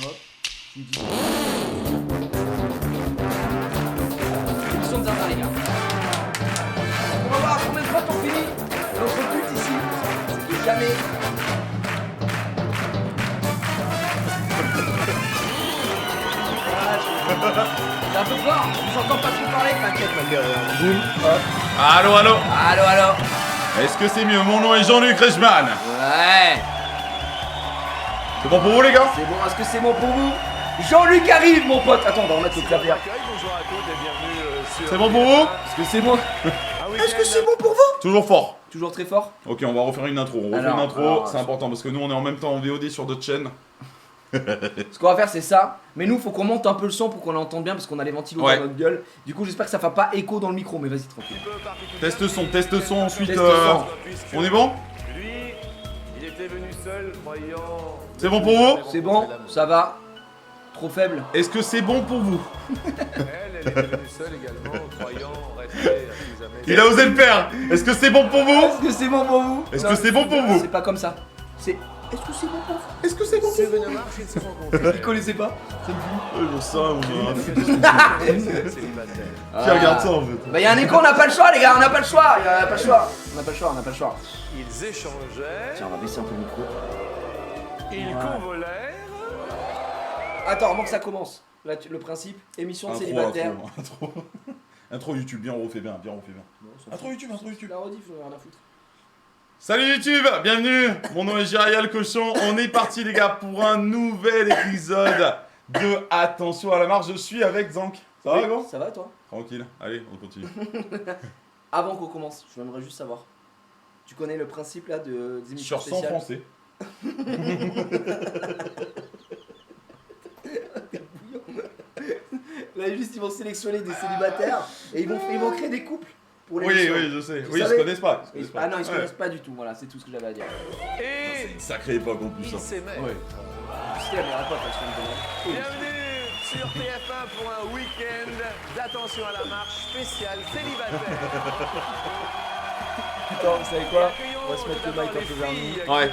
Hop. Tu me dis. Émission de Zinzin, les gars. On va voir combien de fois on finit. Notre but ici, c'est de jamais. C'est un peu fort, je vous entends pas trop parler, t'inquiète, boum, hop. Allô, allô. Allô, allô. Est-ce que c'est mieux? Mon nom est Jean-Luc Reichmann. Ouais. C'est bon pour vous les gars? C'est bon, est-ce que c'est bon pour vous? Jean-Luc arrive, mon pote. Attends, on va remettre le clavier. Bonjour à tous et bienvenue sur... C'est bon pour vous? Est-ce que c'est bon? Est-ce que c'est bon pour vous? Toujours fort. Toujours très fort. Ok, on va refaire une intro. On refait Alors, une intro, alors, c'est important parce que nous on est en même temps en VOD sur d'autres chaînes. Ce qu'on va faire, c'est ça. Mais nous, faut qu'on monte un peu le son pour qu'on l'entende bien parce qu'on a les ventilos Ouais. dans notre gueule. Du coup, j'espère que ça fait pas écho dans le micro. Mais vas-y, tranquille. Test son ensuite. Test son. On est bon? Lui, il était venu seul, croyant... C'est bon pour vous? C'est bon, ça va. Trop faible. Est-ce que c'est bon pour vous? Elle était venue seule également, croyant rester à tout jamais... Il a osé le faire. Est-ce que c'est bon pour vous? Est-ce que c'est bon pour vous? Est-ce Non, que c'est bon pour vous? C'est pas comme ça. C'est. Est-ce que c'est bon pour vous? Est-ce que c'est bon Sur une marche, ils se rencontrent. Ils connaissaient pas. Ça, on a... Célibataire. Qui regarde ça en fait? Bah, y'a un écho, on n'a pas le choix, les gars, on n'a pas le choix. On n'a pas le choix. On n'a pas le choix, on n'a pas le choix. Ils échangeaient, Tiens, on va baisser un peu le micro. ils convolèrent... Attends, avant que ça commence. Là, le principe, émission de célibataire. Intro YouTube, bien on refait bien, on refait bien. Intro YouTube. La rediff, j'en ai rien à foutre. Salut YouTube, bienvenue. Mon nom est Jariel Cochon. On est parti les gars pour un nouvel épisode de Attention à la marche. Je suis avec Zank. Ça va gros? Ça va, toi? Tranquille, allez, on continue. Avant qu'on commence, j'aimerais juste savoir. Tu connais le principe là des émissions Sur 100 spéciales? français. Là, juste, ils vont sélectionner des célibataires et ils vont créer des couples pour les Oui, je sais. Vous Oui, ils se savez- connaissent pas. Ah non, ils se Ouais. connaissent pas du tout, voilà, c'est tout ce que j'avais à dire. Et Une sacrée époque en plus. ils Hein. s'aimaient. Ouais. C'était la meilleure époque, la semaine dernière. Bienvenue sur TF1 pour un week-end d'attention à la marche spécial célibataire. Putain, vous savez quoi? On va se mettre le mic un peu vers nous. Ouais.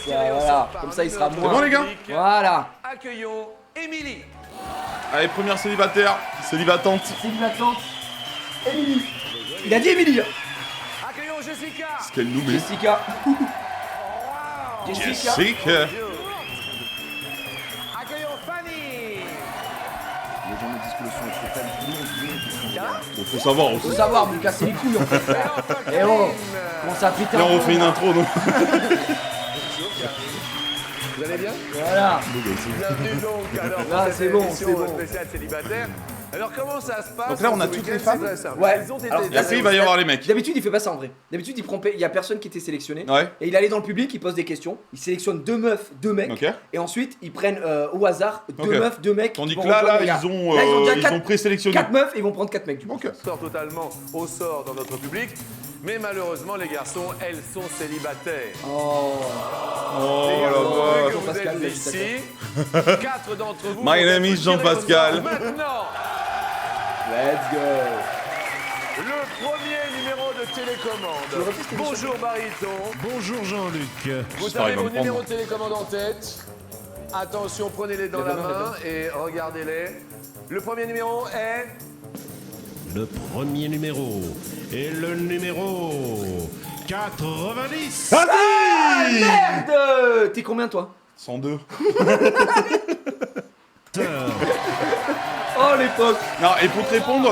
Voilà, comme ça, il sera moins. C'est bon les gars? Voilà. Accueillons Émilie. Allez, première célibatante. Célibatante. Émilie. Il a dit Émilie. Accueillons Jessica. Ce qu'elle nous met. Jessica. Wow. Jessica. Jessica. Accueillons Fanny. Les gens me disent que le son est trop faible. Bon, faut savoir Faut aussi. savoir, me casser les couilles en fait. Et enfin Eh oh. Karine. Comment ça a pété Là un on peu, refait une là. intro donc. Vous allez bien? Voilà. Bienvenue donc alors Là, pour c'est cette bon, émission c'est bon. spéciale célibataire. Alors comment ça se passe? Donc là, on a ce toutes week-end? les femmes. C'est très simple. Ouais. Ils ont été Alors, Et après il va y avoir les mecs. D'habitude, il fait pas ça en vrai. D'habitude, il y a personne qui était sélectionné. Ouais. Et il allait dans le public, il pose des questions. Il sélectionne 2 meufs, 2 mecs. Ok. Et ensuite, ils prennent au hasard 2 Ok. meufs, 2 mecs. Tandis qui que vont là, rejoindre le gars. ils ont, Là, ils ont déjà ils 4 ont présélectionné. meufs et ils vont prendre 4 mecs du coup. Ok. sort totalement au sort dans notre public. Mais malheureusement, les garçons, elles sont célibataires. Oh. Oh Les la garçons, vache. vu que vous Jean-Pascal, êtes ici, 4 d'entre vous. My vont name is être tirés au Jean-Pascal. sort. Maintenant, Let's go. le premier numéro de Tu télécommande. refais cette émission? Bonjour Bariton. Bonjour Jean-Luc. Vous J'espère avez qu'il va vos me prendre. numéros de télécommande en tête. Attention, prenez-les dans la main et regardez-les. Le premier numéro est... Le premier numéro est le numéro 90. Merde. T'es combien toi? 102. Oh l'époque. Non, et pour te répondre,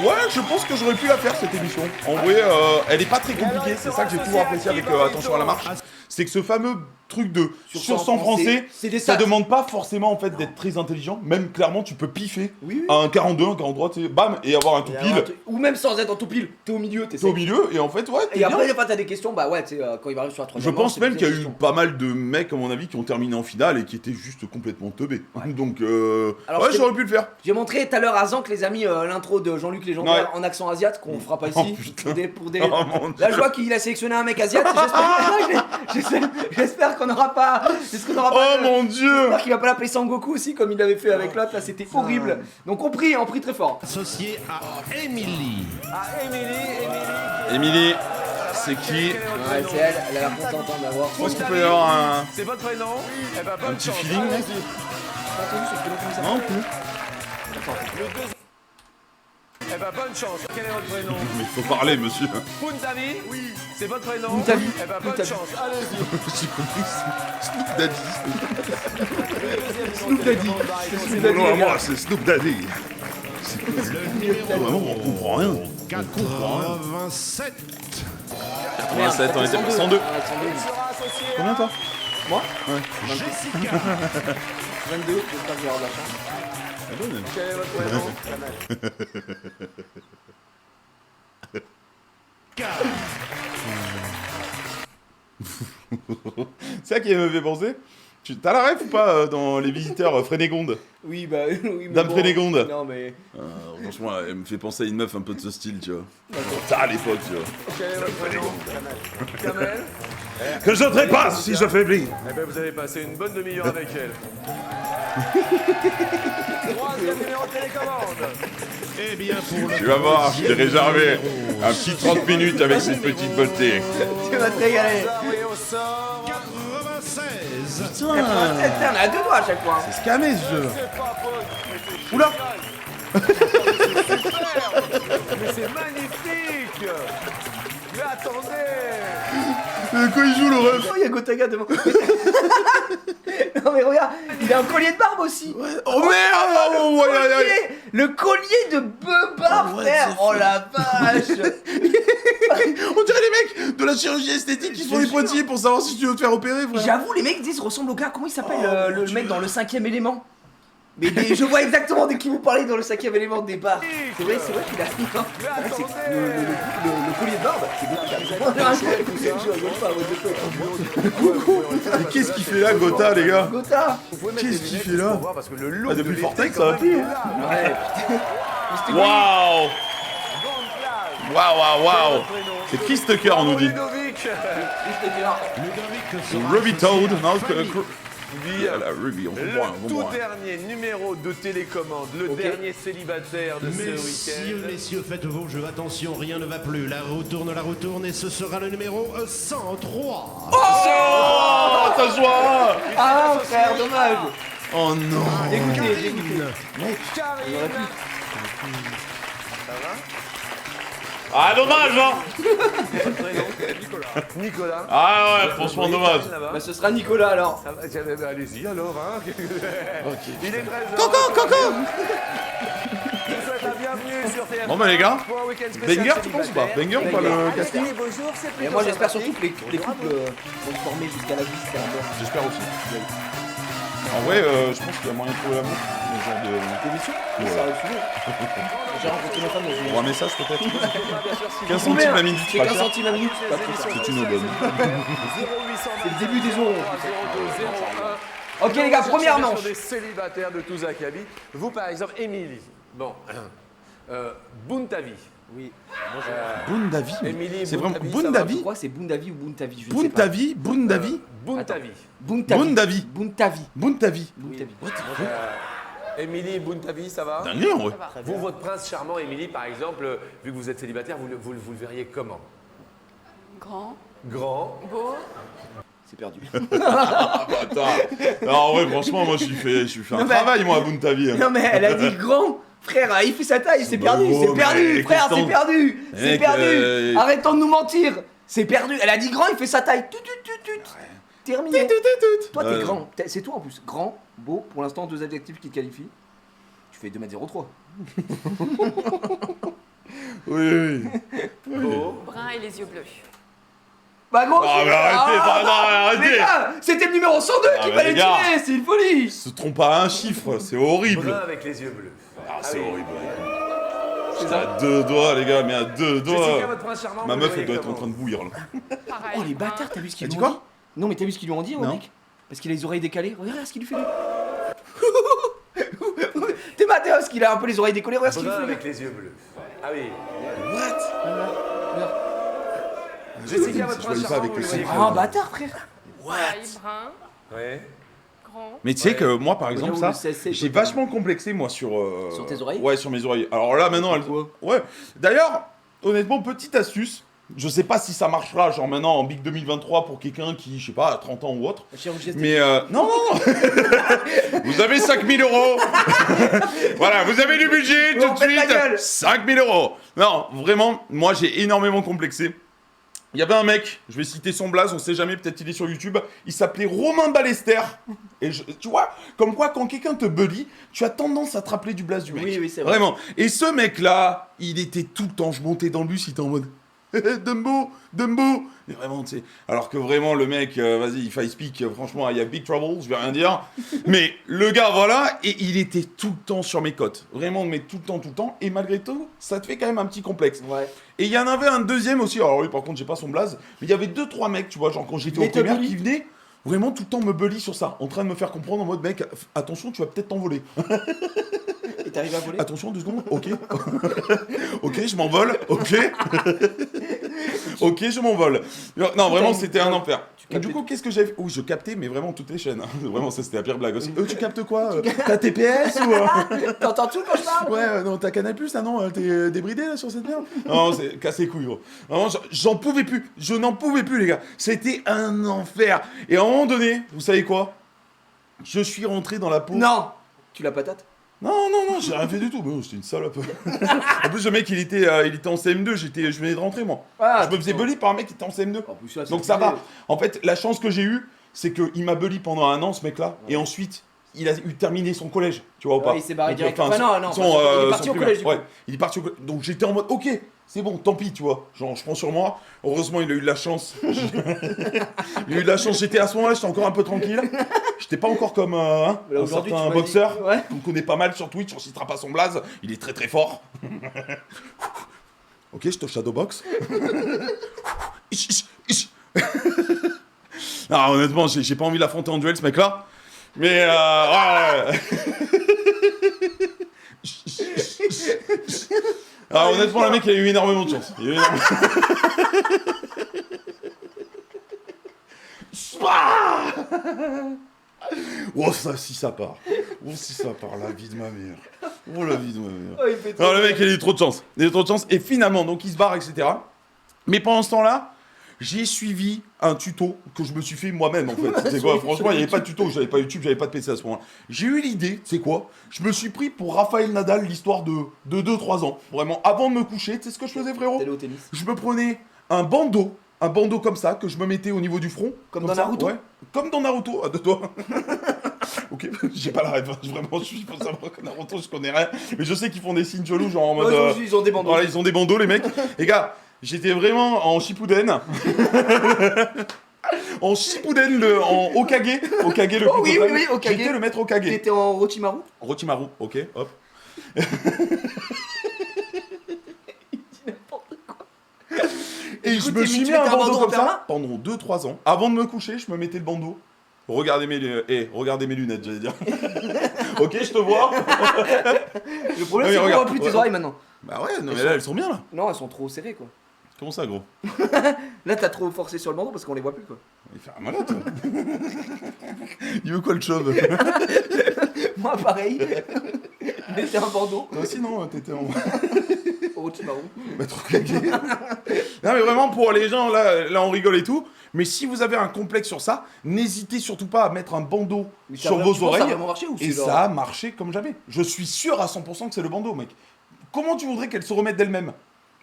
ouais, je pense que j'aurais pu la faire cette émission. En vrai, elle est pas très compliquée, c'est ça que j'ai toujours apprécié avec Attention à la marche. C'est que ce fameux truc de sur 100 français, c'est des ça stats. demande pas forcément en fait d'être très intelligent. Même clairement, tu peux piffer Oui, oui. un 42, un 43, tu sais, bam, et avoir un tout pile. Ou même sans être en tout pile, t'es au milieu, t'es T'es au milieu, et en fait, ouais, t'es Et bien. après, des fois, t'as des questions, bah ouais, tu sais, quand il va arriver sur la Je troisième pense manche, même c'est qu'il y a des eu questions. pas mal de mecs, à mon avis, qui ont terminé en finale et qui étaient juste complètement teubés. Donc, Alors, ouais, je t'ai- j'aurais pu le faire. J'ai montré tout à l'heure à Zank, les amis, l'intro de Jean-Luc Légendaire Ouais. en accent asiate, qu'on fera pas Oh, ici. putain. pour des... Oh, mon Dieu. Là, je vois qu'il a sélectionné un mec asiate. J'espère qu'on n'aura pas. Oh mon dieu! J'espère qu'il va pas l'appeler Sangoku aussi, comme il l'avait fait avec l'autre. Là, c'était horrible. Donc, on prie très fort. Associé à Émilie. Ah, Émilie. Émilie, c'est qui? Ouais, c'est elle, elle a l'air contente d'avoir. Est-ce qu'il peut y avoir un C'est votre prénom? Eh ben, bonne petit chance. feeling, mec? pas entendu ce prénom comme ça. Non plus. Eh ben, bonne chance. Quel est votre prénom? Mais il faut parler, monsieur. Puntavi? Oui. C'est votre prénom? Puntavi. Eh ben, bonne Puntavi. chance. Allez-y. J'ai compris. Snoop Daddy. Snoop Daddy. Snoop Daddy. Non, moi, c'est Snoop Daddy. Le numéro Vraiment, on comprend rien. 87. 87, on était pour 102. Ah, 102. Sera associé Combien toi? Moi Jessica. 22, j'espère que je vais avoir de la chance. Quel est votre prénom? C'est ça qui me fait penser. T'as la ref ou pas dans Les Visiteurs Frénégonde? Oui, bah oui. Mais Dame bon. Frénégonde. Non, mais. Franchement, elle me fait penser à une meuf un peu de ce style, tu vois. Ça à l'époque, tu vois. Quel est votre prénom? Kamel? Que je trépasse si je faiblis. Eh ben, vous avez passé une bonne demi-heure avec elle. Troisième numéro de télécommande. Eh bien, pour le Tu vas voir, je t'ai réservé numéro un petit 30 minutes avec cette petite beauté. Tu vas te régaler. Et au sort. 96. On est à deux doigts à chaque fois. C'est scamé ce jeu. C'est pas possible. Oula. Mais c'est magnifique. Mais attendez. Quand il joue le ref. Oh, il y a Gotaga devant. Non mais regarde, il a un collier de barbe aussi. Oh merde. Oh, ouais, ouais, ouais. Collier, le collier de Beubar, Ouais, frère. c'est Oh la vache. On dirait les mecs de la chirurgie esthétique qui se font les pointillés pour savoir si tu veux te faire opérer, frère. J'avoue, les mecs disent ressemble au gars. Comment il s'appelle le mec dans le 5ème élément? Mais je vois exactement de qui vous parlez dans le 5ème élément de départ. C'est vrai qu'il a mis Mais attendez. le collier de barbe. C'est Gotaga. Je rigole pas, what the fuck. Mais qu'est-ce qu'il fait là, Gotha, les gars? Gotha. Vous pouvez mettre Qu'est-ce des qu'il lunettes fait là? pour voir, parce que le look Depuis de l'été, Fortnite, quand ça va même, plus. il est là. Ouais. Waouh. Grande plage. Waouh, waouh. Prénom. C'est Chris Tucker, on nous dit. Ludovic. Ludovic sera Ruby Toad. Non, famille. la Ruby, on Le comprend, on tout comprend. dernier numéro de télécommande, le dernier célibataire de ce Messieurs, week-end. messieurs, faites vos jeux. Attention, rien ne va plus. La roue tourne et ce sera le numéro 103. Oh, ta joie. Ah frère, dommage. Oh non. Dégoûté, dégoûté. Karine. Ah, dommage, hein. Nicolas. Ah ouais, franchement, dommage. Là-bas. Bah ce sera Nicolas alors. Ça va, allez-y alors, hein. Il est 13h. Coco. Je vous souhaite la bienvenue sur TF1. Bon bah les gars, Pour un week-end spécial Banger tu penses ou pas? célibataire. Banger ou pas le casting? Bonjour, c'est Et plutôt moi j'espère sympathique. surtout que les couples vont se former jusqu'à la vie, c'est un bon. J'espère aussi. En vrai, je pense qu'il y a moyen de trouver l'amour. Le genre de... D'émission ça arrive souvent. J'ai rencontré ma femme dans une Ou un message peut-être. Bien sûr, si 15 vous centimes la minute, C'est pas 15 cher. centimes la minute, c'est pas trop cher. C'est une aubaine. 0800 C'est le début des euros. 02 01. Ok les gars, première Sur manche. des célibataires de tous acabits. Vous par exemple, Émilie. Bon. Buntavi. Oui. Bundavi. Émilie, C'est vraiment Buntavi, ça va, Je Bundavi. crois que c'est Bundavi ou Buntavi, je ne sais pas. Buntavi. Bundavi. Buntavi. Buntavi. Bundavi. Buntavi. Buntavi. Buntavi. Émilie Buntavi, ça va? Dingue, en vrai. Vous, votre prince charmant, Émilie, par exemple, vu que vous êtes célibataire, vous le verriez comment? Grand, Grand. beau, C'est perdu. Attends. Non, en vrai, franchement, moi, je suis fait un Non, mais- travail, moi, à Buntavi. Non mais elle a dit grand. Frère, il fait sa taille, c'est perdu, gros, c'est perdu, mais frère, c'est Constant- perdu, c'est Mec, perdu. Arrêtons de nous mentir, c'est perdu. Elle a dit grand, il fait sa taille. Terminé. Toi t'es Ouais. grand, c'est toi en plus. Grand, beau, pour l'instant 2 adjectifs qui te qualifient. Tu fais 2m03. Oui. Beau. brun et les yeux bleus. Bah gros, Ah, mais arrêtez, non, arrêtez. Les gars, c'était le numéro 102 Ah, qu'il mais fallait les gars. tirer, c'est une folie. Se trompe pas à un chiffre, c'est horrible. Brun avec les yeux bleus. Ah, c'est oui. horrible. J'étais à 2 doigts, les gars, mais à 2 Jessica, doigts. votre prince charmant, Ma vous meuf, le elle doit voyez être en train de bouillir, là. Pareil. Oh les brun. bâtards, t'as vu ce qu'ils Elle lui dit ont quoi? dit? Non mais t'as vu ce qu'ils lui ont dit au Non. mec? Parce qu'il a les oreilles décalées, regarde ce qu'il lui fait lui. T'es maté parce qu'il a un peu les oreilles décollées, regarde ce qu'il Brun lui fait. avec les yeux bleus. Ah oui. Regarde. Jessica, votre Je prince voyais pas charmant, avec vous le le voyez secret. Ah un bâtard frère. Pareil, brun, Ouais. grand. Mais tu sais que moi, par exemple, J'avoue, ça, le CSC, j'ai peut-être. vachement complexé, moi, sur... Sur tes oreilles? Ouais, sur mes oreilles. Alors là, maintenant, elles... Pourquoi? Ouais. D'ailleurs, honnêtement, petite astuce. Je sais pas si ça marchera, genre maintenant en Big 2023 pour quelqu'un qui, je sais pas, a 30 ans ou autre. Mais non, non, non. Vous avez 5000 euros. Voilà, vous avez du budget tout de suite. 5000 euros. Non, vraiment, moi j'ai énormément complexé. Il y avait un mec, je vais citer son blaze, on sait jamais, peut-être il est sur YouTube, il s'appelait Romain Ballester. Et tu vois, comme quoi quand quelqu'un te bully, tu as tendance à te rappeler du blaze du mec. Oui, oui, c'est vrai. Vraiment. Et ce mec-là, il était tout le temps, je montais dans le bus, il était en mode Dumbo, Dumbo. Et vraiment, tu sais, alors que vraiment le mec, vas-y, if I speak, franchement, il y a big trouble, je vais rien dire. Mais le gars, voilà, et il était tout le temps sur mes côtes. Vraiment, mais tout le temps. Et malgré tout, ça te fait quand même un petit complexe. Ouais. Et il y en avait un deuxième aussi, alors oui, par contre, j'ai pas son blaze, mais il y avait 2-3 mecs, tu vois, genre quand j'étais au primaire, qui venaient vraiment tout le temps me bully sur ça, en train de me faire comprendre en mode, mec, attention, tu vas peut-être t'envoler. Et t'arrives à voler? Attention, 2 secondes, ok. Ok, je m'envole, ok. Ok, je m'envole. Non, vraiment, c'était un enfer. Du coup, qu'est-ce que j'avais fait? Oui, je captais, mais vraiment toutes les chaînes. Vraiment, ça, c'était la pire blague aussi. Tu captes quoi? T'as TPS ou... T'entends tout quand je parle? Ouais, non, t'as Canal+, là, non? T'es débridé, là, sur cette merde? Non, c'est cassé les couilles, gros. Vraiment, j'en pouvais plus. Je n'en pouvais plus, les gars. C'était un enfer. Et à un moment donné, vous savez quoi? Je suis rentré dans la peau... Non. Tu la patate? Non, j'ai rien fait du tout. Mais j'étais une salope. En plus, le mec, il était en CM2. Je venais de rentrer, moi. Ah, je me faisais bully par un mec qui était en CM2. En plus, là, Donc ça va. En fait, la chance que j'ai eue, c'est qu'il m'a bully pendant un an, ce mec-là. Ouais. Et ensuite, il a eu terminé son collège. Tu vois ou pas? Il s'est barré direct. Enfin, non, il est parti au collège, du coup. Ouais, il est parti au collège. Donc j'étais en mode, ok, c'est bon, tant pis, tu vois. Genre, je prends sur moi. Heureusement, il a eu de la chance. Il a eu de la chance. J'étais à ce moment-là, j'étais encore un peu tranquille. J'étais pas encore comme un certain boxeur qu'on connaît pas mal sur Twitch. On citera pas son blaze. Il est très très fort. Ok, je te shadowbox. Ah, honnêtement, j'ai pas envie de l'affronter en duel, ce mec-là. Mais ouais. Ah, honnêtement, le mec, il a eu énormément de chance. Oh, ça, si ça part. Oh, si ça part, la vie de ma mère. Oh, la vie de ma mère. Oh, non, le mec, il a eu trop de chance. Il a eu trop de chance. Et finalement, donc, il se barre, etc. Mais pendant ce temps-là, j'ai suivi un tuto que je me suis fait moi-même, en fait. C'est quoi? Franchement, il n'y avait pas de tuto. J'avais pas YouTube, j'avais pas de PC à ce moment-là. J'ai eu l'idée, c'est quoi? Je me suis pris pour Rafael Nadal l'histoire de 2-3 ans. Vraiment, avant de me coucher, tu sais ce que je faisais, frérot? T'allais au tennis. Je me prenais un bandeau comme ça, que je me mettais au niveau du front. Comme dans Naruto? Ouais. Comme dans Naruto, de toi. Ok, j'ai pas la rêve, vraiment, il faut savoir que Naruto, je connais rien. Mais je sais qu'ils font des signes chelous, genre en mode... ils ont des bandeaux. Voilà, ils ont des bandeaux, les mecs. Les gars, j'étais vraiment en Shippuden. En Shippuden, en Hokage. Hokage, le oui, Hokage. J'étais le maître Hokage. T'étais en Orochimaru? Orochimaru, ok, hop. Et je me suis mis un bandeau comme ça pendant 2-3 ans. Avant de me coucher, je me mettais le bandeau. Regardez mes lunettes, j'allais dire. Ok, je te vois. Le problème, c'est qu'on voit plus tes oreilles maintenant. Bah ouais, non, mais là, elles sont bien, là. Non, elles sont trop serrées, quoi. Comment ça, gros? Là, t'as trop forcé sur le bandeau parce qu'on les voit plus, quoi. Il fait un malade, toi. Il veut quoi, le chauve? Moi, pareil. Mettez un bandeau. Toi aussi, non, t'étais en... Orochimaru. Maître Hokage. Non, mais vraiment, pour les gens, là, on rigole et tout. Mais si vous avez un complexe sur ça, n'hésitez surtout pas à mettre un bandeau sur vos oreilles. Ça a vraiment marché, ou et ça a marché comme jamais. Je suis sûr à 100% que c'est le bandeau, mec. Comment tu voudrais qu'elle se remette d'elle-même?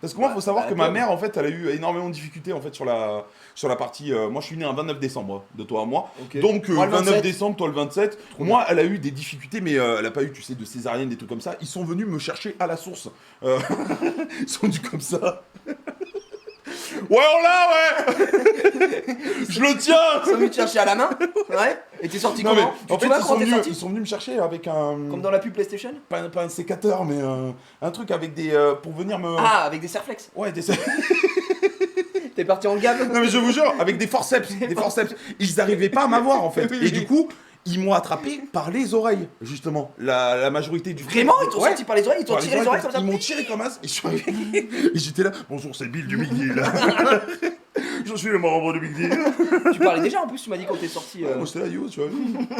Parce que moi, il faut savoir que ma mère, en fait, elle a eu énormément de difficultés en fait, sur la partie... moi, je suis né un 29 décembre, de toi à moi. Okay. Donc, moi, 29 décembre, toi le 27. Moi, elle a eu des difficultés, mais elle n'a pas eu, tu sais, de césarienne, des trucs comme ça. Ils sont venus me chercher à la source. Ils sont venus comme ça. Ouais, on l'a, ouais. Je le tiens. Ils sont venus te chercher à la main. Ouais. Et t'es sorti comment? En fait, ils sont venus me chercher avec un... Comme dans la pub PlayStation? Pas un sécateur, mais un truc avec des... pour venir me... Ah, avec des serflex? Ouais, des serflex. T'es parti en gamme? Non, mais je vous jure, avec des forceps. Ils n'arrivaient pas à m'avoir, en fait. Et du coup... Ils m'ont attrapé par les oreilles, justement. La majorité du... Vraiment? Ils t'ont sorti par les oreilles? Ils t'ont tiré les oreilles comme ça? Ils m'ont tiré comme as et je suis arrivé. Et j'étais là. Bonjour, c'est Bill du Big Deal. Je suis le membre du Big Deal. Tu parlais déjà en plus, tu m'as dit quand t'es sorti. Ouais, moi j'étais là, yo, tu vois.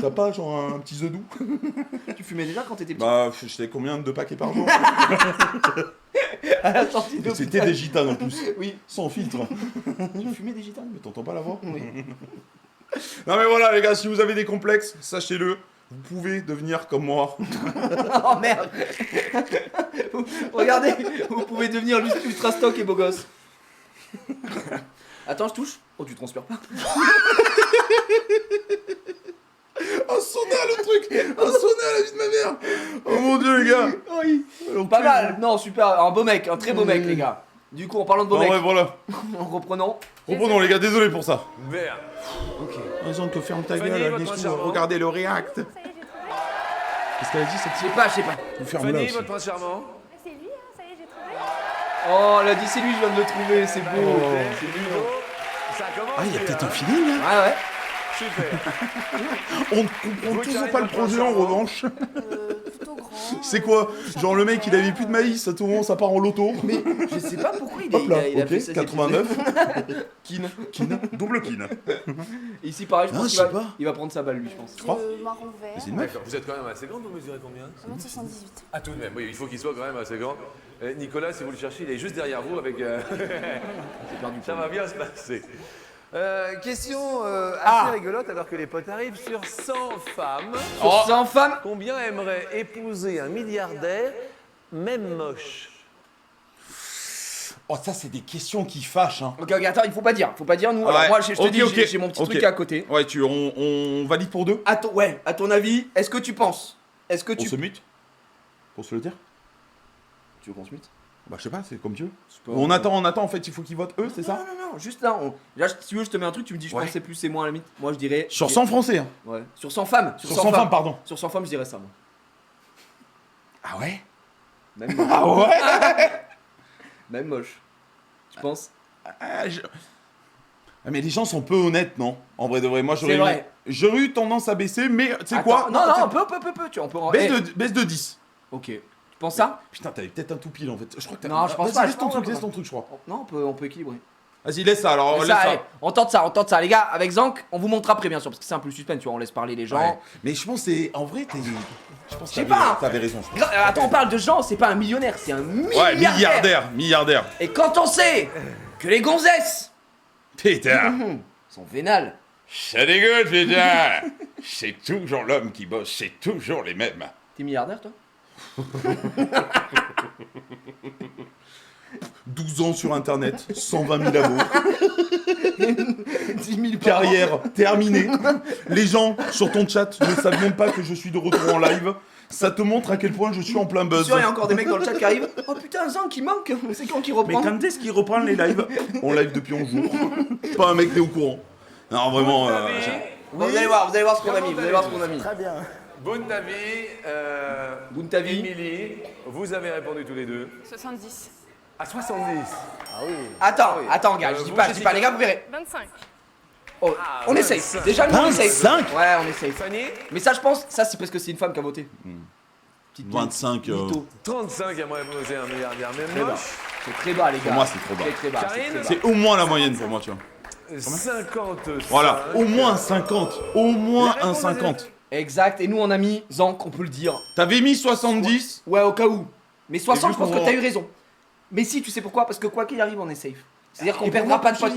T'as pas genre un petit zedou? Tu fumais déjà quand t'étais petit? Bah, j'étais combien de paquets par jour? À la sortie de C'était des gitanes en plus. Oui. Sans filtre. Tu fumais des gitanes? Mais t'entends pas la voix? Oui. Non mais voilà les gars, si vous avez des complexes, sachez-le, vous pouvez devenir comme moi. Oh merde. Regardez, vous pouvez devenir ultra stock et beau gosse. Attends, je touche. Oh, tu transpires pas. Oh Sona le truc. Oh Sona la vie de ma mère. Oh mon dieu les gars. Oui. Pas mal. Non, super. Un beau mec, un très beau mec, les gars. Du coup, en parlant de beau Bon mec, ouais voilà. en reprenant. Reprenons les gars, désolé pour ça. Vert. Ok. Raison que ferme ta Fanny, gueule, votre Agnès, charmant. regardez le react. Qu'est-ce qu'elle a dit cette Je sais pas, je sais pas. Vous ferme là Fanny, aussi. votre prince charmant. C'est lui, hein, ça y est, j'ai trouvé. Oh, elle a dit c'est lui, je viens de le trouver, c'est beau. C'est Ludo. Ça commence. Ah, il y a les peut-être gars. un feeling là. Ouais, ouais. Super. On ne comprend Vous, toujours Karine, pas le votre projet prince en charmant. revanche. Plutôt grand. C'est quoi? Genre le mec il avait plus de maïs, à tout moment ça part en loto. Mais je sais pas pourquoi il, Hop là, il a ok, fait ça. 89. Kin. Kin, double kin. Et ici, pareil, je Non, pense je qu'il sais va, pas. il va prendre sa balle, lui, je pense. crois Marron vert. C'est une meuf. D'accord, vous êtes quand même assez grande, vous mesurez combien 1m78. Ah tout de même, oui, il faut qu'il soit quand même assez grand. Nicolas, si vous le cherchez, il est juste derrière vous avec... J'ai perdu. Ça va bien se passer. Question assez rigolote alors que les potes arrivent sur 100 femmes. Sur 100 femmes. Combien aimerait épouser un milliardaire, même moche? Oh ça c'est des questions qui fâchent hein. Ok, attends, il faut pas dire, nous. Ouais, Alors, moi, je te ok, dis, ok, j'ai mon petit ok. truc à côté. Ouais on valide pour deux. Ouais, à ton avis, est-ce que tu penses? Est-ce que On tu. se mute. Pour se le dire. Tu veux qu'on se mute? Bah je sais pas, c'est comme tu veux. pas- On attend en fait, il faut qu'ils votent eux, c'est ça? Non, juste là. Là, si tu veux, je te mets un truc, tu me dis, je Ouais. pense que c'est plus, c'est moins à la limite. Moi, je dirais. Sur 100 français hein. Ouais. Sur 100 femmes. Sur 100 femmes pardon. Sur 100 femmes, je dirais ça, moi. Ah ouais? Même moche. Ah ouais? Même moche. Tu penses? Ah, mais les gens sont peu honnêtes, non? En vrai de vrai, moi C'est vrai. j'aurais eu tendance à baisser, mais tu sais Attends, quoi? Non, un peu. Tu on peut. Baisse de 10. Ok. Tu penses ça? Putain, t'avais peut-être un tout pile en fait. Je crois que t'as. Non, je pense Vas-y, pas, Laisse je ton pense truc, pas. laisse ton truc, je crois. Non, on peut équilibrer. Vas-y, laisse ça alors, Mais laisse ça, ça. allez, on tente ça, les gars. Avec Zank, on vous montre après, bien sûr, parce que c'est un peu le suspense, tu vois, on laisse parler les gens. Ouais. Mais je pense que c'est. En vrai, t'es. Je pense Je sais que pas. t'avais raison, je pense. Attends, on parle de gens, c'est pas un millionnaire, c'est un milliardaire. Milliardaire. Et quand on sait que les gonzesses Putain. sont vénales, Ça dégueule, putain. C'est toujours l'homme qui bosse, c'est toujours les mêmes. t'es milliardaire, toi? 12 ans sur internet, 120 000 abos, 10 000 par an. carrière terminée. Les gens sur ton chat ne savent même pas que je suis de retour en live. Ça te montre à quel point je suis en plein Je buzz. suis sûr, il y a encore des mecs dans le chat qui arrivent. Oh putain, Zank qui manque. C'est quand qui reprend? Mais quand est-ce qu'il reprend les lives? On live depuis 11 jours. Pas un mec n'est au courant. Non, vraiment. Bon, vous allez voir ce qu'on a mis. Très bien. Buntavi, Buntavi. Émilie, vous avez répondu tous les deux. 70. À 70. Attends, gars, je dis vous, pas, Jessica les gars, vous verrez. 25. Oh, on est safe. 25. Déjà, nous, on est safe. 25. Ouais, on est safe. Fanny, Mais ça, je pense, ça, c'est parce que c'est une femme qui a voté. Petite 25. mytho. 35 aimerait épouser un milliardaire, même Très bas. moche. C'est très bas, les gars. Pour moi, c'est trop bas. Très bas. Karine, c'est très bas. C'est au moins la moyenne pour moi, tu vois. 50. Voilà, au moins 50. Au moins La un réponse 50. Exact. Et nous, on a mis Zank, on peut le dire. T'avais mis 70. Ouais, au cas où. Mais 60, vu je pense que qu'on- t'as eu raison. Mais si, tu sais pourquoi? Parce que quoi qu'il arrive, on est safe. C'est-à-dire qu'on Et perdra pour moi, pas de potes.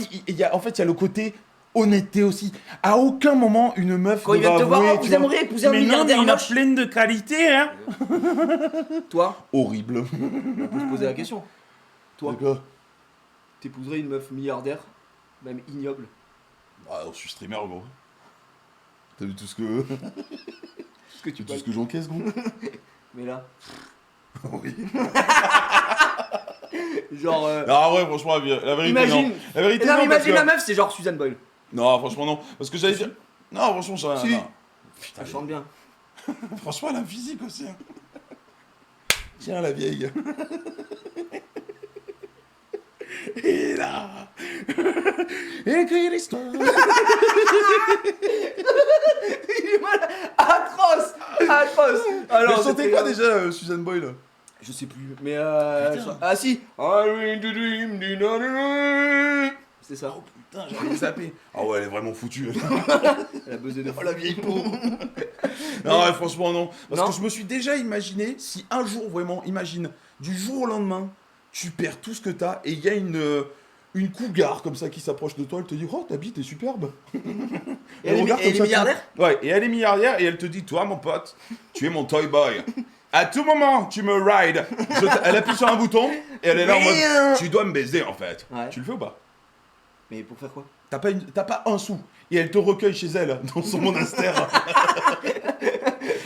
en fait, il y a le côté honnêteté aussi. À aucun moment, une meuf Quand ne ils viennent va te voir, avouer, oh, tu vous vois. aimeriez épouser un Mais non, milliardaire mais il a moche. plein de qualités, hein. Toi, Horrible. on peut se poser la question. Toi, D'accord. t'épouserais une meuf milliardaire, même ignoble. Ah, je suis streamer, gros. T'as vu tout ce que, Est-ce que tu tout peux. ce que j'encaisse, gros? Mais là, Oui. genre. Ah ouais, franchement, la vérité, Imagine. non. La vérité, Non, mais non, parce imagine que- la meuf, c'est genre Suzanne Boyle. Non, franchement, non. Parce que j'allais dire... Non, franchement, ça... Si. non. Putain, Elle chante bien. franchement, elle a un physique aussi. Hein. Tiens, la vieille. Et là... Écrire l'histoire. Il est mal. Atroce. Alors, Mais chantait c'était- quoi déjà, Suzanne Boyle? Je sais plus. Mais ah si. I want to dream du na-na-na. C'est ça. Oh putain, j'avais zappé. Ah ouais, elle est vraiment foutue. Elle a buzzé de Oh la vieille peau. Non, ouais, franchement, non. Parce Non. que je me suis déjà imaginé, si un jour, vraiment, imagine, du jour au lendemain, tu perds tout ce que t'as et il y a une cougar comme ça qui s'approche de toi, elle te dit oh ta bite est superbe. Et elle regarde est comme ça, milliardaire? Ouais, et elle est milliardaire et elle te dit toi mon pote, tu es mon toy boy. À tout moment, tu me rides. Elle appuie sur un bouton et elle est là en mode tu dois me baiser en fait. Ouais. Tu le fais ou pas? Mais pour faire quoi? T'as pas un sou. Et elle te recueille chez elle, dans son monastère.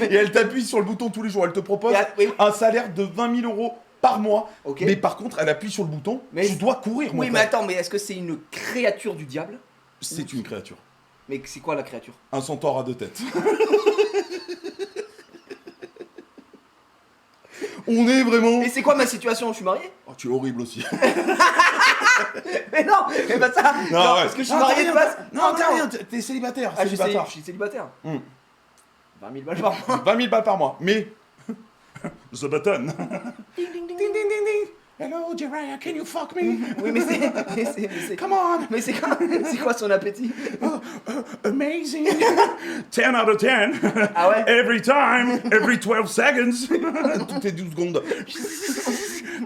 Et elle t'appuie sur le bouton tous les jours. Elle te propose Oui. un salaire de 20 000 euros par mois. Ok. Mais par contre, elle appuie sur le bouton. Mais tu dois courir, mon Oui, mais frère. attends, mais est-ce que c'est une créature du diable? C'est une créature. Mais c'est quoi la créature? Un centaure à 2 têtes. On est vraiment... Et c'est quoi ma situation? Je suis marié? Oh, tu es horrible aussi. Mais non, mais pas ça. Non, ouais. parce que je suis marié de base. Non, t'as rien. T'es célibataire. Ah, je célibataire. suis célibataire. 20 20 000 balles par mois. 000 balles par mois. Mais... The button. Ding, ding, ding, Ding, ding, ding, ding. Hello, Jiraiya, can you fuck me? Oui, mais c'est. Come on. Mais c'est quoi son appétit? Amazing. 10 out of 10. Ah ouais? Every time. Every 12 seconds. Toutes les 12 secondes.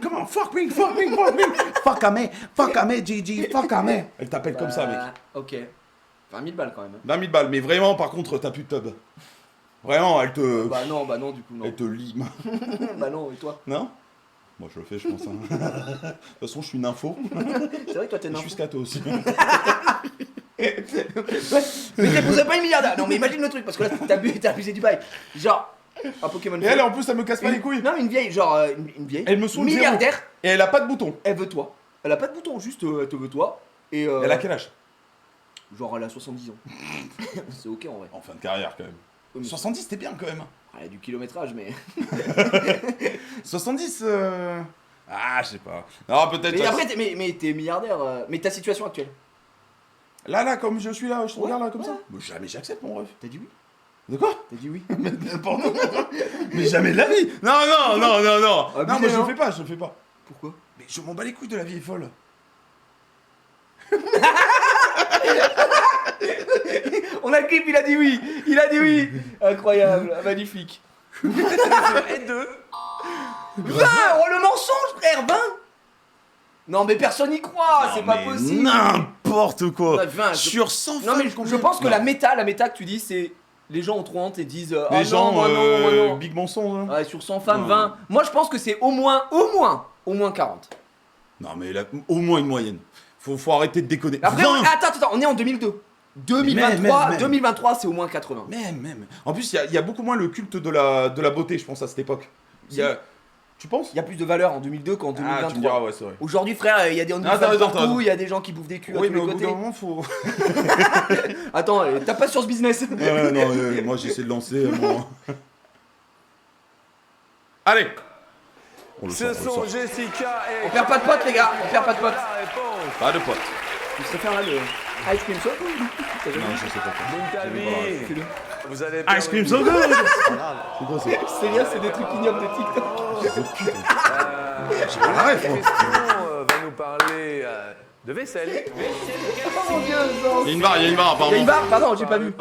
Come on, fuck me, fuck me, fuck me. Fuck à me, Gigi, fuck à me. Elle t'appelle comme ça, mec. Ok. 20 000 balles quand même. 20 000 balles, mais vraiment, par contre, t'as plus de tub. Vraiment, elle te... Bah non, du coup, non. Elle te lime. Bah non, et toi? Non? Moi, je le fais, je pense. Hein. De toute façon, je suis une info. C'est vrai que toi t'es Je un suis scato aussi. Mais t'épouserais pas une milliardaire. Non, mais imagine le truc, parce que là, t'as abusé du bail. Genre, un Pokémon. Et elle, en plus, elle me casse pas les couilles. Non, une vieille, genre, une vieille. Elle me saoule milliardaire. Et elle a pas de bouton. Elle veut toi. Elle a pas de bouton, juste elle te veut toi. Et Elle a quel âge? genre, elle a 70 ans. C'est ok en vrai. En fin de carrière, quand même. Oui, mais 70, c'était bien, quand même. elle a du kilométrage, mais. 70, Ah, je sais pas. Non, peut-être... Mais après, mais t'es milliardaire. Mais ta situation actuelle. Là, comme je suis là, je te Ouais, regarde là, comme ouais. ça. Mais jamais j'accepte, mon ref. T'as dit oui? De quoi? T'as dit oui? Mais n'importe quoi. Mais jamais de la vie. Non. Non, moi, je hein. le fais pas, je le fais pas. Pourquoi? Mais je m'en bats les couilles de la vie est folle. On a le clip, il a dit oui. Il a dit oui. Incroyable, magnifique. Et deux. 20. Oh le mensonge, frère, 20. Non mais personne n'y croit, c'est pas possible. N'importe quoi. Ouais, 20, Sur 100 Non mais femmes, je pense que Non. la méta que tu dis c'est les gens ont trop honte et disent Les ah gens, non, moi non. big mensonge. Hein. Ouais, sur 100 femmes, Ouais. 20. Moi je pense que c'est au moins 40. Non, mais là, au moins une moyenne. Faut arrêter de déconner. Après, 20. attends, on est en 2002. 2023, Même. 2023 c'est au moins 80. Même. En plus, il y a beaucoup moins le culte de la beauté, je pense, à cette époque. Si. Tu penses? Il y a plus de valeur en 2002 qu'en Ah, tu me diras, 2023. ouais, c'est vrai. Aujourd'hui frère, il y a des t'as handicapés raison, t'as partout, raison. il y a des gens qui bouffent des culs à Oui, tous mais les au bout côtés. d'un moment, faut... Attends, t'as pas sur ce business. Non, moi, j'essaie de lancer mon... Allez. On le Ce sort, sont Jessica et... On perd pas de potes les gars, on perd pas de potes. La réponse. Pas de potes. Tu sais faire là le ice cream soda? Non, je sais pas. Buntavi. Fais-le. Vous allez Ice cream so good. C'est quoi ça? C'est bien, c'est des trucs ignobles de TikTok. Ah, La question va nous parler de vaisselle. Oh mon dieu, non. Il y a une barre, Il y a apparemment. une barre? Pardon, j'ai pas vu.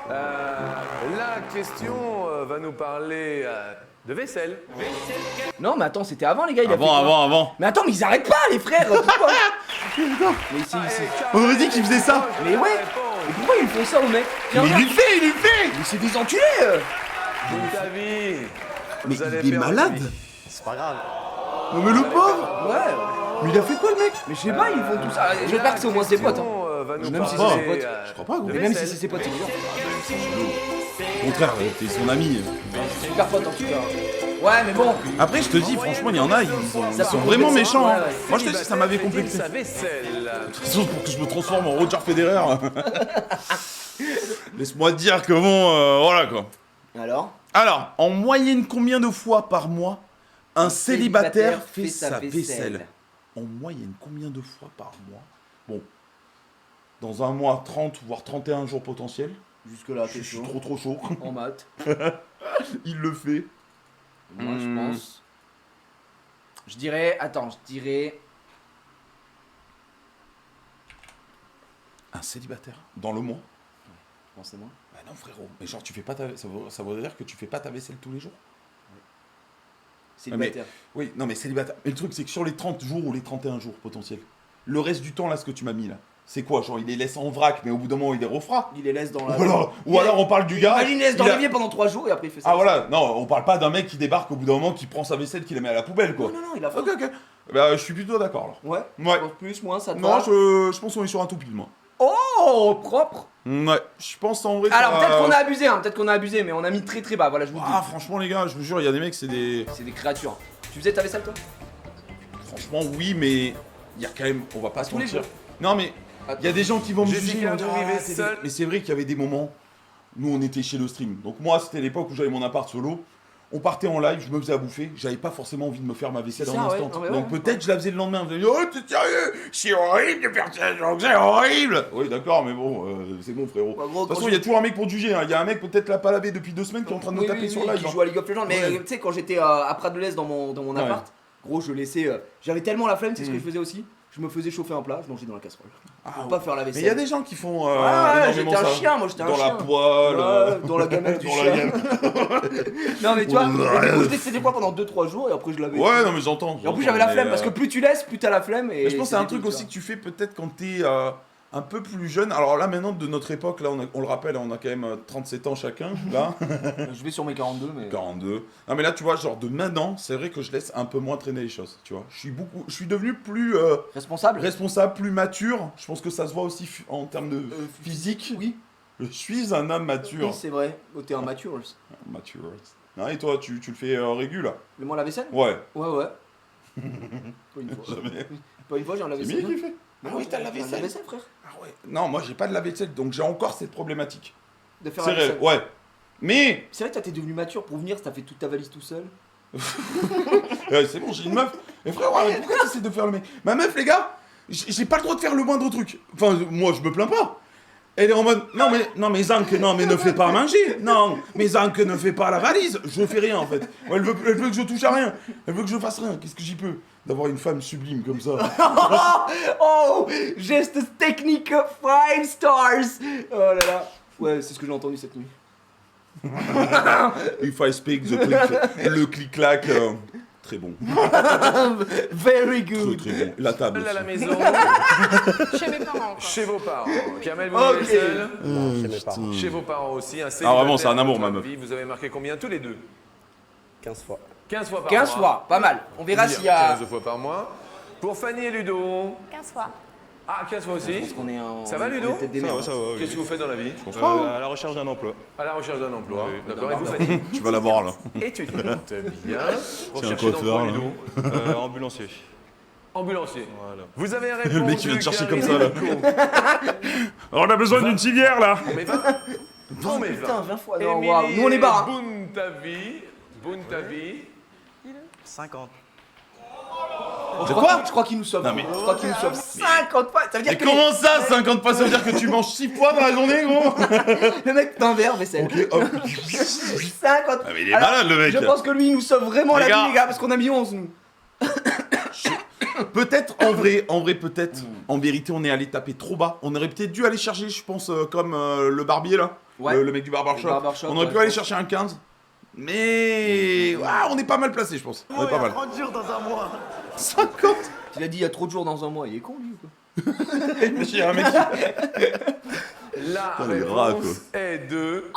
La question va nous parler de vaisselle. Non, mais attends, c'était avant les gars, il a fait quoi? Avant. Mais attends, mais ils arrêtent pas les frères, pourquoi? Mais c'est... On aurait dit qu'il faisait ça. Mais ouais. Mais pourquoi ils font ça aux mecs? Tiens, regarde. il lui fait. Mais c'est des enculés Buntavi. Mais Vous allez il est perdre malade. vie. Non, mais le pauvre. Ouais. Mais il a fait quoi, le mec? Mais je sais pas, ils font tout ça. J'espère que c'est au moins ses potes. Hein. Va nous Même si parler, c'est ses potes. Je crois pas, gros. de Et même si vaisselle. c'est ses potes, c'est bizarre. Au contraire, t'es son ami. Super potes en tout cas. Ouais, mais bon. Après, je te dis, franchement, il y en a, ils Ça sont peut vraiment compenser, méchants. ouais, Hein. ouais. Moi, je te dis, ça m'avait Fait-il complexé. sa vaisselle. De toute façon, pour que je me transforme en Roger Federer. Laisse-moi te dire que bon, voilà quoi. Alors, en moyenne, combien de fois par mois un célibataire fait sa vaisselle? En moyenne, combien de fois par mois? Bon, dans un mois, 30 voire 31 jours potentiels. Jusque là, Je suis trop chaud. En maths. Il le fait. Moi, je pense. Je dirais. Attends, je dirais. Un célibataire dans le mois? Pensez-moi. Bah non frérot, mais genre tu fais pas ça voudrait dire que tu fais pas ta vaisselle tous les jours? Célibataire. Oui, non mais célibataire. Mais le truc, c'est que sur les 30 jours ou les 31 jours potentiels, le reste du temps, là, ce que tu m'as mis, là, c'est quoi? Genre, il les laisse en vrac, mais au bout d'un moment, il les refera. Il les laisse dans la. Ou alors on parle du gars. Imagine, il laisse dans il a- l'évier pendant 3 jours et après il fait ça. Ah voilà, non, on parle pas d'un mec qui débarque au bout d'un moment, qui prend sa vaisselle, qui la met à la poubelle, quoi. Non, il a faim. Ok, ok. Bah, je suis plutôt d'accord, alors. Ouais. Ouais. Plus, moins, ça te Non, va. je pense qu'on est sur un tout pile, moi. Oh, propre. Ouais, je pense en vrai. Alors, ça- peut-être qu'on a abusé, hein. Peut-être qu'on a abusé, mais on a mis très très bas. Voilà, je vous le dis. Ah, franchement, les gars, je vous jure, il y a des mecs, c'est des. C'est des créatures. Tu faisais ta vaisselle, toi? Franchement, oui, mais il y a quand même. On va pas se tous les mentir. jours. Non, mais il y a des gens qui vont me Jessica, juger. ils vont dire, vous vivez c'est seul. Mais c'est vrai qu'il y avait des moments. Nous, on était chez le stream. Donc, moi, c'était l'époque où j'avais mon appart solo. On partait en live, je me faisais à bouffer. J'avais pas forcément envie de me faire ma vaisselle C'est en ça, ouais. instant. Non, mais Donc, ouais, peut-être je la faisais le lendemain. Vous allez dire, oh, t'es sérieux? C'est horrible de faire ça, genre, c'est horrible. Oui, d'accord, mais bon, c'est bon, frérot. Bah, gros, De toute façon, quand il y a toujours un mec pour te juger. Hein. Il y a un mec, peut-être l'a pas lavé depuis 2 semaines, qui est en train de nous taper sur live. qui hein. joue à League of Legends. Mais Ouais. tu sais, quand j'étais à Prat-de-l'Est dans mon Ouais. appart, gros, je laissais. J'avais tellement la flemme, tu sais ce que Mm. je faisais aussi? Je me faisais chauffer un plat, je mangeais dans la casserole. Ah, Pour ouais. pas faire la Mais vaisselle. il y a des gens qui font. Ouais, énormément j'étais un ça. chien, moi j'étais un Dans chien. la poêle. Ouais, dans la gamelle du dans la chien. gamelle. Non mais tu vois, Ouais. et du coup je laissais des fois pendant 2-3 jours et après je l'avais. Ouais, non, mais j'entends. Et en plus j'avais la mais, flemme parce que plus tu laisses, plus t'as la flemme. Et Mais je pense que c'est un dégoût, truc tu aussi vois. que tu fais peut-être quand t'es un peu plus jeune. Alors là, maintenant, de notre époque, là, on le rappelle, on a quand même 37 ans chacun, là. Je vais sur mes 42, mais. 42. Non, mais là, tu vois, genre de maintenant, c'est vrai que je laisse un peu moins traîner les choses, tu vois. Je suis devenu plus Responsable. responsable, plus mature. Je pense que ça se voit aussi en termes de physique. Oui, Je suis un homme mature. oui c'est vrai. Oh, t'es un mature. Mature. Ah, et toi, tu le fais régul, là? Mais moi la vaisselle? Ouais. Ouais. Pas une fois. Jamais. Pas une fois j'ai un C'est lave-vaisselle. Mimi qui fait. Ah oui, t'as le j'ai un lave-vaisselle. lave-vaisselle, frère. Ah ouais. Non, moi, j'ai pas de lave-vaisselle, donc j'ai encore cette problématique. De faire C'est la réel, vaisselle. ouais. Mais, C'est vrai que toi t'es devenu mature pour venir, t'as fait toute ta valise tout seul. c'est bon, j'ai une meuf. Mais frère, ouais, pourquoi tu essaies de faire le mec? Ma meuf, les gars, j'ai pas le droit de faire le moindre truc. Enfin, moi, je me plains pas. Elle est en mode, non mais Zank, non mais ne fais pas à manger. Non, mais Zank, ne fais pas la valise. Je fais rien en fait. Elle veut que je touche à rien. Elle veut que je fasse rien. Qu'est-ce que j'y peux d'avoir une femme sublime comme ça? Oh, geste technique 5 stars. Oh là là. Ouais, c'est ce que j'ai entendu cette nuit. If I speak the click, le clic-clac, très bon. Very Très good. très bon. La table. Seul à la aussi. maison, Chez mes parents encore. chez vos parents. Kamel, vous Ok. vivez seul? Chez mes parents. Chez vos parents aussi. Un Ah, vraiment, c'est un célibataire amour, dans ma votre meuf. vie. Vous avez marqué combien tous les deux? 15 fois. 15 fois par 15 mois. fois, pas mal. On verra Dire s'il y a. 15 fois par mois. Pour Fanny et Ludo. 15 fois. Ah, 15 fois aussi. Parce qu'on est en. Ça va, Ludo? on est peut-être des merdes. Ça va, oui. Qu'est-ce que vous faites dans la vie? À la recherche d'un emploi. À la recherche d'un emploi. Oui. D'accord. Et vous, Fanny? Tu vas la voir là. Étudiante. Bien. un Recherchez coiffeur, d'emploi, là. Ludo. Ambulancier. Ambulancier. Voilà. Vous avez répondu. Le mec qui vient te chercher comme Karine ça, là. Nico. On a besoin d'une civière là. On met 20. On met 20. Putain, 20 fois. Non, Émilie waouh. Nous on est bas. Hein. Buntavi. 50. Je crois qu'il nous sauve. Non, mais- Je crois qu'il nous sauve 50 fois. Ça veut dire Mais que comment ça, 50 fois? Ça veut dire que tu manges 6 fois dans la journée, gros? le mec d'un verre vaisselle. Ok, hop. 50. Ah, mais il est Alors, malade le mec. Je pense que lui il nous sauve vraiment Les la gars. vie les gars parce qu'on a mis 11 nous. Peut-être, en vrai, peut-être. En vérité, on est allé taper trop bas. On aurait peut-être dû aller chercher, je pense, comme le barbier là. Ouais. Le mec du barbershop. Le barbershop, On aurait ouais, pu aller je pense. chercher un 15. Mais. on est pas mal placé, je pense. On est pas mal. 30 jours dans un mois. 50. Il a dit il y a trop de jours dans un mois. Il est con lui ou quoi? J'ai un mec qui- La Putain, les rats, réponse est de.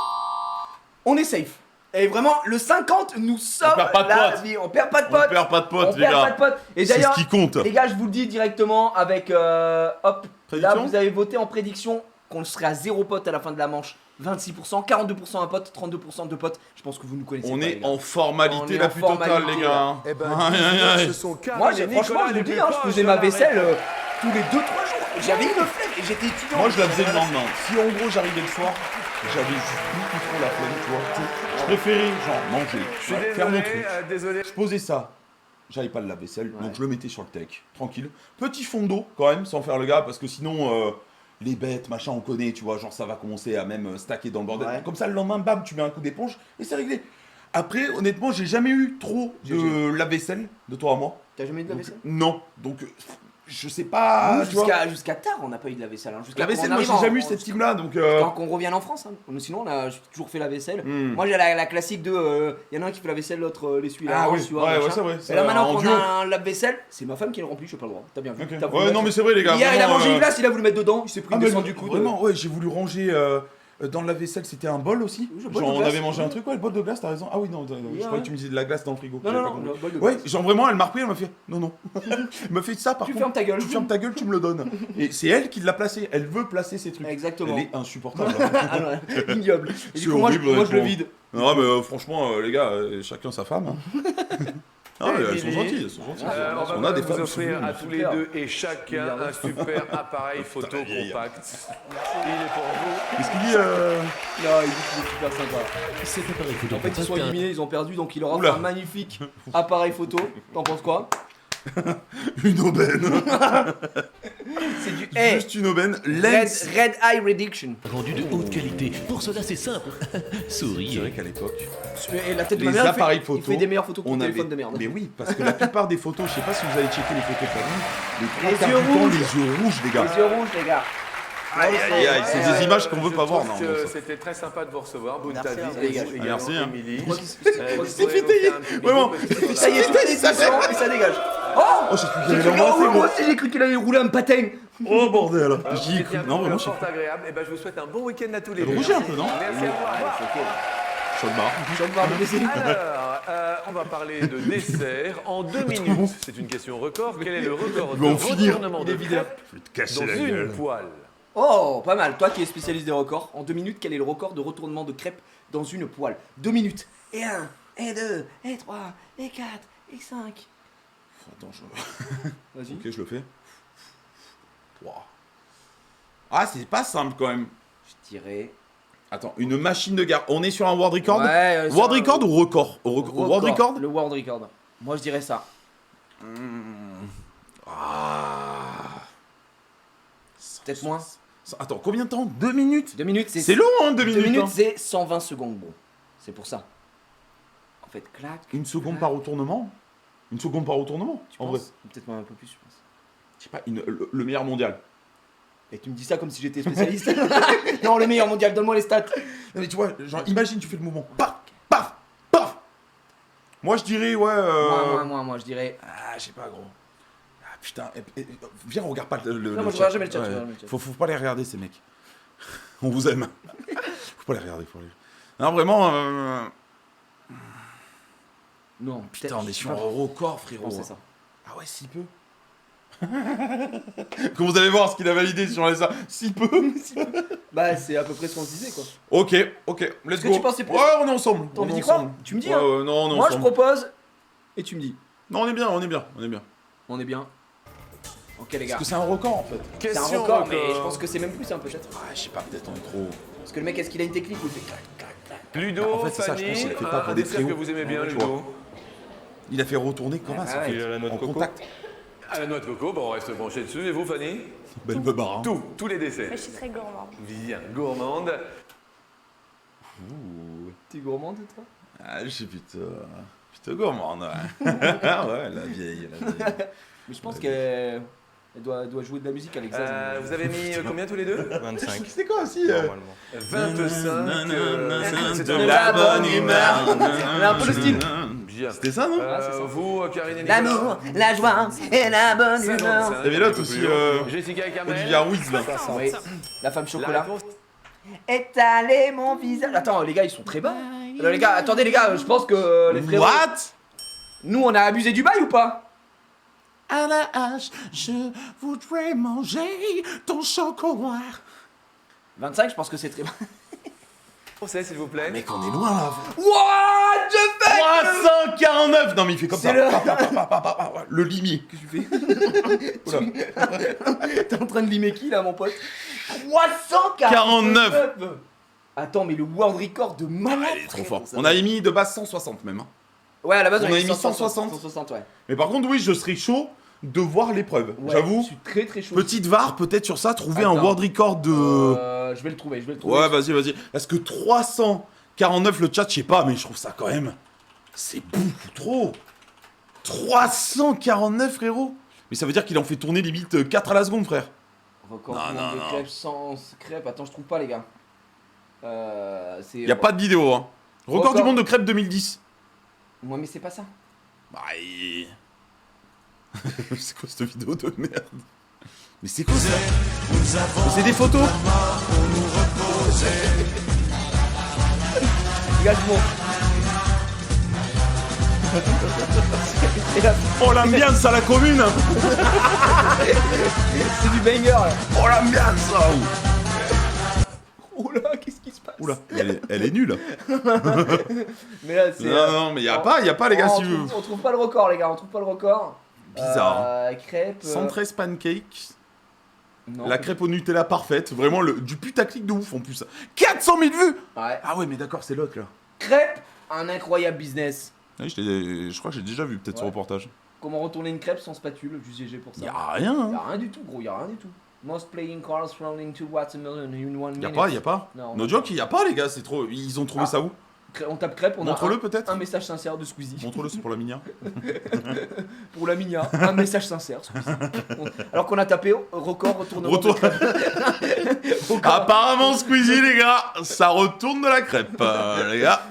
On est safe. Et vraiment, le 50 nous sauve perd pas de la potes. vie. On perd pas de On potes. perd pas de potes, On les perd pas gars. de potes. Et C'est ce d'ailleurs, qui compte. les gars, je vous le dis directement avec hop. Là, Prédiction vous avez voté en prédiction qu'on serait à 0 potes à la fin de la manche. 26%, 42% un pote, 32% deux potes. Je pense que vous nous connaissez. On pas, est les gars. en formalité On est la en plus totale, formalité, les gars. Eh ben, Aïe, aïe, aïe. ce sont Karine Moi, et franchement, Nicolas je les vous dis, plus hein, je proches faisais de ma la vaisselle réponse. tous les 2-3 jours. J'avais une flemme et j'étais étudiant. Moi, je la faisais le lendemain. Si en gros j'arrivais le soir, j'avais juste plus trop la flemme, tu vois. Je préférais, genre, manger, Je suis faire mon désolé, truc. désolé. Je posais ça. J'avais pas le lave-vaisselle, Ouais. donc je le mettais sur le tech, tranquille. Petit fond d'eau, quand même, sans faire le gars, parce que sinon, les bêtes, machin, on connaît, tu vois, genre ça va commencer à même stacker dans le bordel. Ouais. Comme ça, le lendemain, bam, tu mets un coup d'éponge et c'est réglé. Après, honnêtement, j'ai jamais eu trop de lave-vaisselle, de toi à moi. T'as jamais eu de la Donc, vaisselle? non, donc je sais pas. Nous, tu vois. jusqu'à tard, on n'a pas eu de la vaisselle. Hein. Jusqu'à La qu'on vaisselle, moi arrive j'ai en- jamais eu en- cette team-là, donc. Quand qu'on revienne en France, hein. Mais sinon on a toujours fait la vaisselle. Moi j'ai la classique de. Il y en a un qui fait la vaisselle, l'autre l'essuie la Ah hanche, oui, tu vois, ouais, machin. c'est vrai. Et là maintenant en qu'on duo. a un lave-vaisselle, c'est ma femme qui le remplit, je sais pas le droit. T'as bien vu. Ok. T'as voulu Ouais, mettre- non, mais c'est vrai, les gars. Hier il a vraiment, mangé une glace, il a voulu mettre dedans, il s'est pris Ah, une mais descente du coude. vraiment, ouais, j'ai voulu ranger dans le lave-vaisselle, c'était un bol aussi. Oui, le bol Genre, de on glace. avait mangé un truc, ouais, le bol de glace, t'as raison. Ah oui, non, je Ouais. croyais que tu me disais de la glace dans le frigo. Non, J'avais non, pas non, compris. le bol de Ouais, glace. genre vraiment, elle m'a repris, elle m'a fait non, non. Elle m'a fait ça par Tu contre. fermes ta gueule. Tu fermes ta gueule, tu me le donnes. Et c'est elle qui l'a placé, elle veut placer ses trucs. Exactement. Elle est insupportable. Ah non, ignoble. Et du C'est coup, moi, horrible, je le honnêtement. vide. Non, mais franchement, les gars, chacun sa femme. Hein. Ah, mais elles sont Émilie, gentilles, elles sont gentilles. On on va a des vous femmes offrir soumises. à tous les super. deux et chacun un super appareil photo vieille. compact. Il est pour vous. Qu'est-ce qu'il dit Non, il dit qu'il est super sympa. Cet appareil photo En fait, ils sont compact, éliminés, ils ont perdu, donc il aura Oula. un magnifique appareil photo. T'en penses quoi? Une aubaine. C'est du hey, Juste une aubaine. red, Lens. red Eye Reduction. rendu de haute qualité. Pour cela, c'est simple. C'est vrai Souriez. qu'à l'époque, Et la tête de les ma mère, appareils il photo, fait des meilleures photos que on ton avait. téléphone de merde. Mais oui, parce que la plupart des photos, je sais pas si vous avez checké les photos de famille, Les trois yeux quarts du temps, rouges. les yeux rouges, les gars. Les yeux rouges, les gars. Aïe, aïe, aïe, c'est des images qu'on veut Je pas voir, trouve non. que ça. C'était très sympa de vous recevoir. Bonne Merci, ta vie. hein. Et Dégage. également, Merci, hein. Émilie. C'est fêté, vraiment. Ça y est, tout est discussion et ça dégage. Oh, Oh, j'ai cru qu'il j'ai allait cru que- l'embrasser, oh, moi moi. aussi j'ai cru qu'il allait rouler un patin. Oh bordel. J'y ai C'était cru. un Non, vraiment, moment j'ai fort agréable. Et ben, je vous souhaite un bon week-end à tous les Elle deux. rougit un peu, non Merci à vous. Au revoir. chaud de barre. Je viens de voir le baiser. Alors, on va parler de dessert en 2 minutes. C'est une question record. Quel est le record de va en finir. retournement Il de est videur. crêpes Je vais te casser dans la une gueule. poêle? Oh, pas mal. Toi qui es spécialiste des records, en 2 minutes, quel est le record de retournement de crêpes dans une poêle? 2 minutes. Et 1, et 2, et 3, et 4, et 5. Attends, Vas-y. ok, je le fais. 3. Ah, c'est pas simple quand même. Je dirais. Attends, une machine de guerre. On est sur un world record Ouais, World record ou record World record Le world record. Moi je dirais ça. Ah. Peut-être moins. Attends, combien de temps 2 minutes 2 minutes, C'est long, hein, 2 2 minutes. minutes, hein. c'est 120 secondes. Bon, c'est pour ça. En fait, clac. Une seconde par retournement Une seconde par retournement Tu En vrai. penses? Peut-être même un peu plus, je pense. Je sais pas, le meilleur mondial. Et tu me dis ça comme si j'étais spécialiste. Non, le meilleur mondial, donne-moi les stats. Non, mais tu vois, genre, imagine, tu fais le mouvement. Paf, paf, paf. Moi, je dirais, ouais. Moi, je dirais. Ah, je sais pas, gros. Ah, putain. Viens, regarde pas le. Non, moi, je regarde jamais le chat, je regarde jamais le chat. Faut pas les regarder, ces mecs. On vous aime. Faut pas les regarder, Non, vraiment. Non, Putain, on est sur un Je record, frérot. pense que c'est ça. Ah ouais, si peu. Comme vous allez voir ce qu'il a validé sur les ça. Si peu. Bah, c'est à peu près ce qu'on se disait, quoi. Ok, let's que go. tu pensais plus Ouais, on est ensemble. T'as On envie est d'y croire? ensemble. Tu me dis, Ouais, hein. non, on est Moi, je ensemble. propose. Et tu me dis. Non, on est bien. On est bien. Ok, les gars. Parce que c'est un record, en fait. C'est un Question record, mais je pense que c'est même plus, un peut-être. Ah, je sais pas, peut-être on est trop. Parce que le mec, est-ce qu'il a une technique ou il fait clac, clac, clac? Ludo, En fait, c'est ça, je pense Fanny, qu'il le fait pas pour un des dessert très que hauts. vous aimez bien, Ouais, tu Ludo. Il a fait retourner comment Ah ça ouais. fait Il a la noix de en coco. contact. À la noix de coco, bon, on reste branché dessus. Et vous, Fanny? Belle beubare. Tous les desserts. Mais je suis très gourmande. Bien, gourmande. T'es gourmande, toi? Ah, je suis plutôt gourmande. Ouais. Ah ouais, la vieille. Mais je pense qu'elle doit jouer de la musique avec ça. Vous avez mis combien tous les deux? 25. C'était quoi aussi Normalement. 25. C'est de la bonne humeur. On a un peu le style. Bien. C'était ça, non Vous, Karine et Nicolas. L'amour, la joie et la bonne humeur. 55, Il y avait l'autre un peu aussi, plus haut. Jessica et Kamel. Olivia Ruiz, là. Oui, la femme La chocolat. réponse. Étaler mon visage. Attends, les gars, ils sont très bas. Les gars, attendez, les gars, je pense que les frérots. What Nous, on a abusé du bail ou pas? À la hache, je voudrais manger ton chocolat. 25, je pense que c'est très bas. Procès, s'il vous plaît. Mec, on est loin là. What the fuck? 349. Non, mais il fait comme C'est ça. le- Le limier. Qu'est-ce que tu fais? T'es en train de limer qui là, mon pote? 349. Attends, mais le world record de malade. Il est trop fort. On a émis de base 160 même. Hein. Ouais, à la base, on a mis 160. 160. 160, ouais. Mais par contre, oui, je serais chaud de voir l'épreuve. Ouais, J'avoue. Je suis très très chaud. Petite VAR, peut-être sur ça, trouver un Attends. world record de. Je vais le trouver, je vais le trouver. Ouais, vas-y. Parce que 349 le chat, je sais pas, mais je trouve ça quand même. C'est beaucoup trop. 349, frérot. Mais ça veut dire qu'il en fait tourner limite 4 à la seconde, frère. Record Non, du non, nombre de non. crêpes sans crêpes. Attends, je trouve pas, les gars. Y a pas de vidéo, hein. Record du monde de crêpes 2010. Moi, mais c'est pas ça. Bah, c'est quoi cette vidéo de merde? Mais c'est quoi ça? Mais c'est des photos. Les gars, je montre. Oh l'ambiance à la commune. C'est du banger, là. Oh l'ambiance. Oh là, qu'est-ce qui se passe? Oula, elle est nulle. Mais là, c'est. Non, mais y a pas les gars, Oh, si vous... on trouve pas le record, les gars, on trouve pas le record. Bizarre. Crêpes. 113 pancakes. Non, La crêpe au Nutella parfaite. Vraiment du putaclic de ouf en plus. 400 000 vues. Ouais. Ah ouais, mais d'accord, c'est l'autre là. Crêpes, un incroyable business. Ouais, je crois que j'ai déjà vu peut-être ce Ouais. reportage. Comment retourner une crêpe sans spatule, juste GG pour ça. Y a rien. Y Hein. a rien du tout, gros, y a rien du tout. Most playing cars rolling 2 watermelon in 1 minute. Y a pas. Non, No joke, y a pas les gars, c'est trop. Ils ont trouvé Ah. ça où? On tape crêpe, on Montre-le a peut-être. un message sincère de Squeezie. Montre-le, c'est pour la minia. Pour la Minia, un message sincère, Squeezie. Alors qu'on a tapé record retournement Retour- de crêpe. Record. Apparemment, Squeezie, les gars, ça retourne de la crêpe. Les gars.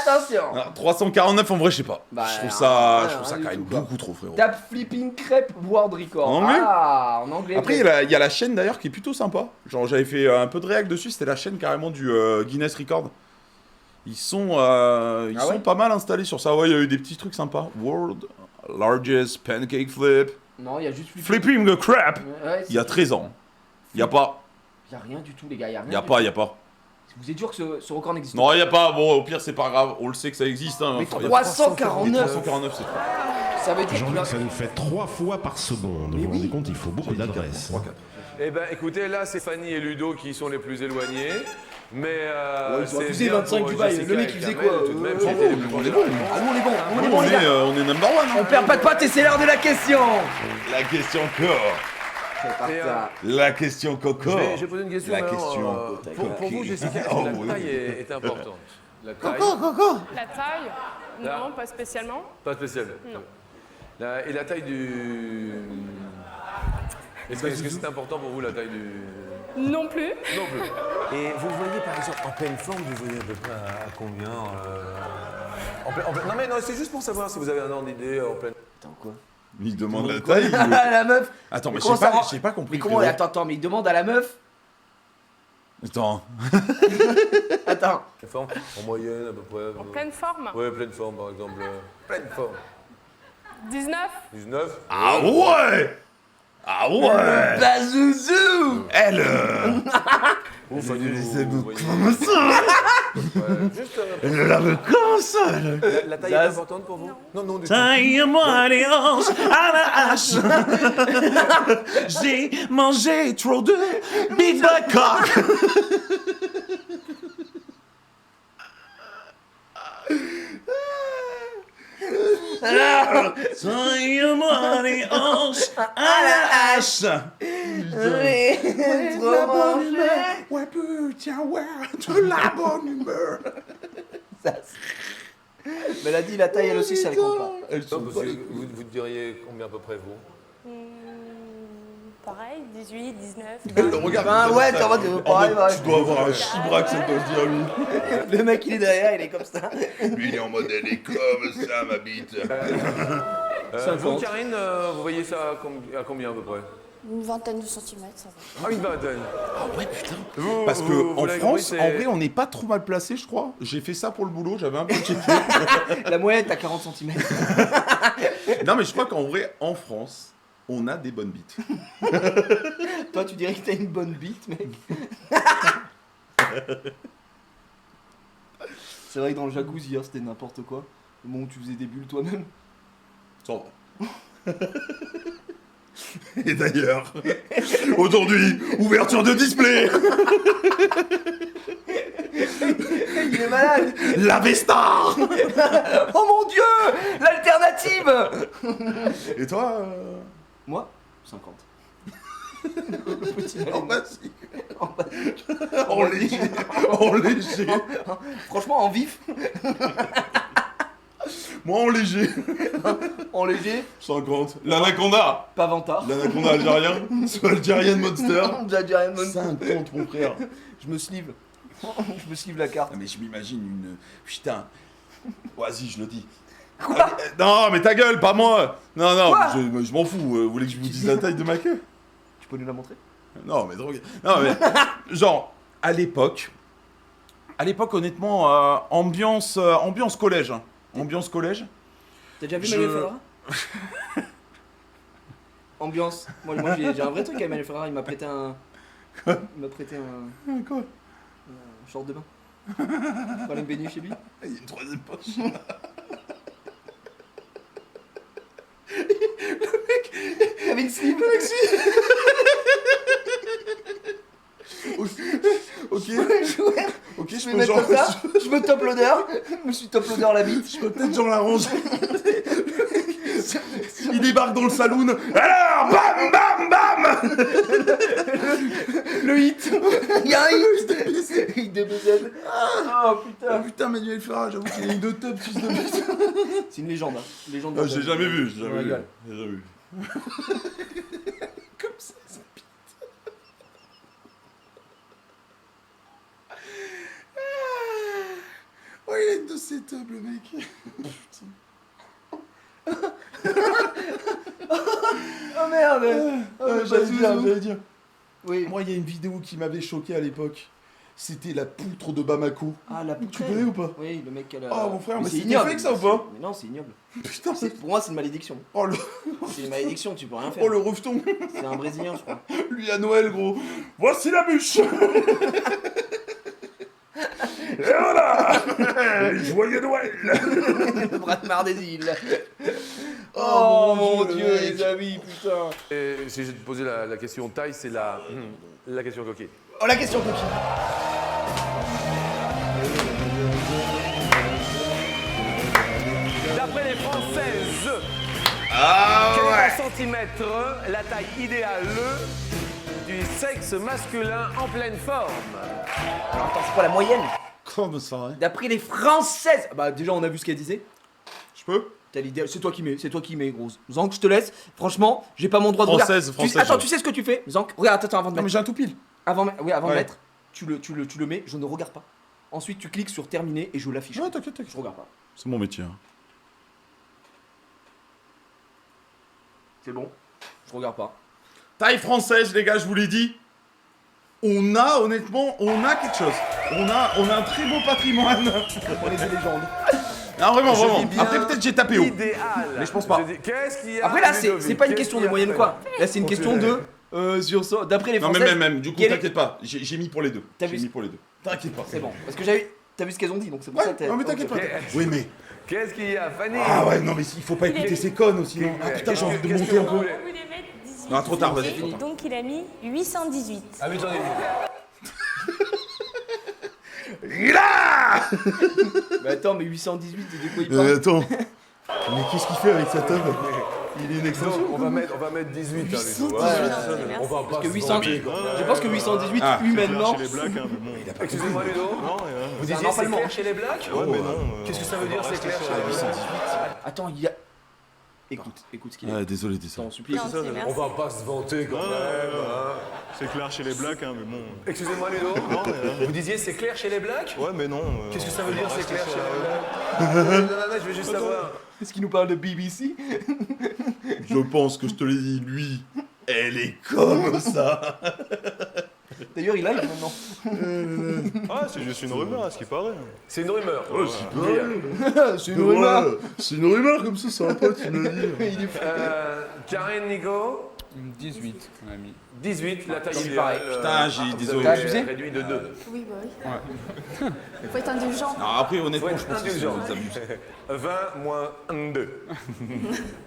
Attention. Ah, 349 en vrai, je sais pas. Bah, je trouve rien ça du quand même tout, quoi. beaucoup trop, frérot. Tape flipping crêpe world record. En anglais Ah, en anglais. Après, il y a la chaîne d'ailleurs qui est plutôt sympa. Genre, j'avais fait un peu de réact dessus, c'était la chaîne carrément du Guinness Record. Ils sont ouais pas mal installés sur ça. Ouais, il y a eu des petits trucs sympas. World largest pancake flip. Non, il y a juste Flipping a crap. Ouais, Il y a 13 ans. Il y a pas. Il y a rien du tout, les gars. Il y a rien. Il y a du pas, tout. il y a pas. Vous êtes sûr que ce record n'existe Non, il y a pas. Bon, au pire, c'est pas grave. On le sait que ça existe. Hein. Mais Enfin, il y a 349. 349, c'est trop. Ça veut dire qu'il Jean-Luc, a... ça nous fait 3 fois par seconde. Vous vous rendez compte, il faut beaucoup d'adresses. Eh ben, écoutez, là, c'est Fanny et Ludo qui sont les plus éloignés. Mais ils ont c'est accusé bien 25 pour du bail. Jessica Le mec, et il faisait Kamel, quoi tout de même, Oh, qui étaient les plus proches de la réponse. Ah, nous, on est bon. On est Nous, bon, on les gars. est number one. On perd pas de patte et c'est l'heure de la question. La question corps. C'est parti. Et, La question coco. Je vais poser une question. La alors, question. pour vous, Jessica, est-ce que Oh, la oui. taille est importante? La taille, La taille? Non, pas spécialement. pas spécialement. Non. Et la taille du... Est-ce que c'est important pour vous, la taille du... Non plus. Non plus. Et vous voyez, par exemple, en pleine forme, vous voyez à peu près à combien Non, mais non, c'est juste pour savoir si vous avez un ordre d'idée en pleine... Attends, quoi? Il demande la taille. La meuf. Attends, mais comment ça rend- j'ai pas compris. Mais comment? frérot. Attends, mais il demande à la meuf. Attends. Attends. forme, en moyenne à peu près. En pleine forme. Ouais, pleine forme, par exemple. Pleine forme. 19. 19. Ah ouais. Ah ouais. Bazouzou. Elle. Ouf, vous voyez... Juste Elle la veut comme ça. la taille est importante pour vous? Non, non, du tout. Taille-moi les hanches à la hache. J'ai mangé trop de Big Black Cock. Taille-moi les hanches à la hache. Trop mangé. Ouais, putain, ouais, de la bonne humeur. Ça, mais elle a dit la taille, elle aussi, ça ne compte pas. Elles Non, sont parce pas- que vous diriez combien à peu près, vous? Pareil, 18, 19. Le regard. Ben ouais, t'es en mode, pareil, pareil. Tu dois avoir un chibrac, ça doit se dire lui. Le mec, il est derrière, il est comme ça. Lui, il est en mode, elle est comme ça, ma bite. Vous, Karine, vous voyez ça à combien à peu près? Une vingtaine de centimètres, ça va. Ah, une vingtaine. Ah ouais, putain. Vous, Parce que vous en l'avez compris, France, c'est- en vrai, on n'est pas trop mal placé, je crois. J'ai fait ça pour le boulot, j'avais un peu checké. La moyenne, t'as 40 cm. Non, mais je crois qu'en vrai, en France, on a des bonnes bites. Toi, tu dirais que t'as une bonne bite, mec. C'est vrai que dans le jacuzzi, hier, c'était n'importe quoi. Le moment où tu faisais des bulles toi-même. Ça va. Et d'ailleurs, aujourd'hui, ouverture de display. Il est malade. La Vestar. Oh mon dieu, l'alternative. Et toi Moi, 50. Le petit En baleine. basique. En basique. En léger. En léger. Franchement, en vif. Moi en léger. En léger, 50. L'anaconda. pas vantard. L'anaconda algérien. Soit algérien monster. J'adore, 50 mon frère. je me sleeve. Je me sleeve la carte. Ah, mais je m'imagine une... Putain. Vas-y, je le dis. Allez, non, mais ta gueule, pas moi. Non, non, Quoi je m'en fous. Vous voulez que je vous dise la taille de ma queue? Tu peux nous la montrer? Non, mais drogue. Non, mais genre à l'époque, honnêtement, ambiance collège. Hein. Ambiance collège. T'as déjà vu Je- Manuel Ferrara? Ambiance. Moi j'ai un vrai truc avec Manuel Ferrara, il m'a prêté un. Quoi Il m'a prêté un Quoi? short de bain. Pour aller me baigner chez lui. Il y a une troisième poche. Il y avait une slip. Ok. Ouais. Ok, Je je vais peux mettre genre. comme ça, je me top l'odeur, je me suis top l'odeur la bite. Je peux peut-être genre la ranger. Il débarque dans le saloon. Alors, bam, bam, bam. Le hit. Il y a un hit. Hit de BZ. Oh Ah putain. putain, Manuel Ferrara, j'avoue qu'il a une de top, fils de pute. C'est une légende. Hein. Une légende Ah, j'ai jamais vu, j'ai On jamais vu. rigole. J'ai jamais vu. Comme ça pite. Oh, il a une de ses top, le mec. Oh merde. J'allais dire. Oui. Moi, il y a une vidéo qui m'avait choqué à l'époque. C'était la poutre de Bamako. Ah la poutre. Tu connais ou pas? Oui, le mec qui a la... Oh, mon frère, mais c'est c'était ignoble. fake, ça, ou pas? Mais non, c'est ignoble. Putain, c'est... Pour moi, c'est une malédiction. Oh le... C'est une malédiction, tu peux rien faire. Oh, le rejeton. C'est un Brésilien, je crois. Lui à Noël, gros. Voici la bûche. Et voilà. Joyeux Noël. Le Bratmar des îles. Oh, Oh mon mon Dieu, Dieu, mec. les amis, putain. Et si je te posais la question taille, c'est la question coquille. Oh, la question cookie. D'après les Françaises, Ah quel ouais. est en centimètres la taille idéale du sexe masculin en pleine forme? Alors attends, c'est quoi la moyenne? Comme ça, hein. D'après les Françaises. Bah déjà, on a vu ce qu'elle disait. Je peux? T'as l'idée, c'est toi qui mets, gros. Zank, je te laisse. Franchement, j'ai pas mon droit de Française, regard. française, Attends, ouais. tu sais ce que tu fais, Zank? Regarde, attends, avant de Non, mais mettre. j'ai un tout pile. Avant de Ouais. mettre, tu le mets, je ne regarde pas. Ensuite, tu cliques sur terminer et je l'affiche. Ouais, t'inquiète, Je regarde pas. C'est mon métier. Hein. C'est bon. Je regarde pas. Taille française, les gars, je vous l'ai dit. On a, honnêtement, on a quelque chose. On a un très beau patrimoine. On est des légendes. Non, vraiment, Je vraiment. dis bien Après, peut-être j'ai tapé haut. Idéal. Mais je pense pas. dis, qu'est-ce qu'il y a Après là, Ludovic? c'est pas une Qu'est-ce question qu'il y de a moyenne quoi. Là, c'est une question de sur ça. D'après les Non, Françaises. même, du coup, quel est- t'inquiète pas. J'ai mis pour les deux. T'as J'ai vu mis pour les deux. T'inquiète pas. C'est bon. Parce que t'as vu ce qu'elles ont dit, donc c'est pour ça Ouais, que t'as. non, mais t'inquiète Ok. pas. Oui, mais. Qu'est-ce qu'il y a, Fanny? Ah ouais, non, mais il faut pas écouter ces connes aussi. Non. Ah putain, j'ai envie de Qu'est-ce monter que un vous peu. voulez? Vous voulez mettre 18. Non, trop tard, vas-y, Et trop tard. donc il a mis 818. Ah oui, j'en ai vu. Là. Mais attends, mais 818, de quoi il parle? Attends. Mais qu'est-ce qu'il fait avec sa table? Il est une extension. Donc, on va mettre 18. hein, Ludo. 818. Ouais, on va pas Parce que se 800, vanter, quand même. je pense que 818 Ah. humainement. Chez les blacks, hein, mais bon. Excusez-moi, Ludo. Non, Vous C'est un disiez c'est empalement. clair chez les blacks? Ouais, mais non. Qu'est-ce que ça veut dire, c'est clair chez les blacks? Attends, il y a. Écoute ce qu'il a. Désolé, T'en supplie. Non, écoute. c'est On merci. va pas se vanter quand Ouais, même. ouais, hein. C'est clair chez les blacks, hein, mais bon. Excusez-moi, Ludo. Non, mais, Vous disiez c'est clair chez les blacks? ouais, mais non. Qu'est-ce que ça veut on dire, va c'est rester clair sur chez la- les blacks? Non, je veux juste savoir. Est-ce qu'il nous parle de BBC? Je pense que je te l'ai dit, lui, elle est comme ça. D'ailleurs, il live maintenant. Ah, c'est juste une rumeur, à ce qui paraît. C'est une rumeur. C'est une rumeur. C'est une rumeur comme ça, c'est un pote, il me l'a dit. Il est fou. Karine, Nico, 18, on a mis. 18, la taille C'est idéale. pareil. Putain, vous désolé. avez T'as abusé réduit de 2. Oui, bah oui. Faut être indulgent. Non, après, honnêtement, Faut je être pense que c'est indulgent. des abus. 20 moins 2.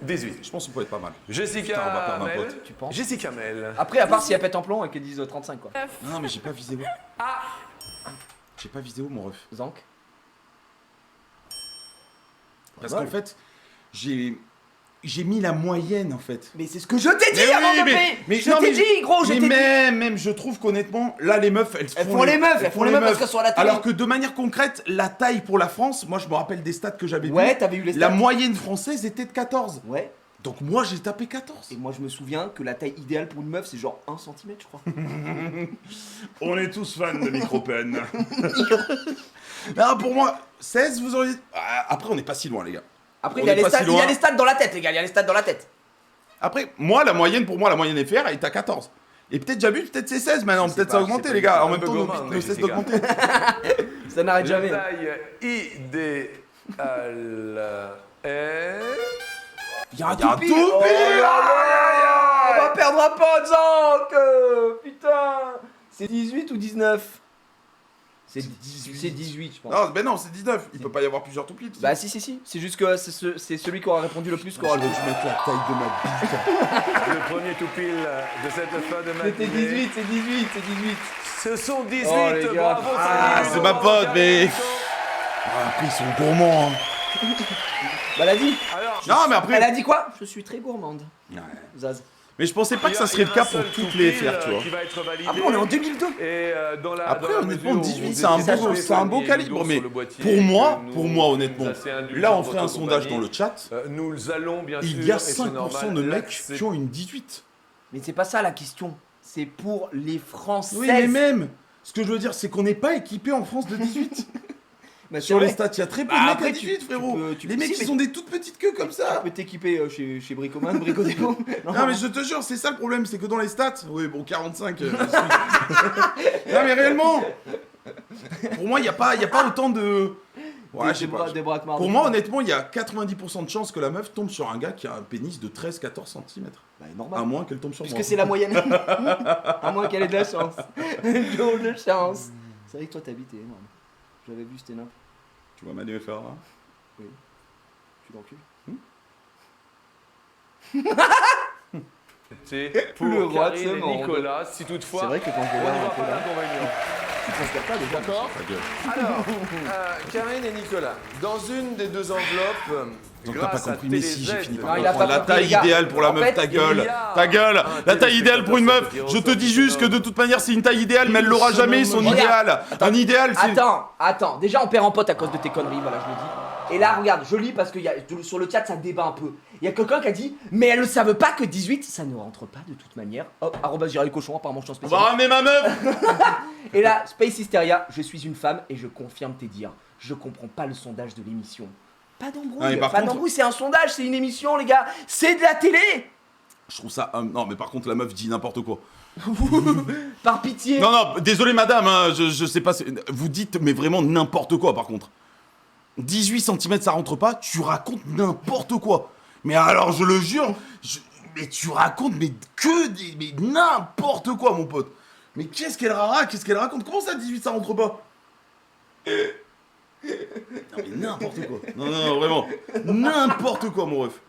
18. Je pense qu'on peut être pas mal. Jessica Putain, on va perdre un Mel. pote. Tu penses? Jessica Mel. Après, à part si elle pète en plomb et qu'elle dise 35 quoi. Non, mais j'ai pas visé haut. Ah. J'ai pas visé haut, mon ref. Zank. Parce qu'en fait, j'ai j'ai mis la moyenne en fait. Mais c'est ce que je t'ai dit Mais avant oui, de mais- payer. mais Je non, t'ai mais- dit, gros, je Mais t'ai dit. même, je trouve qu'honnêtement, là, les meufs, elles Elles font les meufs parce qu'elles sont à la télé. Alors que de manière concrète, la taille pour la France, moi je me rappelle des stats que j'avais Ouais, vues, t'avais eu les la stats. moyenne française était de 14. Ouais. Donc moi j'ai tapé 14. Et moi, je me souviens que la taille idéale pour une meuf, c'est genre 1 cm, je crois. On est tous fans de micro-peine. Non, pour moi, 16, vous auriez... Ah, après, on n'est pas si loin, les gars. Après, On il y a est les pas stats, si il y a loin. les stats dans la tête, les gars. Il y a les stats dans la tête. Après, moi, la moyenne FR est à 14. Et peut-être j'abuse, peut-être c'est 16 maintenant, peut-être ça a augmenté, les gars. En même temps, ne cesse d'augmenter. Ça n'arrête La jamais. taille idéale est... Il y a un Il y a un toupie. toupie. Oh là là. On va perdre un pote, Zank. Putain. C'est 18 ou 19? C'est 18, je pense. Non, ben non, c'est 19. Il peut pas y avoir plusieurs toupies. Bah si. C'est juste que c'est celui qui aura répondu le plus qui aura le je vais mettre la taille de ma bite. Le premier tout pile de cette fin de matinée. C'était 18, c'est 18. Ce sont 18, Oh, les gars. bravo. Ah, c'est c'est ma pote, mais... Ah, après, ils sont gourmands, hein. Bah elle a dit. Alors, Non, mais après... Elle a dit quoi? Je suis très gourmande. Ouais. Zaz. Mais je pensais pas que ça serait le cas pour toutes les FR, tu vois. Qui va être validé. Après on est en 2002. Et dans la, Après, dans la honnêtement, mesure 18, où c'est un vous beau- avez c'est un beau mis calibre, sur mais le boîtier pour moi, que nous honnêtement, assez indulgents là, on dans ferait un votre sondage compagnie. dans le chat. Nous allons bien sûr. Il y a et c'est 5% normal, de mecs l'accepter. qui ont une 18. Mais c'est pas ça la question. C'est pour les Françaises. Oui, mais même, ce que je veux dire, c'est qu'on n'est pas équipé en France de 18. Bah, c'est Sur les vrai. stats, il y a très peu Bah, de mecs après, à tu- 18, tu frérot. peux- tu Les peux- mecs, si, ils mais- ont des toutes petites queues comme Tu ça. peux t'équiper chez Bricoman, Bricodémo. Non, mais je te jure, c'est ça le problème, c'est que dans les stats, oui, bon, 45, je suis- Non, mais réellement, pour moi, il n'y a pas autant de... Ouais, je sais pas. Des braquements. Pour moi, honnêtement, il y a 90% de chances que la meuf tombe sur un gars qui a un pénis de 13-14 cm. Bah, À normal. moins qu'elle tombe sur moi. Puisque c'est la moyenne. À moins qu'elle ait de la chance. Jour de chance. C'est vrai que toi t'habites énorme. J'avais vu, c'était nimp. Tu vois Manu FR là Tu l'encules. C'est Le pour roi de Karine ce et monde. Nicolas, si toutefois. C'est vrai que quand je on regarde n'y un voit peu pas là, d'inconvénient. tu transpires pas déjà. D'accord. Ta gueule. Alors, Karine et Nicolas, dans une des deux enveloppes, Donc t'as pas grâce à compris, mais si, j'ai TéléZ, fini Non, par il a comprendre. pas La compris, taille les gars. idéale pour la En meuf, fait, ta il gueule. y a Ta gueule. un La taille idéale pour une meuf. téléspectateur Je te dis juste que de toute manière, c'est une taille idéale, mais elle l'aura Son jamais, nom son me- idéal. Un idéal, c'est... Attends. Déjà, on perd en pote à cause de tes conneries, voilà, je le dis. Et là, regarde, je lis parce que sur le chat, ça débat un peu. Il y a quelqu'un qui a dit, mais elles ne savent pas que 18, ça ne rentre pas de toute manière. Hop, @Gérald Cochon, apparemment, je suis en On va spécial. ramener ma meuf. Et là, Space Hysteria, je suis une femme et je confirme tes dires. Je comprends pas le sondage de l'émission. Pas Ah, mais d'embrouille, par pas contre- d'embrouille, c'est un sondage, c'est une émission, les gars. C'est de la télé. Je trouve ça... non, mais par contre, la meuf dit n'importe quoi. Par pitié. Non, non, désolé madame, hein, je sais pas... Vous dites, mais vraiment n'importe quoi, par contre. 18 cm, ça rentre pas, tu racontes n'importe quoi. Mais alors, je le jure, mais tu racontes mais n'importe quoi, mon pote. Mais qu'est-ce qu'elle raconte? Comment ça, 18, ça rentre pas? Non, mais n'importe quoi. Non, vraiment. N'importe quoi, mon ref.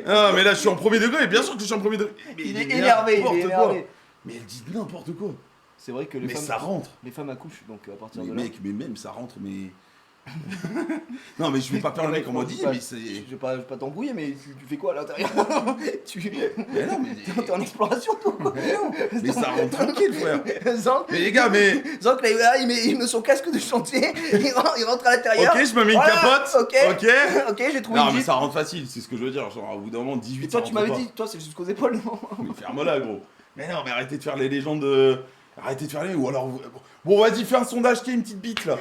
Ah, mais là, je suis en premier degré, bien sûr que je suis en premier degré. Mais Il est énervé, n'importe il est quoi. énervé. Mais elle dit n'importe quoi. C'est vrai que les Mais femmes, ça rentre. les femmes accouchent, donc à partir Mais de là. mec, mais même ça rentre, mais. Non, mais je vais pas faire le mec en mode dit, mais c'est. Je vais pas t'embrouiller, mais tu fais quoi à l'intérieur? Tu. Mais non, mais. T'es en exploration, toi, quoi. Mais ça rentre tranquille, frère. Zank, Mais les gars, mais. Zank, là, il met son casque de chantier, il rentre à l'intérieur. Ok, je me mets une Voilà, capote. Ok, ok, j'ai trouvé Non, une mais Jeep. ça rentre facile, c'est ce que je veux dire. Genre, au bout d'un moment, 18. Et toi, ça tu rentre m'avais pas. dit, toi, c'est jusqu'aux épaules, non? Mais ferme-la, gros. Mais non, mais arrêtez de faire les légendes de. Arrêtez de faire les. Ou alors. Bon, vas-y, fais un sondage qui a une petite bite là.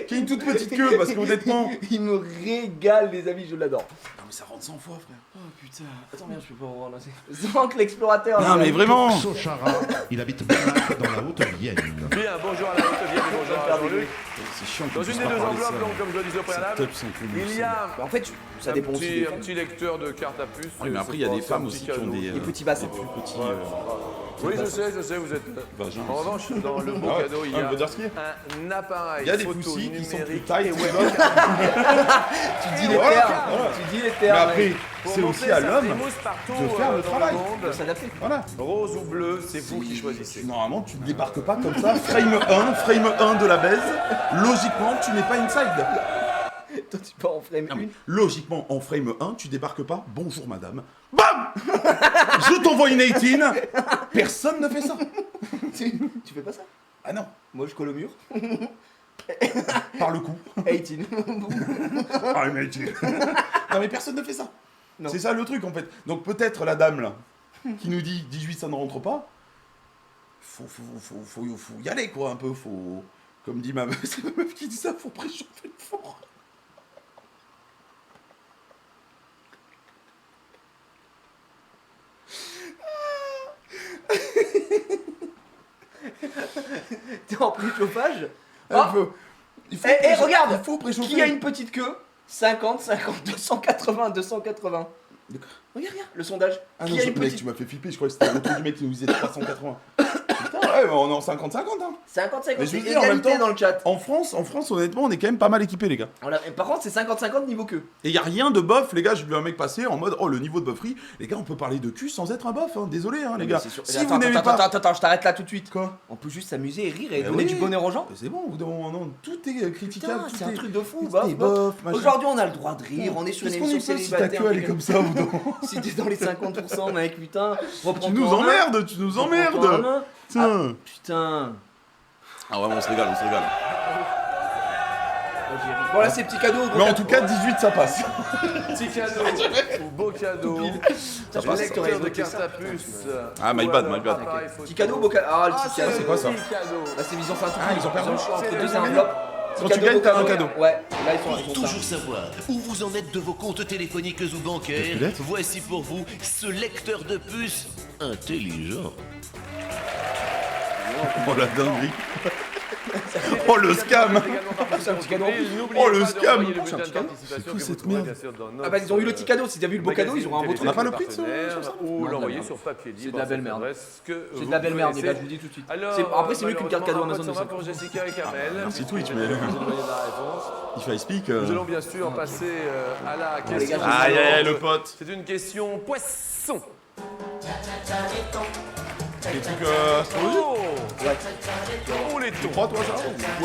Qui a une toute petite queue, parce qu'honnêtement. Il me régale, les amis, je l'adore. Non, mais ça rentre 100 fois, frère. Oh putain. Attends, merde, je peux pas revoir là. Zank, l'explorateur. Non, mais vraiment. Sochara, il habite Bernac dans la Haute-Vienne. Bien, bonjour à la Haute-Vienne, bonjour à Jean-Luc. C'est chiant. Dans une des deux enveloppes, donc, comme je le disais au préalable, il y a Bah, en fait, ça dépend aussi des un femmes. petit lecteur de carte à puce. Oui, mais après, il y a des femmes aussi qui ont des. Les petits bassins. plus petits. Oui, je sais, vous êtes. Vagin. En revanche, dans le beau Ah ouais. cadeau, il y Ah, a on peut dire ce qu'il y un appareil Il y a des photo poussis qui sont plus numérique tailles, et tu webcam. Tu dis les Voilà, termes. voilà. Tu dis les Mais termes. après, Pour c'est montrer aussi à sa l'homme frimousse partout, de faire le dans travail. monde. De s'adapter. Voilà. Rose ou bleu, c'est vous qui choisissez. Normalement, tu ne débarques pas comme ça, frame 1 de la baise. Logiquement, tu n'es pas inside. Toi, tu pars en frame Ah, mais 1. logiquement, en frame 1, tu débarques pas. Bonjour madame. Bam. Je t'envoie une 18. Personne ne fait ça. Tu fais pas ça? Ah non, Moi, je colle au mur. par le coup. 18. Ah, une 18. Non mais personne ne fait ça. Non. C'est ça le truc en fait. Donc peut-être la dame là, qui nous dit 18 ça ne rentre pas. Faut y aller quoi un peu. Faut, comme dit ma meuf, c'est ma meuf qui dit ça, faut préchauffer le four. T'es en préchauffage? Ah, Oh. il faut Eh, regarde. il faut préchauffer. Qui a une petite queue? 50, 50, 280, 280. D'accord. Regarde, le sondage. Ah Qui non, a je, une mec, petite... tu m'as fait flipper, je croyais que c'était le truc du mec qui nous disait 380. Putain, ouais, mais on est en 50-50 hein. 50, 50, Mais je c'est veux dire, en même égalité temps- dans le chat. En France, honnêtement, on est quand même pas mal équipés, les gars. Et par contre, c'est 50, 50 niveau queue. Et y a rien de bof, les gars. J'ai vu un mec passer en mode, oh, le niveau de bofferie. Les gars, on peut parler de cul sans être un bof, hein. Désolé, hein, les gars. C'est sûr. Si Attends, vous n'aimez attends, pas. attends, je t'arrête là tout de suite. Quoi? On peut juste s'amuser et rire et Mais donner oui. du bonheur aux gens. Mais c'est bon, au bout d'un moment, non, tout est critiquable. Putain, tout c'est un est- truc de fou. tout Bof, est bof. bof, machin. Aujourd'hui, on a le droit de rire. On est sur une Qu'est-ce qu'on émission y fait si ta célibataire. queue, elle est comme ça, au bout d'un moment? Si t'es dans les 50%, mec, putain. Tu nous emmerdes, tu nous emmerdes. Putain. Putain. Ah ouais, on se régale, on se régale. Voilà ces petits cadeaux. Mais en tout cas, 18, ça passe. Petit cadeau ou beau cadeau. Ça Le passe. lecteur T'aurais de évoqué carte ça. à puce. Ah, my Ou bad, alors my bad. appareil photo. Petit cadeau, beau cadeau. Ah, le Ah, petit cadeau. c'est quoi ça? petit cadeau. Là, c'est ils ont fait un truc. Ah, ils ont perdu. le choix entre C'est deux les enveloppes. Quand Petit tu gagnes, beau t'as un cadeau. Ouais, là, ils Pour sont toujours savoir où vous en êtes de vos comptes téléphoniques ou bancaires, lettres voici pour vous ce lecteur de puces intelligent. Oh la dinguerie. Oh le scam. C'est un petit cadeau. Oh, le scam. C'est un petit cadeau. C'est quoi cette merde? Ah bah ils ont eu le petit cadeau, si t'as vu le beau cadeau, ils auront un beau truc. On n'a pas le prix de ce ou Non, l'envoyer non. sur papier libre. C'est de la belle merde. C'est C'est de la belle merde, les gars, je vous dis tout de suite. Après, c'est mieux qu'une carte cadeau Amazon de 50 50. pour Jessica et Kamel. Merci Twitch, mais Vous avez donné la réponse. if I speak. Nous allons bien sûr passer à la question. gars, Aïe aïe aïe, le suivante. pote. C'est une question poisson. Des trucs. Oh Oh les Tu tons. crois toi ça?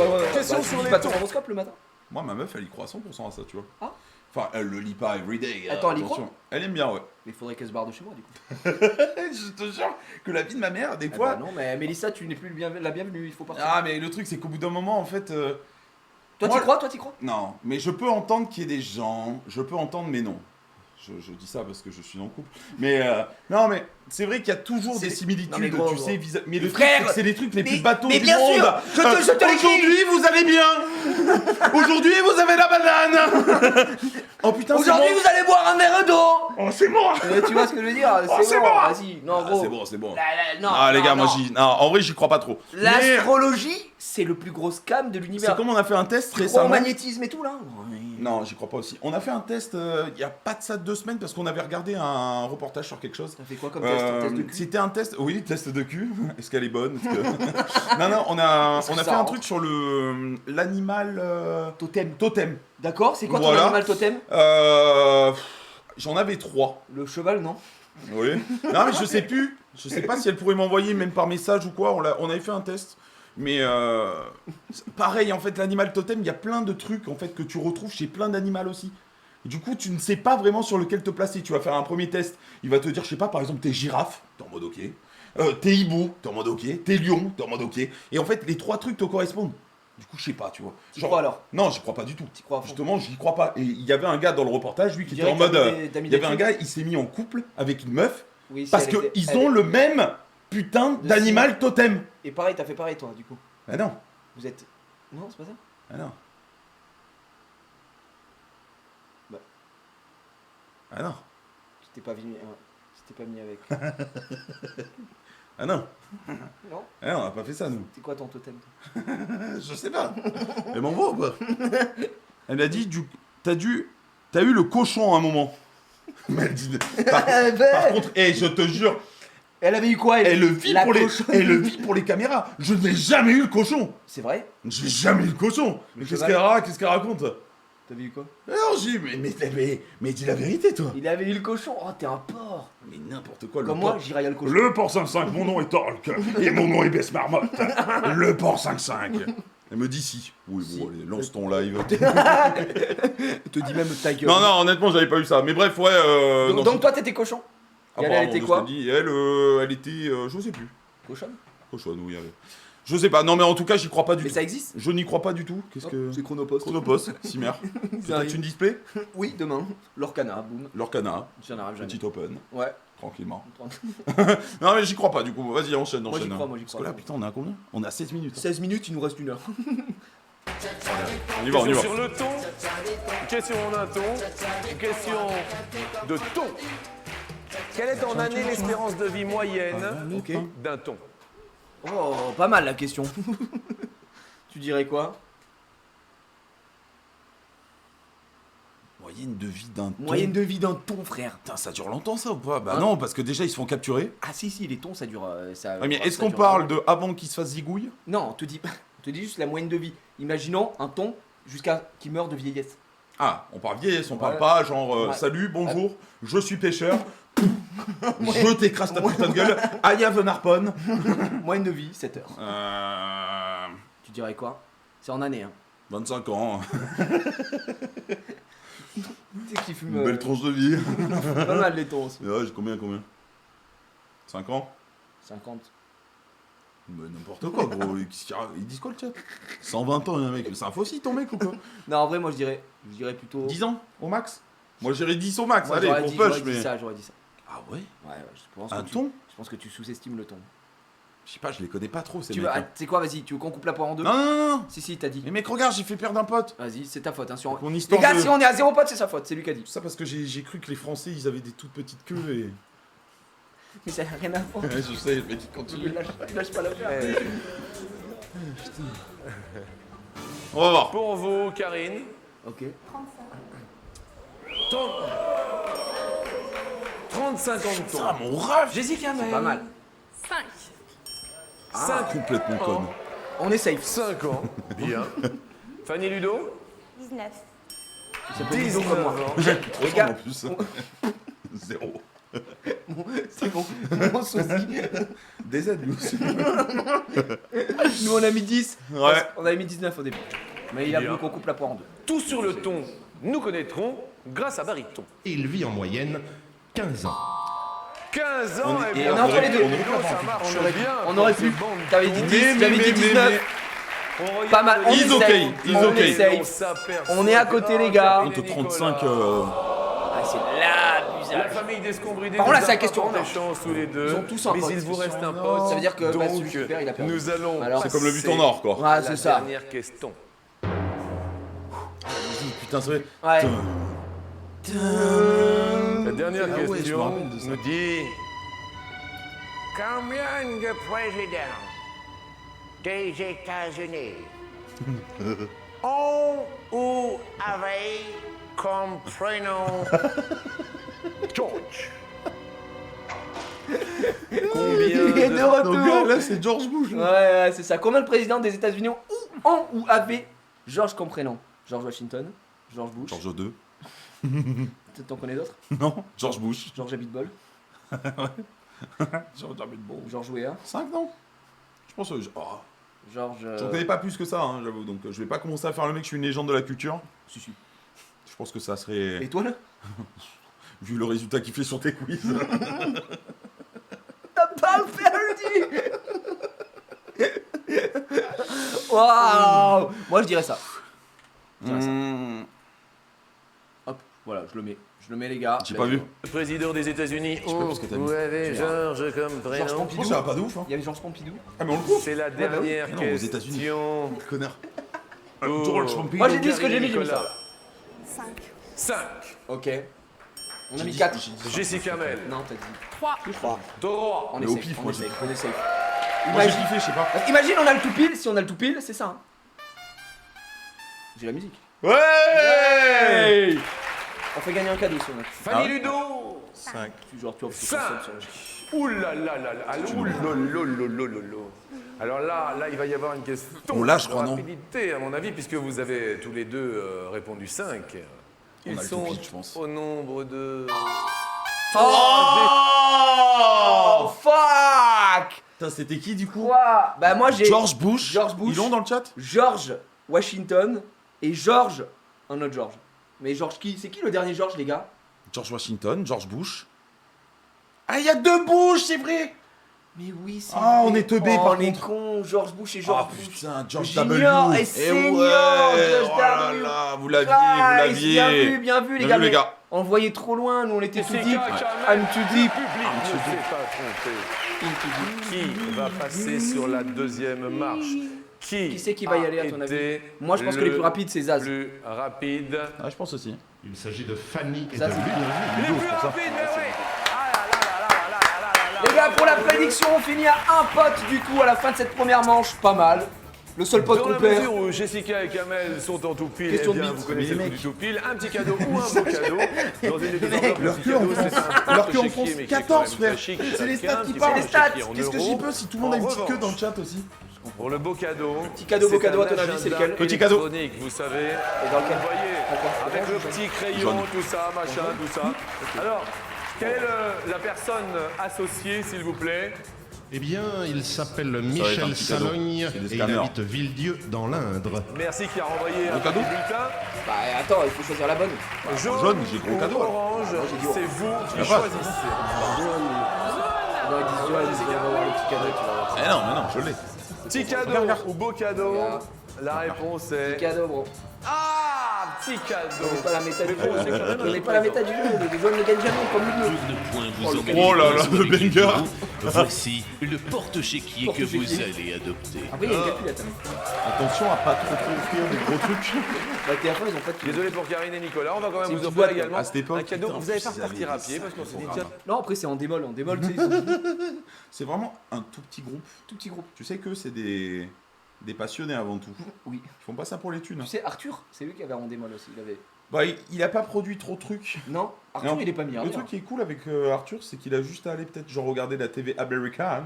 Ouais. Question Bah, sur tu les lis pas ton tons. horoscope le matin? Moi, ma meuf, elle y croit à 100% à ça, tu vois. Ah. Enfin, elle le lit pas everyday. Attends, elle y attention. Elle aime bien, ouais. Mais il faudrait qu'elle se barre de chez moi du coup. Je te jure que la vie de ma mère, des Ah fois. bah non, mais Mélissa, tu n'es plus la bienvenue, il faut partir. Ah, mais le truc, c'est qu'au bout d'un moment, en fait. Toi moi- t'y crois? Toi t'y crois? Non, mais je peux entendre qu'il y ait des gens, je peux entendre, mais non. Je dis ça parce que je suis en couple. Mais non, mais c'est vrai qu'il y a toujours C'est des des- similitudes, non, mais gros, tu gros. sais, mais le Frère, truc, c'est que c'est les trucs les plus bateaux mais du bien monde. sûr, je te l'écris. Aujourd'hui, vous allez bien. Aujourd'hui, vous avez la banane. Oh putain, c'est Aujourd'hui bon. vous allez boire un verre d'eau. Oh, c'est moi. Tu vois ce que je veux dire? c'est bon, bon. vas-y, non Ah, gros. c'est bon, c'est bon. Non, Ah les non, gars, moi non. j'y. Non, en vrai, j'y crois pas trop. Mais L'astrologie, c'est le plus gros scam de c'est l'univers. comme on a fait un test Tu crois au récemment. magnétisme et tout là? Non, j'y crois pas aussi. On a fait un test il y a pas de ça 2 semaines parce qu'on avait regardé un reportage sur quelque chose. T'as fait quoi comme test? Test de cul? C'était un test, oui, test de cul. Est-ce qu'elle est bonne? Est-ce que- Non, on a Est-ce que fait ça un rentre truc sur l'animal Totem. totem. D'accord, c'est quoi ton Voilà. animal totem? J'en avais 3. Le cheval, non? Oui. Non, mais je sais plus. Je sais pas si elle pourrait m'envoyer même par message ou quoi. On avait fait un test. Mais pareil, en fait, l'animal totem, il y a plein de trucs en fait que tu retrouves chez plein d'animaux aussi. Et du coup, tu ne sais pas vraiment sur lequel te placer. Tu vas faire un premier test. Il va te dire, je sais pas, par exemple, t'es girafe, t'es en mode ok. T'es hibou, t'es en mode ok. T'es lion, t'es en mode ok. Et en fait, les 3 trucs te correspondent. Du coup, je sais pas, tu vois. Tu crois alors? Non, j'y crois pas du tout. T'y crois à fond. Justement, j'y crois pas. Et il y avait un gars dans le reportage, lui, qui était en Direct, mode. t'as mis Il y avait des un trucs. gars, il s'est mis en couple avec une meuf Oui, si parce elle était- qu'ils elle ont est- le même putain De d'animal totem. Et pareil, t'as fait pareil toi, du coup. Ah non, Vous êtes. Non, c'est pas ça? ah non. Bah. Ah non, Tu t'es pas mis. Tu t'es pas mis avec. ah non. Non? Ah non, on a pas fait ça, nous. C'est quoi ton totem? toi Je sais pas. Elle m'envoie ou pas? Elle a dit, t'as eu le cochon à un moment. Mais elle dit, par contre, je te jure, Elle avait eu quoi? elle le vit La pour cochon- elle le vit pour les caméras. Je n'ai jamais eu le cochon. C'est vrai? J'ai jamais eu le cochon. Mais cheval. qu'est-ce qu'elle raconte? T'avais eu quoi? Non, mais dis la vérité, toi. Il avait eu le cochon. Oh, t'es un porc. Mais n'importe quoi, Comme moi, j'irai à le cochon. Le porc 5-5, mon nom est Torque, et mon nom est Bess Marmotte. Le porc 5-5. Elle me dit si. Oui, Si. bon, allez, lance ton live. Elle te dit même ta gueule. Non, non, honnêtement, j'avais pas eu ça. Mais bref, ouais. Donc, non, donc toi, t'étais cochon. Et elle était quoi? Elle était. Je sais plus. Cochonne. Cochonne, oui, elle. Je sais pas. Non, mais en tout cas, j'y crois pas du Mais tout. ça existe? Je n'y crois pas du tout. Qu'est-ce que. C'est Chronopost. Chronopost, Cimer. Peut-être arrive. une display Oui, demain. Lorcana, boum. Lorcana, J'en arrive jamais. petit open, Ouais. tranquillement. Non, mais j'y crois pas du coup. Vas-y, enchaîne, Moi, j'y enchaîne. crois, moi, j'y Parce crois. que là, putain, on est à combien? On est à 16 minutes. 16 minutes, il nous reste 1 heure. On y va, on y va. Sur le ton, une question en un ton, une question de ton. Quelle est en année l'espérance de vie moyenne Ok. d'un ton? Oh, pas mal la question. Tu dirais quoi? Moyenne de vie d'un ton. Moyenne de vie d'un ton, frère. Putain, ça dure longtemps ça ou pas? Bah Hein non, parce que déjà ils se font capturer. Ah si, les tons, ça dure... ça, Ouais, mais est-ce ça qu'on dure parle longtemps. de avant qu'il se fasse zigouille? Non, on te dit juste la moyenne de vie. Imaginons un ton jusqu'à qu'il meure de vieillesse. Ah, on parle vieillesse, on parle Ouais. pas genre Ouais. salut, bonjour, je suis pêcheur. Je t'écrase ta putain de gueule. I have an harpon. Moyenne de vie, 7 heures. Tu dirais quoi? C'est en année, hein. 25 ans, Tu sais qu'il fume une belle tronche de vie. pas mal les tons aussi. Ouais, j'ai combien 5 ans? 50. Mais n'importe quoi, gros. Ils disent quoi le chat? 120 ans, il y a un mec. C'est un fossil ton mec ou quoi? Non, en vrai, moi, je dirais plutôt... 10 ans au max? Moi j'irais 10 au max, Moi, allez, j'aurais pour dit, push, j'aurais dit mais. ça, j'aurais dit ça. Ah ouais? Ouais, je pense Un que ton? je pense que tu sous-estimes le ton. Je sais pas, je les connais pas trop ces Tu mecs. veux, tu sais quoi, vas-y, tu veux qu'on coupe la poire en deux? Non, non, non, non. Si, t'as dit. Mais mec, regarde, j'ai fait perdre un pote. Vas-y, c'est ta faute. Hein, si on- Mon Les histoire gars, de- si on est à 0 pote, c'est sa faute, c'est lui qui a dit. Tout ça parce que j'ai cru que les Français ils avaient des toutes petites queues et. Mais ça n'a rien à voir. Ouais, je sais, le mec il continue. Lâche pas l'affaire. On va voir. Pour vous, Karine, Ok. 35 ans de ton. Ah, mon rêve! Jessica C'est pas mal. 5. 5 Complètement conne. On est safe. 5 ans. Bien. Fanny Ludo, 19. Il s'appelle Ludo comme moi. 19 ans. Les gars, en plus. Zéro. C'est bon. Mon sosie. Des aides lui aussi. Nous, on a mis 10. Ouais. On avait mis 19 au début. Mais il a Bien. voulu qu'on coupe la poire en deux. Tout sur le ton, nous connaîtrons grâce à Bariton. Il vit en moyenne 15 ans. 15 ans, On est- eh et bien, on est entre les deux. ça marche bien. On aurait pu. T'avais dit 10, j'avais dit 19. On regarde Pas mal. On les He's essaye. okay, he's On okay. essaye. on s'aperçoit On est à côté, les gars. que- Entre 35. Ah, c'est La l'abusage. famille d'Escombridé. Par contre, là, nous c'est la a question pas en or. porté chance tous les deux. Ils ont tous un mais pote. il vous reste un pote. Ça veut dire que bah, donc, celui qui perd, il a perdu. nous allons. Alors, C'est comme le but passer en or quoi. Ouais, à c'est la ça. dernière question. Putain, c'est vrai. Ouais. La dernière Ah ouais, je me question rappelle de ça. nous dit combien de présidents des États-Unis ont ou avaient comme prénom George? Combien Il est de Donc là, retour. là, c'est George Bush. Ouais, là. ouais, c'est ça. Combien de présidents des États-Unis ont ou avaient George comme prénom? George Washington, George Bush. George 2. Peut-être t'en connais d'autres? Non, George Bush. George Abitbol, George Abitbol. George Weah, 5 non? Je pense que. Oh. George. J'en connais pas plus que ça, hein, j'avoue. Donc je vais pas commencer à faire le mec, je suis une légende de la culture. Si, si. Je pense que ça serait. Étoile? Vu le résultat qu'il fait sur tes quiz. T'as pas perdu. Waouh. Moi je dirais ça. Je dirais ça. Hop, voilà, je le mets. Je le mets les gars. J'ai pas vu. Le président des États-Unis sais pas parce que t'as mis. vous avez George comme George prénom? Pompidou. Ça va pas de ouf, hein. Il y avait Georges Pompidou. Ah, mais on le coupe. C'est la bah dernière Mais non, aux États-Unis. question. Connard. Oh. George Pompidou. Moi j'ai dit ce que j'ai mis, j'ai mis ça. 5. 5. Ok. On a J'ai mis dit- 4. j'ai dit- Jessica Mel. Non, t'as dit 3. 3. Droit. On Mais est au safe, pif, on moi, est j'ai- safe, on est safe. Moi j'ai Imagine, kiffé, je sais pas. imagine on a le tout pile, si on a le tout pile, c'est ça. Hein. J'ai la musique. Ouais. On fait gagner un cadeau si on a. Fanny Ludo. 5. Genre tu offres ce 5. concept sur le- Ouh là là là là. Ouh là là là là là là. Alors là, il va y avoir une question On lâche, je de crois, non rapidité, à mon avis, puisque vous avez tous les deux répondu 5. On Ils a le sont tout pile, je pense. au nombre de... Oh fuck. Putain, c'était qui du coup? Quoi? Bah moi j'ai George Bush. George Bush. Ils l'ont dans le chat? George Washington et George, un autre George. Mais George qui? C'est qui le dernier George, les gars? George Washington, George Bush. Ah, il y a 2 Bush, c'est vrai! Mais oui, c'est Ah, vrai. on est teubé, Oh, par on est contre. con, George Bush et George Ah Bush. putain, George Junior W. et Eh senior, ouais, George oh là W. là, vous l'aviez, Ah, vous l'aviez. bien vu, les Bien gars. vu, les mais gars. On le voyait trop loin, nous on était too Jessica deep. Kamel, I'm too deep. Le public ne s'est pas trompé. Qui va passer sur la deuxième marche? Qui c'est qui va y aller, à ton avis? été Moi, je pense que les plus rapides, c'est Zaz. plus rapide. Ah, je pense aussi. Il s'agit de Fanny et Ça, de c'est Ludovic. Les plus rapides, mais oui. Ah là là là là là là là là. Les gars, pour la prédiction, on finit à un pote du coup à la fin de cette première manche. Pas mal. Le seul pote Dans qu'on la perd. mesure où Jessica et Kamel sont en tout pile, Question eh bien, de bite. vous connaissez Mais le les coup du tout pile, un petit cadeau ou un beau cadeau. Dans une des mecs, enveloppes, le leur petit queue en cadeau, France. c'est un Leur queue en chéquier, France. mais qui est quand 14, même frère. très chic, C'est les chacun, stats un qui petit parlent. peu les stats. chéquier en Qu'est-ce que euros. j'y peux si tout le monde a une petite En queue dans le revanche, chat aussi? Pour le beau cadeau. Petit cadeau, beau c'est cadeau, un à ton avis, c'est agenda lequel? Petit cadeau. électronique, vous savez. Et dans lequel? Vous voyez, avec le petit crayon, Jaune. tout ça, machin, tout ça. Alors, quelle est la personne associée, s'il vous plaît? Eh bien, il s'appelle va être un Michel petit cadeau. Salogne C'est des et il scanners. habite Villedieu dans l'Indre. Merci qui a renvoyé un Gros cadeau. petit bulletin. Bah attends, il faut choisir la bonne. Jaune, j'ai gros ou cadeau, alors. orange, j'ai dit c'est vous qui pas. choisissez. Dans les 10 jours, on va voir le petit cadeau, tu vas voir. Eh non, mais non, je l'ai. Petit cadeau ou beau cadeau? Regarde. La réponse est... Petit cadeau, bro. Ah, petit On cadeau. n'est pas la méta du jeu. On n'est pas la méta du jeu. Le joueur ne gagne jamais comme le bleu. de points vous Oh là là, le banger. Voici le porte-chéquier que vous Porte-chéquier. allez adopter. Après, il y a une calculette. Hein. Attention à pas trop offrir des gros trucs. Bah, TF1, ils ont pas de Désolé pour Karine et Nicolas, on va quand même C'est vous une offrir boîte, également à cette époque, un cadeau. putain, Vous n'allez pas ils repartir à avaient pied des parce qu'on s'est dit sacrés tiens, Non, après, c'est en démol. En démol, tu sais, ils sont C'est vraiment un tout petit groupe. tout petit groupe. Tu sais que c'est des passionnés avant tout. Oui. Ils font pas ça pour les thunes. Tu sais, Arthur, c'est lui qui avait en démol aussi. Il avait... Bah, il a pas produit trop de trucs. Non, Arthur, Non. il est pas Le milliardaire. truc qui est cool avec Arthur, c'est qu'il a juste à aller peut-être genre regarder la TV américaine.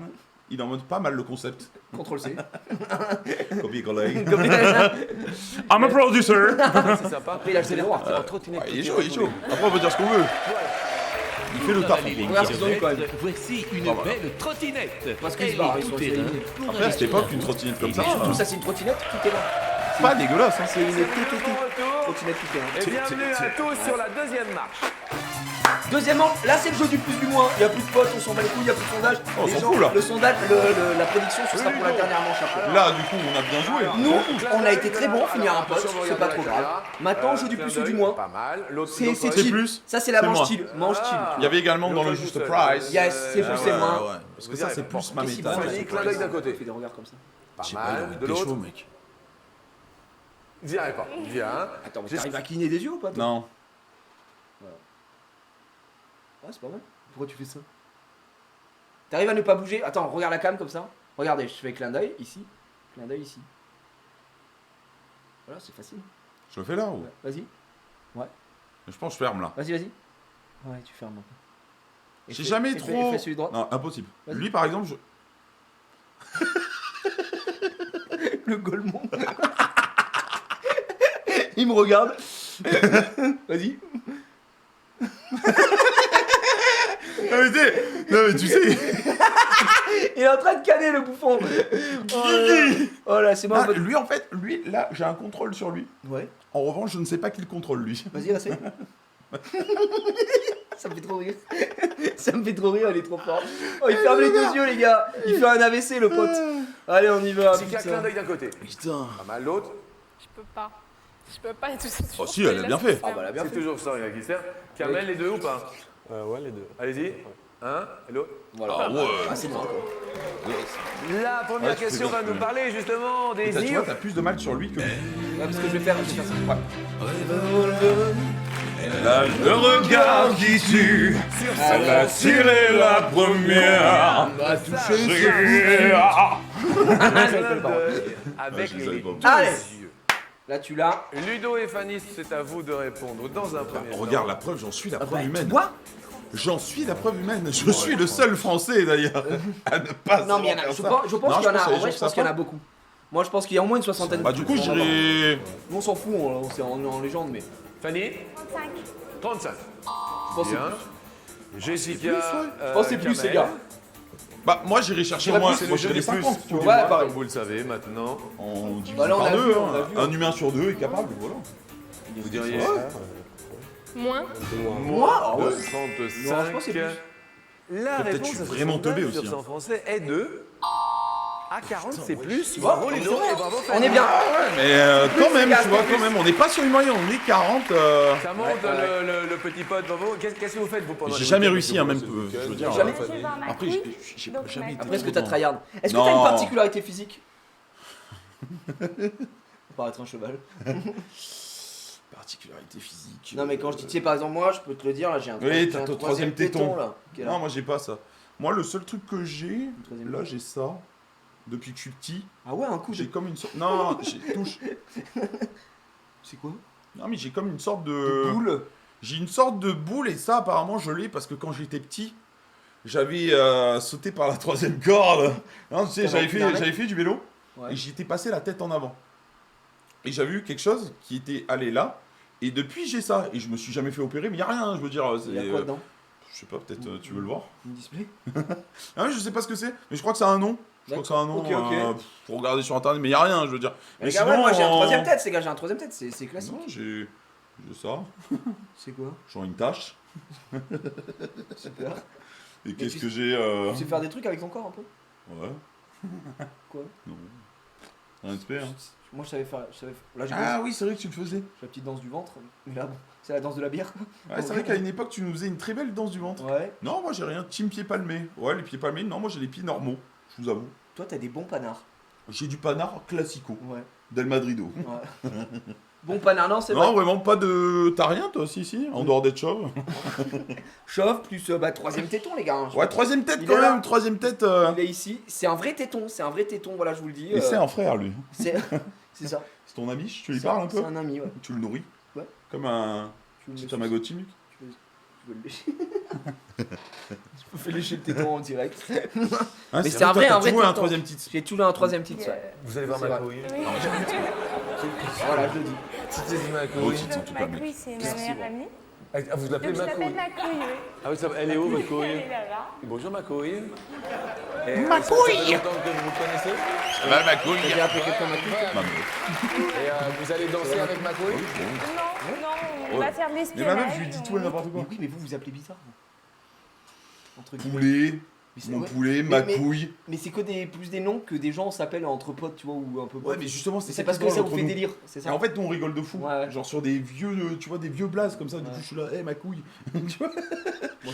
Il en mode pas mal le concept. Contrôle C. Copier-coller. Comme il I'm a producer. c'est sympa. Après, il a le zéro, Arthur. En trottinette. Il est chaud, il est chaud. Après, on peut dire ce qu'on veut. Il fait le taf. Avalez les Regarde ce qu'ils ont eu, quand même. kilomètres, voici une Bah, voilà. belle trottinette. Parce qu'ils se Elle barrent, est ils sont tout terrain éliminés. pour Après, à cette aller époque, là-bas. une trottinette comme Et ça, Surtout, ça, c'est une trottinette tout terrain. pas dégueulasse. Hein. C'est une Retour. trottinette tout terrain. Et bienvenue à tous sur la deuxième marche. Deuxièmement, là c'est le jeu du plus du moins. Il n'y a plus de potes, on s'en bat les couilles, il n'y a plus de sondage. Oh, on Les s'en gens, fout, là. le sondage, la prédiction, ce sera pour la dernière manche après. Là, du coup, on a bien joué. Nous, on a été très bon, finir un pote, c'est pas trop grave. Maintenant, jeu du plus ou du moins. Pas mal. L'autre, C'est l'autre, chill. plus. Ça, c'est la C'est manche moi. chill. Manche chill. Il y avait également dans le L'autre juste tout seul. price. Yes, c'est plus, c'est moins. Ouais, parce que ça, c'est plus ma Qu'est-ce qu'il méta. prend, Fanny, clin d'œil d'un côté. Il fait des regards comme ça. Pas Je sais pas, il a mal. envie De de pécho, l'autre, mec. viens pas. Viens. Attends, mais t'arrives à cligner des yeux ou pas toi? Non. Ouais, c'est pas mal. Pourquoi tu fais ça? T'arrives à ne pas bouger? Attends, regarde la cam comme ça. Regardez, je fais clin d'œil ici. Clin d'œil ici. Voilà, c'est facile. Je le fais là ou Ouais, vas-y. Je pense que je ferme là. Vas-y, vas-y. Ouais, tu fermes un peu. Et J'ai fais- jamais et trop. fais celui droit. Non, impossible. Vas-y. Lui, par exemple, je. Le Golemon. Il me regarde. Vas-y. Non, mais tu sais. Il est en train de canner le bouffon. Oh là, c'est Ah, bon. lui, en fait, lui, là, j'ai un contrôle sur lui. Ouais. En revanche, je ne sais pas qui le contrôle, lui. Vas-y, essaye. Ça me fait trop rire. Ça me fait trop rire, il est trop fort. Oh, il ferme les deux yeux, les gars. Il fait un AVC, le pote. Allez, on y va. C'est qu'un clin d'œil d'un côté. Putain. Pas mal. L'autre, Je peux pas. Je peux pas être tout Oh, si, elle a bien fait. Ah, bah, là, bien c'est fait. toujours ça, il y a qui sert. Kamel, les deux ou pas? Ouais, les deux. Allez-y. Un et l'autre. Voilà. Ah ouais. Ah, c'est bon, quoi. La première Ouais, tu question fais va bien, nous parler justement des Tu îles. vois, t'as plus de mal sur lui que. Ouais, parce que je vais faire ça. Ouais. Elle a le regard qui tue. Elle a tiré la première. Avec je les savais deux pas. Allez. yeux. Là, tu l'as. Ludo et Fanny, c'est à vous de répondre dans un premier temps. Regarde la preuve, j'en suis la preuve humaine. Quoi? J'en suis la preuve humaine. Je suis le seul français d'ailleurs à ne pas Non, mais il y en a. savoir Je faire pense, ça. je pense Non, qu'il y en a. que En les vrai, gens je pense qu'il y en a savent beaucoup. Moi, je pense qu'il y a au moins une soixantaine. pas. Bah, du coup, de trucs. j'irai. Nous, on s'en fout, c'est en légende, mais. Fanny, 35. 35. Je pense que c'est Bien. plus. Jessica. Je pense que c'est plus, Kamel. les gars. Bah, moi, j'irai chercher Ouais, moi, c'est moi, le jeu j'irai les des plus. 50, tu vois. Ouais, pareil. Comme vous le savez maintenant, On divise Bah là, on par a deux, vu, hein. on a vu. Un humain sur deux est capable, voilà. vous diriez Moins. Moi Ah ouais. de Non, je 35. pense que c'est plus. La Peut-être réponse je suis à ce vraiment teubé sondage aussi, sur hein. en français est de A40, c'est plus. vois, Bravo c'est Ludo vrai. et bravo On est bien. Mais quand même, gars, tu vois, en plus. quand même, on n'est pas sur une moyenne, on est 40. Ça monte le petit pote, bravo. Qu'est-ce que vous faites vous pendant J'ai les jamais week-ends réussi, hein, Parce même, que vous, je veux c'est dire, le jamais. week-end, Je vais voir ma Après, couille. j'ai Donc, jamais ma été. Après, est-ce que trop t'as dans- tryhard? Est-ce que Non. t'as une particularité physique? Pour être un cheval. Particularité physique. Non, mais quand je dis, tu sais, par exemple, moi, je peux te le dire, là, j'ai un, Oui, j'ai t'as un ton troisième téton. là. qui est là. Non, moi j'ai pas ça. Moi, le seul truc que j'ai, Troisième là, j'ai ça. Depuis que je suis petit, Ah ouais, un coup j'ai de. comme une sorte. Non, j'ai touche. C'est quoi? Non, mais j'ai comme une sorte De de. boule. J'ai une sorte de boule et ça, apparemment, je l'ai parce que quand j'étais petit, j'avais sauté par la troisième corde. Non, tu sais, T'avais aucune arrêt j'avais fait du vélo Ouais. et j'étais passé la tête en avant. Et j'avais eu quelque chose qui était allé là. Et depuis, j'ai ça. Et je me suis jamais fait opérer, mais il n'y a rien, je veux dire. Il y a quoi dedans? Je sais pas, peut-être tu veux le voir. Un display? Ah oui, je sais pas ce que c'est, mais je crois que ça a un nom. Je crois que ça a un nom. Ok, ok. Faut regarder sur internet, mais il n'y a rien, je veux dire. Mais gars, ouais, moi j'ai un troisième tête, c'est gars, j'ai un troisième tête, c'est classique. Non, j'ai ça, C'est quoi? genre une tache. Super. Et qu'est-ce tu- que j'ai Tu sais faire des trucs avec ton corps un peu? Ouais. Quoi? Non. Un SP, hein. Moi je savais faire. Là j'ai Ah oui, c'est vrai que tu le faisais. la petite danse du ventre. Mais là, bon, c'est la danse de la bière quoi. Ouais, c'est vrai qu'à une époque, tu nous faisais une très belle danse du ventre. Ouais. Non, moi j'ai rien. Team pieds palmés. Ouais, les pieds palmés, non, moi j'ai les pieds normaux, je vous avoue. Toi t'as des bons panards. J'ai du panard classico, Ouais. Del Madrido. Ouais. Bon panard, non, c'est Non, vrai. vraiment pas de. T'as rien toi, si, en dehors d'être chauve. Chauve plus troisième téton, les gars. hein. Ouais, troisième tête Il quand est là. même, troisième tête. Il est ici. C'est un vrai téton, voilà, je vous le dis. Et c'est un frère lui. C'est c'est ça. C'est ton ami, tu lui C'est parles un peu. C'est un ami, ouais. Tu le nourris. Ouais. Comme un Tu veux petit le Tamagotchi. Luc. Tu veux le lécher. Je peux faire lécher le téton en direct. Hein, Mais c'est un toi, vrai- t'as un vrai toujours un téton. troisième titre. J'ai tout là un troisième titre, ouais. Vous allez voir C'est ma vrai. couille. Oui. Voilà, je le dis. C'est ma Moi couille. aussi, c'est tout Ma pas mec. couille, c'est ma meilleure amie. Ah, vous l'appelez Donc je ma l'appelle couille. ma couille, oui. Ah oui, elle est où votre Elle couille est là-bas. Bonjour ma couille. Ma couille. Ça fait longtemps que vous vous connaissez Bah, ma couille. J'ai appelé quelqu'un ma couille. Ma meuf. et vous allez danser avec ma couille Non, on va faire de Mais l'espionnage. ma meuf, je lui dis tout et n'importe Mais quoi. oui, mais vous appelez bizarre. vous. Entre guillemets. Poulet, Mais c'est- mon ouais. poulet, ma Mais- couille. Mais c'est que plus des noms que des gens s'appellent entre potes, tu vois, ou un peu. Ouais, mais justement, c'est c'est ça parce qui que se ça drôle vous fait entre nous. délire, c'est Et ça. en fait, nous on rigole de fou. Ouais. Genre sur des vieux, tu vois, des vieux blazes comme ça. Du Ouais. coup, je suis là, ma couille. Tu vois. Moi,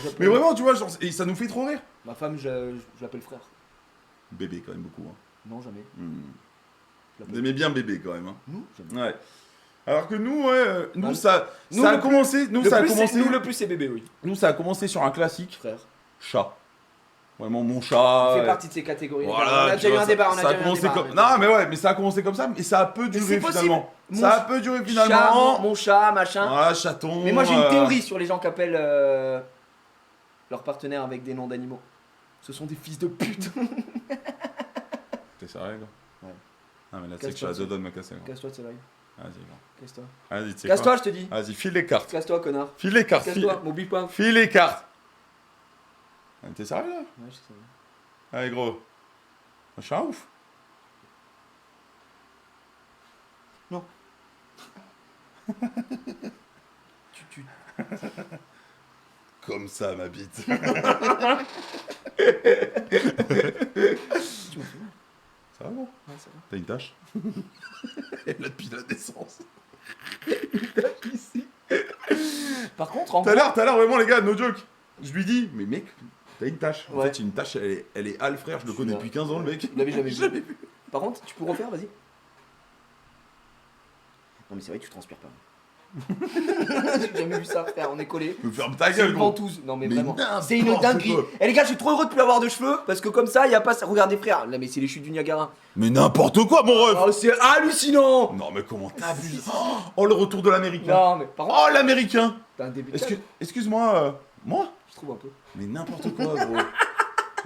j'appelle- Mais vraiment, tu vois, genre, et ça nous fait trop rire. Ma femme, je l'appelle frère. Bébé, quand même, beaucoup. Hein. Non, jamais. Hmm. Je Vous l'appelle. aimez bien bébé, quand même. Hein. Nous, jamais. Ouais. Alors que nous, ouais, nous, Bah, ça, nous, ça a le plus- commencé. Nous, Le ça a plus, commencé. nous, le plus, c'est bébé, oui. Nous, ça a commencé sur un classique. Frère. Chat. Vraiment, mon chat. Il fait ouais. partie de ces catégories. Voilà, on a tu déjà eu vois, un débat, on a ça a déjà eu un commencé débat. comme... Non, mais ouais, mais ça a commencé comme ça, mais ça a peu duré c'est possible. finalement. Mon Ça a ch- peu duré Chat, finalement. mon chat, machin. Voilà, chaton. Mais moi, j'ai une théorie sur les gens qui appellent leurs partenaires avec des noms d'animaux. Ce sont des fils de pute. T'es sérieux, là? Ouais. Ah, mais là, c'est que je Casse-toi, suis à deux doigts de me casser. Là. Casse-toi, c'est live. Vas-y, va. Casse-toi. Vas-y, tu sais Casse-toi, quoi. je te dis. Vas-y, file les cartes. Casse-toi, connard. File les cartes. Casse-toi, m'oublie pas. File les cartes. Ah, t'es sérieux, là? Ouais, je sais. Allez, gros. Je suis un ouf. Non. tu... Comme ça, ma bite. Tu m'as fait mal. Ça va, bon? Ouais, ça va. T'as une tâche? Elle a depuis la naissance. Ici. Par contre, en Tout à l'heure, vraiment, les gars, no joke. Je lui dis, mais mec, t'as une tâche. En Ouais. fait, une tâche, elle est Al, frère, je le connais là. depuis 15 ans, le mec. Vous l'avez jamais vu. Jamais vu. Par contre, tu peux refaire, vas-y. Non mais c'est vrai que tu transpires pas. J'ai jamais vu ça, frère, on est collés. Me ferme ta C'est gueule, une gros. ventouse. Non mais, Mais vraiment. n'importe C'est une dinguerie. quoi. Et les gars, je suis trop heureux de plus avoir de cheveux parce que comme ça, il y a pas ça. Regardez frère, là mais c'est les chutes du Niagara. Mais n'importe quoi, mon ref. Oh, c'est hallucinant. Non, mais comment t'abuses? Oh, le retour de l'américain. Non mais par contre, Oh, l'américain. t'as un début de Excuse-moi, moi? je trouve un peu. Mais n'importe quoi, gros.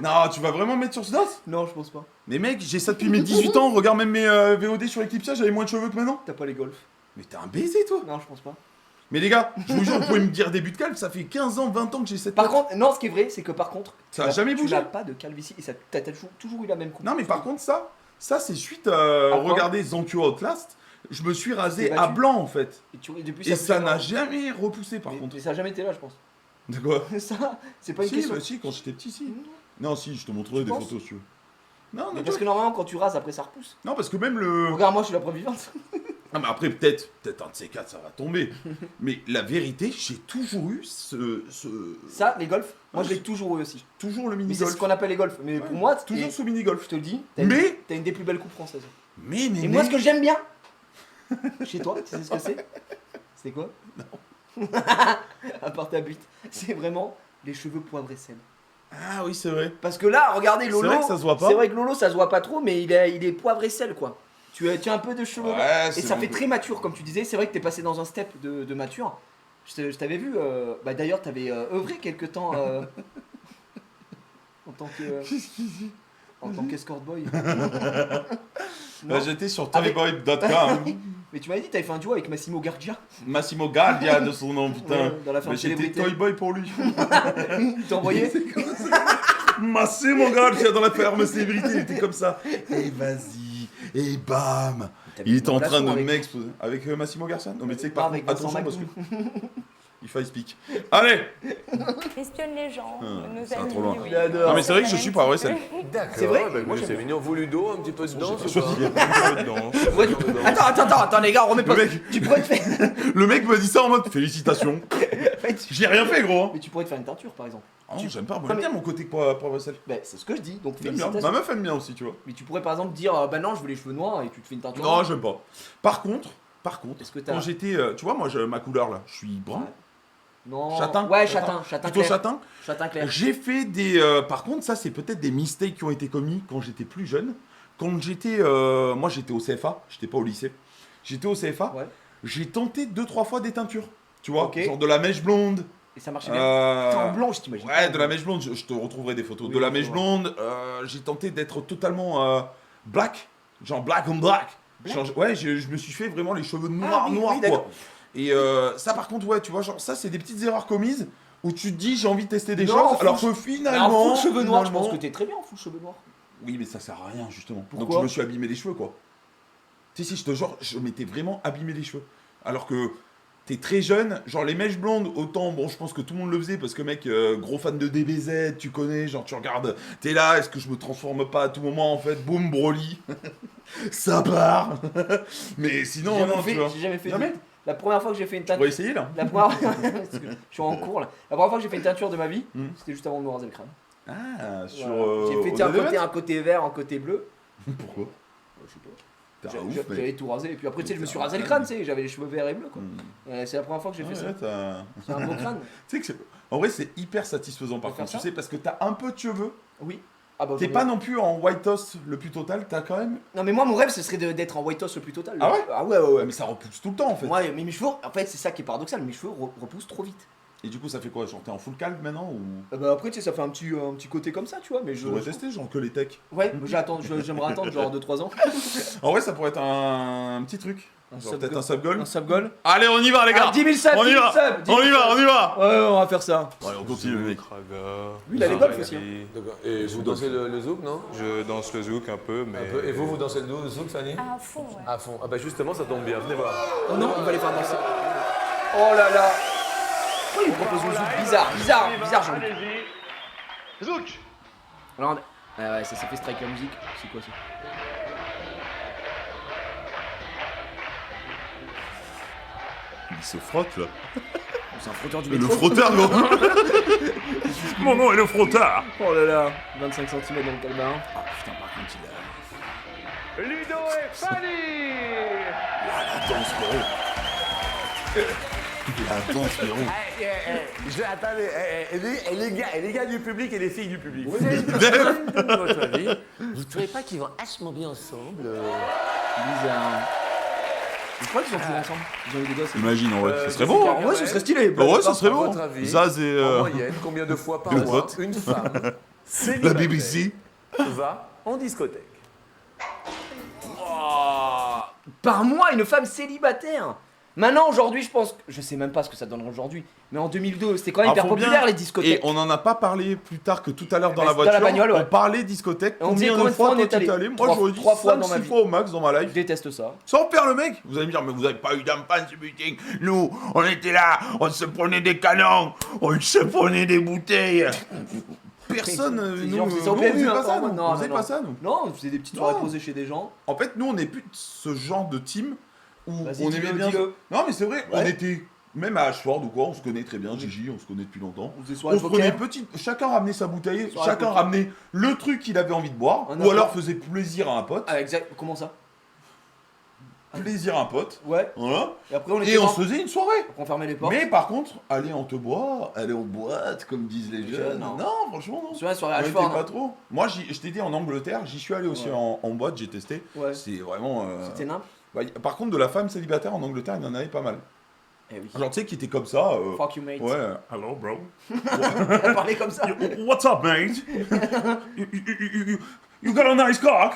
Non, tu vas vraiment me mettre sur ce dos? Non, je pense pas. Mais mec, j'ai ça depuis mes 18 ans. Regarde même mes VOD sur Eclipse, j'avais moins de cheveux que maintenant. T'as pas les golfs. Mais t'es un baiser, toi. Non, je pense pas. Mais les gars, je vous jure, vous pouvez me dire début de calme, ça fait 15 ans, 20 ans que j'ai cette Par tête. contre, non, ce qui est vrai, c'est que par contre, Ça a jamais tu bougé. n'as pas de calvitie et t'as toujours eu la même coupe. Non, mais par contre, ça c'est suite à quoi regarder Zankyo Outlast. Je me suis rasé T'es à battu blanc en fait. Et depuis Et ça n'a bouge jamais repoussé par mais, contre. mais ça a jamais été là, je pense. De quoi? Ça, c'est pas une Si, question. bah si, quand j'étais petit, si. Non, si, je te montrerai Tu des penses photos si tu veux. Non, Mais non, parce que normalement, quand tu rases, après ça repousse. non, parce que même le. Regarde, moi, je suis la preuve vivante. Ah, mais après, peut-être un de ces quatre, ça va tomber. Mais la vérité, j'ai toujours eu Ça, les golfs, moi, je l'ai toujours eu aussi. toujours le Mais c'est mini-golf. ce qu'on appelle les golfs. Mais Ouais, pour moi, toujours et ce mini-golf. je te le dis, Mais- t'as une des plus belles coupes françaises. Mais, Et moi, ce que j'aime bien, chez toi, tu sais ce que c'est? C'est quoi? Non. À part ta bite, c'est vraiment les cheveux poivre et sel. Ah oui, c'est vrai. Parce que là, regardez Lolo. C'est vrai que ça se voit pas. C'est vrai que Lolo, ça se voit pas trop, mais il est poivre et sel, quoi. Tu as un peu de cheveux. Ouais, Et c'est ça bon. fait très mature, comme tu disais. C'est vrai que t'es passé dans un step de mature. Je t'avais vu. Bah d'ailleurs, t'avais œuvré quelque temps en tant que. En tant qu'escort boy. Non. Bah, j'étais sur Avec- toyboy.com. Mais tu m'avais dit, t'avais fait un duo avec Massimo Gardia. Massimo Gardia de son nom, putain. Ouais, dans la ferme Mais j'étais célébrité. Toyboy pour lui. Il t'a envoyé. Massimo Gardia dans la ferme célébrité, il était comme ça. Et vas-y, et bam. T'avais Il une était en train de relation avec- m'exposer. Avec Massimo Garcia? Non, mais tu sais que par Avec contre, Vincent attention parce que. McDoom. Il faut speak. Allez! Questionne les gens, nos ça va amis. trop loin. oui. J'adore. Non, mais c'est vrai que je suis pas vrai, celle. D'accord. C'est vrai bah, Moi, oui, j'aime c'est bien. mignon. Vous, Ludo, un petit peu de danse ou choisi. pas Un peu de danse. Ouais. Attends, les gars, on remet pas. Le mec- Tu pourrais te faire. Le mec me dit ça en mode félicitations. J'ai rien fait, gros. Hein. Mais tu pourrais te faire une teinture, par exemple. Oh, j'aime pas, moi Non, j'aime mais- bien mon côté poivre sel. Bah, c'est ce que je dis, donc J'aime bien. félicitations. Ma meuf aime bien aussi, tu vois. Mais tu pourrais par exemple dire bah non, je veux les cheveux noirs et tu te fais une teinture. Non, j'aime pas. Par contre, Est-ce que t'as. quand j'étais. Tu vois, moi, ma couleur là, je suis brun. Non. Châtain. Ouais, châtain Plutôt clair. châtain. Châtain clair. J'ai fait des. Par contre, ça, c'est peut-être des mistakes qui ont été commis quand j'étais plus jeune. Quand j'étais. Moi, j'étais au CFA, j'étais pas au lycée. J'étais au CFA. Ouais. J'ai tenté 2-3 fois des teintures. Tu vois, Ok. genre de la mèche blonde. Et ça marchait bien. T'es en blanc, je t'imagine. Ouais, de la mèche blonde, je te retrouverai des photos. Oui, de la je mèche vois. blonde, j'ai tenté d'être totalement black, genre black on black. Ouais, je me suis fait vraiment les cheveux noirs, oui, noirs oui, quoi. d'accord. Et ça par contre, ouais, tu vois, genre ça c'est des petites erreurs commises où tu te dis j'ai envie de tester des Non, choses, full alors que Mais finalement... en full cheveux noirs, je pense finalement- que t'es très bien en full cheveux noirs. Oui, mais ça sert à rien justement. Donc Pourquoi je me suis abîmé les cheveux quoi. Si, je te jure, je m'étais vraiment abîmé les cheveux. Alors que... T'es très jeune, genre les mèches blondes, autant, bon, je pense que tout le monde le faisait parce que, mec, gros fan de DBZ, tu connais, genre tu regardes, t'es là, est-ce que je me transforme pas à tout moment en fait, boum, Broly, ça part. Mais sinon, non, tu vois. J'ai jamais fait. Jamais. La première fois que j'ai fait une On teinture. va essayer là. La première. Parce que je suis en cours là. La première fois que j'ai fait une teinture de ma vie, Hmm. c'était juste avant de me raser le crâne. Ah, sur. Voilà. J'ai fait au tiens, DBZ? un côté vert, un côté bleu. Pourquoi Je sais pas. T'es un ouf, J'avais mec. tout rasé et puis après tu sais je me suis T'es un rasé le crâne. crâne, tu sais, j'avais les cheveux verts et bleus quoi. Hmm. C'est la première fois que j'ai fait Ouais, ça. ouais, t'as- C'est un beau crâne. Tu sais que en vrai, c'est hyper satisfaisant par De faire contre, tu ça sais, parce que t'as un peu de cheveux, Oui. Ah bah t'es j'en ai- pas non plus en white toast le plus total, t'as quand même. Non mais moi mon rêve ce serait d'être en white toast le plus total. Ah ouais Ah ouais. Ouais, mais ça repousse tout le temps en fait. Moi mais mes cheveux, en fait c'est ça qui est paradoxal, mes cheveux repoussent trop vite. Et du coup, ça fait quoi? Genre, t'es en full calme maintenant ou. Bah après tu sais ça fait un petit côté comme ça tu vois mais Je je. devrais tester, genre que les techs. Ouais, j'aimerais attendre genre 2-3 ans. En vrai, ça pourrait être un petit truc. Un Genre sub peut-être goal. un sub goal. Un sub goal. Allez, on y va, les gars! Ah, 10 000 subs, On y 10 000 va! subs, 10 000 On y va, on y va! Ouais, on va faire ça. Allez, on continue, le mec. Raga. Lui il a les golfs aussi. Hein. D'accord. Et vous dansez le zouk, non Je danse le zouk un peu, mais. Un peu. Et vous dansez le zouk, Fanny À fond, ouais. À fond. Ah bah justement, ça tombe bien. Venez voir. Oh non, il va les faire danser. Oh là là. Pourquoi il propose le zouk bizarre, Jean-Luc. Zouk. Alors, ouais, ça fait Striker Music. C'est quoi ça? Il se frotte là. C'est un frotteur du Le métro. frotteur, gros! Mon nom est le frotteur! Oh là là, 25 cm dans le calbar. Ah putain, par contre, il a. Ludo et Fanny. La danse, frérot! La danse, frérot! Attendez, les gars du public et les filles du public. Vous avez votre avis. Vous trouvez pas qu'ils vont vachement bien ensemble Bizarre. Je crois qu'ils sont tous ensemble. Ils ont eu des gosses. Imagine, en vrai, ça serait je beau! sais hein. pas. Ouais, ce serait stylé. En vrai, ça serait À beau! votre avis, Zaz et. En moyenne, combien de fois par le mois vote. une femme La célibataire BBC! va en discothèque? Par mois, une femme célibataire. Maintenant, aujourd'hui, je pense. Je sais même pas ce que ça donnerait aujourd'hui. Mais en 2002, c'était quand même hyper faut bien- populaire les Et discothèques. on en a pas parlé plus tard que tout à l'heure dans Bah, la c'était dans la voiture. bagnole, ouais. On parlait discothèque. Et on disait Combien de fois on toi est tu t'es allé allé? Moi j'aurais dit 3 fois dans 5, ma 6 vie. fois au max dans ma Je life. déteste ça. Sans perdre le mec. Vous allez me dire, mais vous avez pas eu d'enfance meeting. Nous, on était là, on se prenait des canons, on se prenait des bouteilles. Personne, Ces nous, gens faisaient ça au nous, on PMU, faisait hein, pas ça, quand nous. même. Non, On faisait non, pas non. ça, nous. Non, on faisait des petites soirées Non. posées chez des gens. En fait, nous, on est plus de ce genre de team où Vas-y, on dis-le, aimait bien. dis-le. Non, mais c'est vrai, on Ouais. était. Même à Ashford ou quoi, on se connaît très bien, Gigi, on se connaît depuis longtemps. On faisait soirée On se prenait poker. petit, chacun ramenait sa bouteille, Soirée chacun poker. ramenait le truc qu'il avait envie de boire, Un ou alors apport. faisait plaisir à un pote. Ah, exact. Comment ça? Plaisir à un pote, Ouais. voilà. Et après, on était Et on mort. se faisait une soirée. Après, on fermait les portes. Mais par contre, aller en te boire, aller en boîte, comme disent les jeunes. non. Non, franchement, non. Sur la soirée On à était Ashford. pas hein. trop. Moi, je t'ai dit en Angleterre, j'y suis allé aussi Ouais. en boîte, j'ai testé. Ouais. C'est vraiment. C'était nimp. Bah, par contre, de la femme célibataire en Angleterre, il y en avait pas mal. Eh oui. Genre, tu sais, qui était comme ça. Fuck you, mate. Ouais. Hello, bro. On parlait comme ça. What's up, mate? You got a nice cock?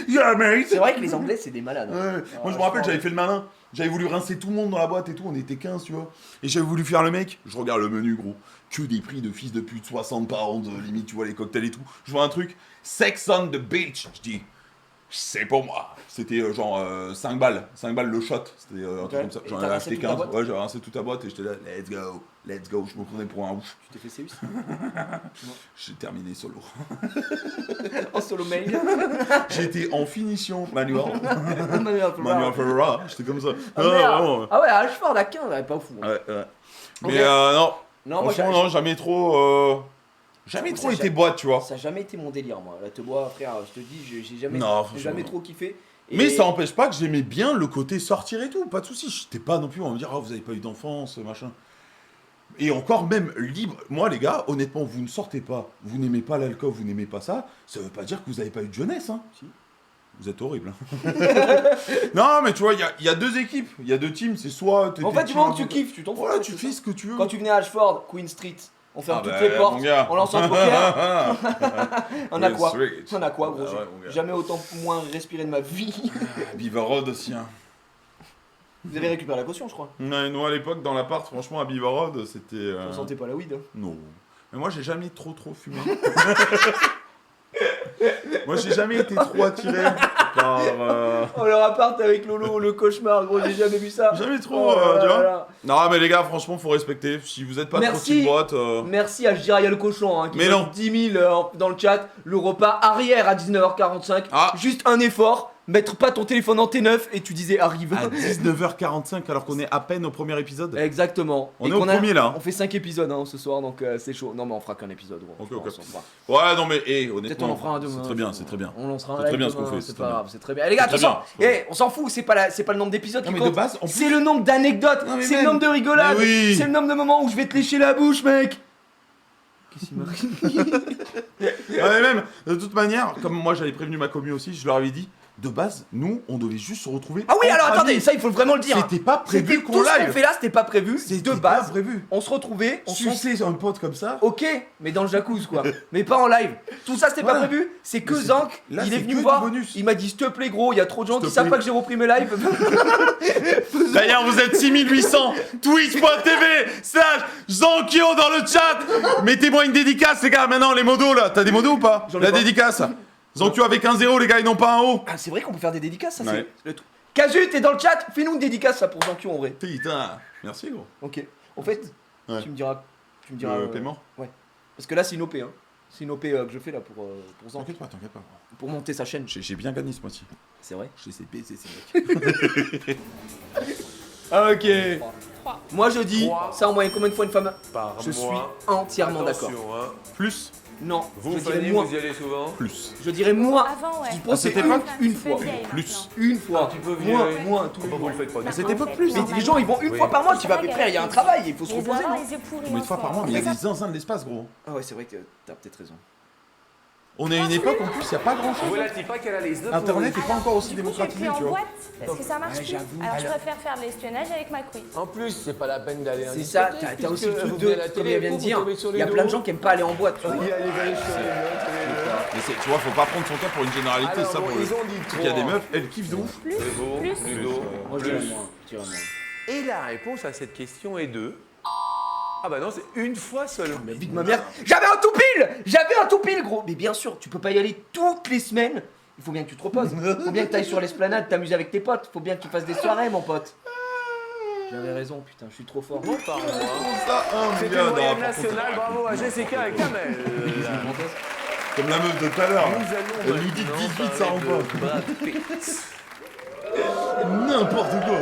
Yeah, mate. C'est vrai que les Anglais, c'est des malades. hein. Ouais. Ah, Moi, je me rappelle, franchement. j'avais fait le malin. J'avais voulu rincer tout le monde dans la boîte et tout. On était 15, tu vois. Et j'avais voulu faire le mec. Je regarde le menu, gros. Que des prix de fils de pute, 60 pounds, limite, tu vois, les cocktails et tout. Je vois un truc. Sex on the beach. Je dis, c'est pour moi. C'était genre 5 balles. 5 balles le shot. C'était un Ok. truc comme ça. Et J'en t'as avais rincé acheté toute ta 15. boîte Ouais, j'avais rincé toute la boîte et j'étais là, let's go. Let's go. Je me prenais pour un ouf. Tu t'es fait C8 J'ai terminé solo. en solo mail. J'étais en finition manuel. Manuel Manuel Ferrara. J'étais comme ça. Ah, merde. vraiment. Ah ouais, à Ashford à 15, ouais, pas fou. hein. Ouais, ouais. Mais Ok. non. Non, moi, Franchement, non, jamais trop. Jamais Ça, trop ça, été ça- boîte, tu vois. Ça a jamais été mon délire, moi. La te bois, frère, je te dis, j'ai jamais, Non, j'ai franchement, jamais non. trop kiffé. Et- Mais ça empêche pas que j'aimais bien le côté sortir et tout, pas de soucis. J'étais pas non plus à me dire, oh, vous avez pas eu d'enfance, machin. Et encore même libre. Moi, les gars, honnêtement, vous ne sortez pas, vous n'aimez pas l'alcool, vous n'aimez pas ça, ça veut pas dire que vous avez pas eu de jeunesse, hein. Si. Vous êtes horrible. Hein. non, mais tu vois, il y a deux équipes, il y a deux teams, c'est soit. En fait, du moment que tu kiffes, tu t'en fous. Voilà, ouais, tu c'est fais ça. ce que tu veux. Quand tu venais à Ashford, Queen Street, on ferme Ah toutes bah, les portes, mon gars. on lance un poker. On a Queen quoi Street. On a quoi, gros? Ah ouais, mon gars. Jamais autant moins respiré de ma vie. Beaver Road aussi, hein. Vous avez récupéré la caution, je crois. Ouais, nous à l'époque dans l'appart, franchement à Beaver Road, c'était. Vous sentez pas la weed, hein. Non. Mais moi j'ai jamais trop fumé. moi j'ai jamais été trop attiré par. Oh, leur appart avec Lolo, le cauchemar, gros, j'ai jamais vu ça. Jamais trop, Oh là tu vois. là. Non mais les gars, franchement faut respecter. Si vous êtes pas trop Merci. petite boîte. Merci à Jiraya le cochon hein, qui Mais donne non. 10 000 dans le chat. Le repas arrière à 19h45. Ah. Juste un effort. Mettre pas ton téléphone en T9 et tu disais arrive. À 19h45 alors qu'on est à peine au premier épisode. Exactement. On Et est au qu'on a- premier, là, hein. On fait 5 épisodes hein, ce soir donc c'est chaud. Non mais on fera qu'un épisode. Gros. Ok, Je ok. pense, on fera. Ouais non mais Peut-être honnêtement. on en fera un demain. C'est très bien, c'est très bien. On lancera un C'est live très bien ce qu'on demain, fait, C'est c'est pas très grave, c'est très bien. Et les gars, C'est très attention. bien. On s'en fout. C'est pas le nombre d'épisodes Non qui mais de compte. base, en plus. C'est le nombre d'anecdotes. Non, mais C'est le même. nombre de rigolades. Mais oui. C'est le nombre de moments où je vais te lécher la bouche, mec. Qu'est-ce qu'il m'arrive? Ouais, mais même, de toute manière, comme moi j'avais prévenu ma commu aussi, je leur avais dit, de base, nous, on devait juste se retrouver. Ah oui, alors entre attendez, amis. ça il faut vraiment le dire. C'était pas prévu C'était qu'on tout ce qu'on live. fait là, c'était pas prévu. C'était De pas base, prévu. on se retrouvait, on se Sucer un pote comme ça. Ok, mais dans le jacuzzi quoi. Mais pas en live. Tout ça c'était pas Voilà. prévu. C'est que Mais c'est- Zank, là, il est c'est venu que me voir. du bonus. Il m'a dit s'il te plaît gros, il y a trop de gens S'il qui te savent plaît. pas que j'ai repris mes lives. D'ailleurs, vous êtes 6800. Twitch.tv/Zankyo dans le chat. Mettez-moi une dédicace, les gars. Maintenant, les modos là. T'as des modos ou pas? J'en ai La pas. dédicace. Zankyo avec un 0, les gars, et non pas un O. Ah c'est vrai qu'on peut faire des dédicaces ça Ouais. c'est le truc. Casu, t'es dans le chat, fais-nous une dédicace ça pour Zankyo en vrai. Putain. Merci, gros. Ok. En fait, Ouais. tu me diras. Le paiement. Parce que là c'est une OP hein. C'est une OP que je fais là pour Zank. T'inquiète pas, t'inquiète pas. Pour monter sa chaîne. J'ai bien gagné ce mois-ci. C'est vrai. Je les ai baisés, ces mecs. Ah, ok. 3. Moi je dis, Trois. ça en moyenne combien de fois une femme? Par Je suis mois. entièrement d'accord. Attention, hein. Plus. Non, Vous, je dirais Fanny, moins. vous y allez souvent? Plus. Je dirais moins. Avant, ouais. Je pense que c'est cette époque, une fois. Plus. Une fois. Un petit peu vieux. Moins, tout le Pourquoi vous le faites pas? À du cette coup époque plus. Mais Normalement. les gens ils vont une Oui. fois par mois, tu vas frère, il y a un travail, il faut se Les reposer, horreurs, non? les yeux pourris. Combien de fois par mois? Mais il y a des zinzins de l'espace, gros. Ah ouais, c'est vrai que t'as peut-être raison. On est à une époque en plus, il n'y a pas grand chose. Voilà, dis pas qu'elle a les œufs. Internet est pas encore aussi Du coup, je vais démocratisé, plus en tu vois. boîte parce que ça marche plus. Alors je préfère faire de l'espionnage avec ma couille. En plus, c'est pas la peine d'aller. C'est ça, t'as aussi le truc de, comme il vient de dire, il y a plein de gens qui aiment pas aller en boîte, tu vois. Mais tu vois, faut pas prendre son cas pour une généralité, Alors, ça bon, pour ils le. ont dit Il y a des 3. meufs, elles kiffent de ouf. Plus, Ludo, plus. Ludo, Moi je dirais plus. moins, je dirais moins. Et la réponse à cette question est 2. Ah bah non, c'est une fois seulement. Mais vite ma mère. J'avais un tout pile, gros. Mais bien sûr, tu peux pas y aller toutes les semaines. Il faut bien que tu te reposes. Faut bien que tu ailles sur l'esplanade, t'amuser avec tes potes. Faut bien que tu fasses des soirées, mon pote. J'avais raison, putain, je suis trop fort. Non, par mois. Ça, C'était une moyenne nationale, bravo à Jessica et Kamel. Comme la meuf de tout à l'heure. Nous allons Elle nous dit maintenant 18, ça parler rend de Brad Pitt. N'importe quoi.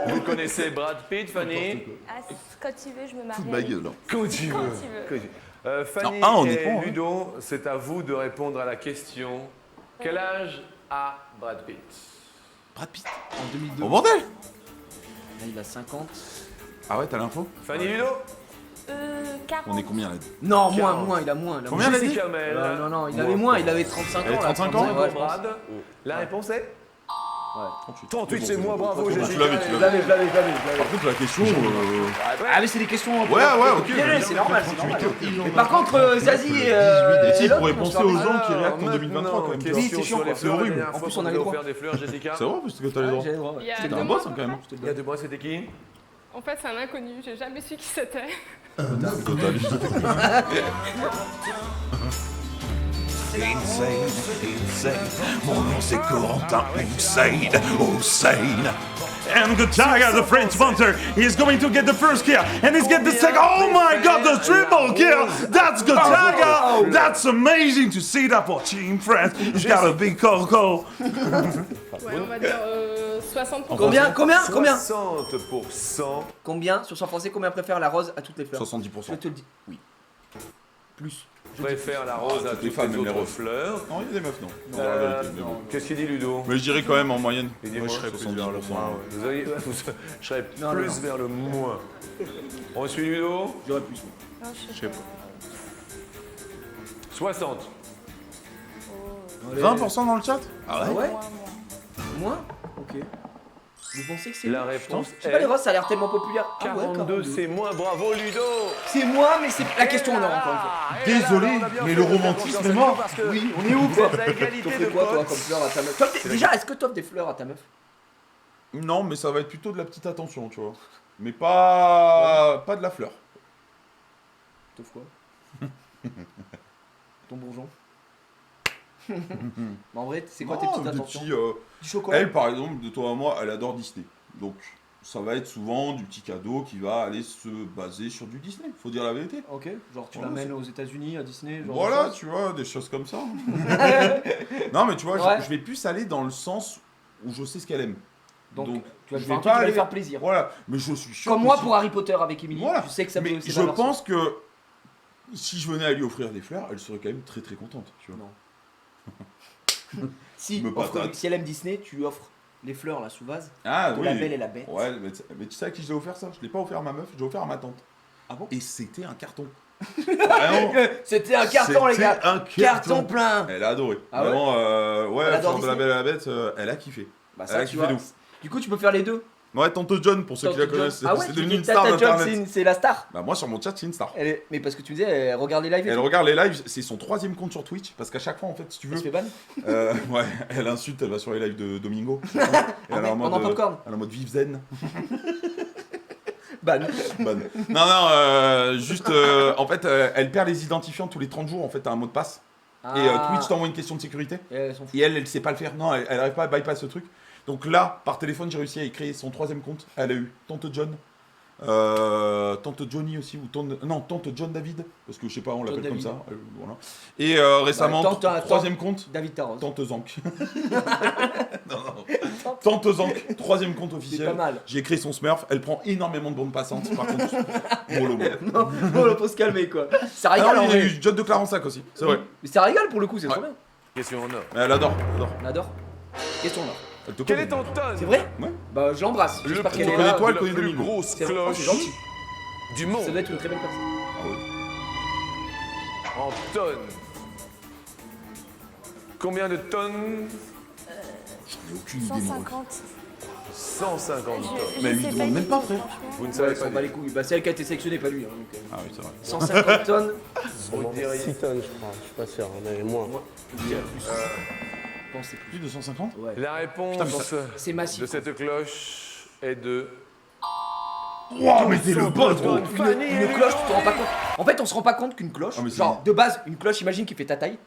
Vous connaissez Brad Pitt, Fanny? Ah, quand tu veux, je me marie. Ma avec. gueule. Quand tu veux. Quand tu veux. Fanny Non, on est et con, hein. Ludo, c'est à vous de répondre à la question. Quel âge a Brad Pitt? Brad Pitt. En 2002. Oh bordel. Là, il a 50. Ah ouais, t'as l'info? Fanny Ludo? 40. On est combien là? Non, 40. moins, il a moins. Combien elle a dit? Jessica Kamel. Non, il avait moins, il avait 35 ans. Elle avait 35 ans, ouais, Bravo je pense. Brad. La réponse est 38. 38, c'est moi, bravo Tu Jessica. l'avais, tu Je l'avais. l'avais. Par contre, la question. Ah, mais c'est des questions. Ouais, ok. Piégées, c'est normal, c'est normal. Mais par contre, Zazie et. Et si, l'autre, pourrait on se penser aux fait- gens qui réactent en 2023 quand même. tu vois. Oui, c'est chiant, quoi. C'est horrible. En plus, on a les droits. faire des fleurs, Jessica. C'est vrai parce que t'as les droits. J'avais le droit, ouais. Il y a C'était deux un mois, boss hein, quand même. Il y a 2 mois, c'était qui? En fait, c'est un inconnu. J'ai jamais su qui c'était. Total. Insane. Mon nom c'est Corentin Hussein. And Gutaga, the French punter, is going to get the first kill, and he's get the second. Oh my God, the triple kill! That's Gutaga. That's amazing to see that for Team France. He's got a big coco. Ouais, on va dire 60%. Combien 60%. Combien sur 100 français, combien préfère la rose à toutes les fleurs? 70%. Je te le dis. Oui. Plus. Je préfère la rose à toutes les toutes femmes les aiment les autres roses. fleurs. Non, il y a des meufs, non. Non, la vérité, mais bon. Qu'est-ce qu'il dit Ludo? Mais je dirais quand même en moyenne. Il dit Ouais, moi, je je serais serais plus vers le 70%. moins. Je serais Non, plus non. vers le moins. On suit Ludo? J'aurais plus. Non, je sais pas. 60. 20% dans le chat? Ah ouais? Moins? Ok. Vous pensez que c'est La moi? réponse Je sais pas, les est roses, ça a l'air tellement populaire. Ah ouais, 42, c'est moins. Bravo Ludo. C'est moi, mais c'est la question en or encore une fois. Désolé, mais le romantisme est mort. Oui, on est où quoi? Vous êtes à égalité de T'offres quoi toi potes. comme fleur à ta meuf? Déjà, est-ce que t'offres des fleurs à ta meuf? Non, mais ça va être plutôt de la petite attention, tu vois. Mais pas de la fleur. T'offres quoi? Ton bourgeon? En vrai, c'est quoi tes Non, petites des attentions? petits, Du chocolat? Elle, par exemple, de toi à moi, elle adore Disney. Donc, ça va être souvent du petit cadeau qui va aller se baser sur du Disney. Faut dire la vérité. Ok, genre tu Voilà, l'amènes aux États-Unis, à Disney, genre Voilà, de choses. tu vois, des choses comme ça. Non, mais tu vois, Ouais. je vais plus aller dans le sens où je sais ce qu'elle aime. Donc, tu vas je faire un vais truc qui va aller lui faire plaisir. Voilà, mais je suis sûr. Comme que moi si- pour Harry Potter avec Emily, Voilà. je sais que ça Mais peut. c'est je pas leur pense que si je venais à lui offrir des fleurs, elle serait quand même très très contente, tu vois. Non. Si, Me offre- patate. si elle aime Disney, tu lui offres les fleurs là sous vase Ah de oui. la Belle et la Bête. Ouais, mais tu sais à qui je l'ai offert ça? Je l'ai pas offert à ma meuf, je l'ai offert à ma tante. Ah bon? Et c'était un carton. Vraiment. C'était un carton les gars. C'était un Carton plein. Elle a adoré. Ah ouais? Vraiment, ouais, Elle adore Fleur de la Disney Belle et la Bête, elle a kiffé. Bah Elle a ça tu kiffé vois. de ouf. Du coup tu peux faire les deux. Ouais, Tante John, pour ceux qui la Tante John. connaissent, Ah ouais, c'est tu devenu dis une star Tata John, d'internet. c'est la star. Bah moi sur mon chat c'est une star. Mais parce que tu me disais, elle regarde les lives et Elle tout. regarde les lives, c'est son 3e compte sur Twitch, parce qu'à chaque fois en fait si tu Elle veux, se fait ban. ouais, elle insulte, elle va sur les lives de Domingo. Et elle est en pendant Popcorn. elle est en mode vive zen. Ban. Bonne. Non, juste en fait elle perd les identifiants tous les 30 jours en fait, t'as un mot de passe. Et Twitch t'envoie une question de sécurité. Et elles sont fous. Et elle sait pas le faire. Non, elle arrive pas à bypass ce truc. Donc là, par téléphone, j'ai réussi à y créer son 3e compte. Elle a eu Tante John, Tante Johnny aussi, ou Tante John David, parce que je sais pas, on l'appelle comme David. ça. Voilà. Et récemment, Tante- 3e compte, David Taros. Tante Zank. non. Tante Zank, 3e compte C'est officiel. pas mal. J'ai créé son Smurf. Elle prend énormément de bandes passantes. Par contre, mollo. Non, on faut se calmer quoi. Ça Ah régale non, en il y a vrai. eu John de Clarensac aussi, c'est vrai. Mais ça régale pour le coup, c'est Ouais. trop bien. Question en or. Mais elle adore. On adore. Question là. Elle te Quel connaît. est ton tonne? C'est vrai? Ouais. Bah je l'embrasse. Le J'espère plus, qu'elle est connais là. toi, elle la connaît plus Domingo. grosse C'est cloche c'est gentil. du monde. Ça doit être une très belle personne. Ah ouais. En tonnes. Combien de tonnes? J'ai aucune idée, moi. 150. 150 tonnes. Je Mais lui sais demande du même tout, pas, frère. franchement. Vous ne Ouais, savez il s'en pas bat dire. les couilles. Bah c'est elle qui a été sélectionnée, pas lui. Hein, donc, Ah oui, c'est vrai. 150 tonnes. Vous diriez 6 tonnes, je crois. Je suis pas sûr, mais moins. Je dirais plus. Je pense que c'est Plus de 150? plus. Ouais. La réponse Putain, mais C'est de massif. cette cloche est de Wow, mais t'es le boss, gros. Une cloche, tu te rends pas compte. En fait, on se rend pas compte qu'une cloche, Ah, mais c'est- genre de base, une cloche, imagine qui fait ta taille,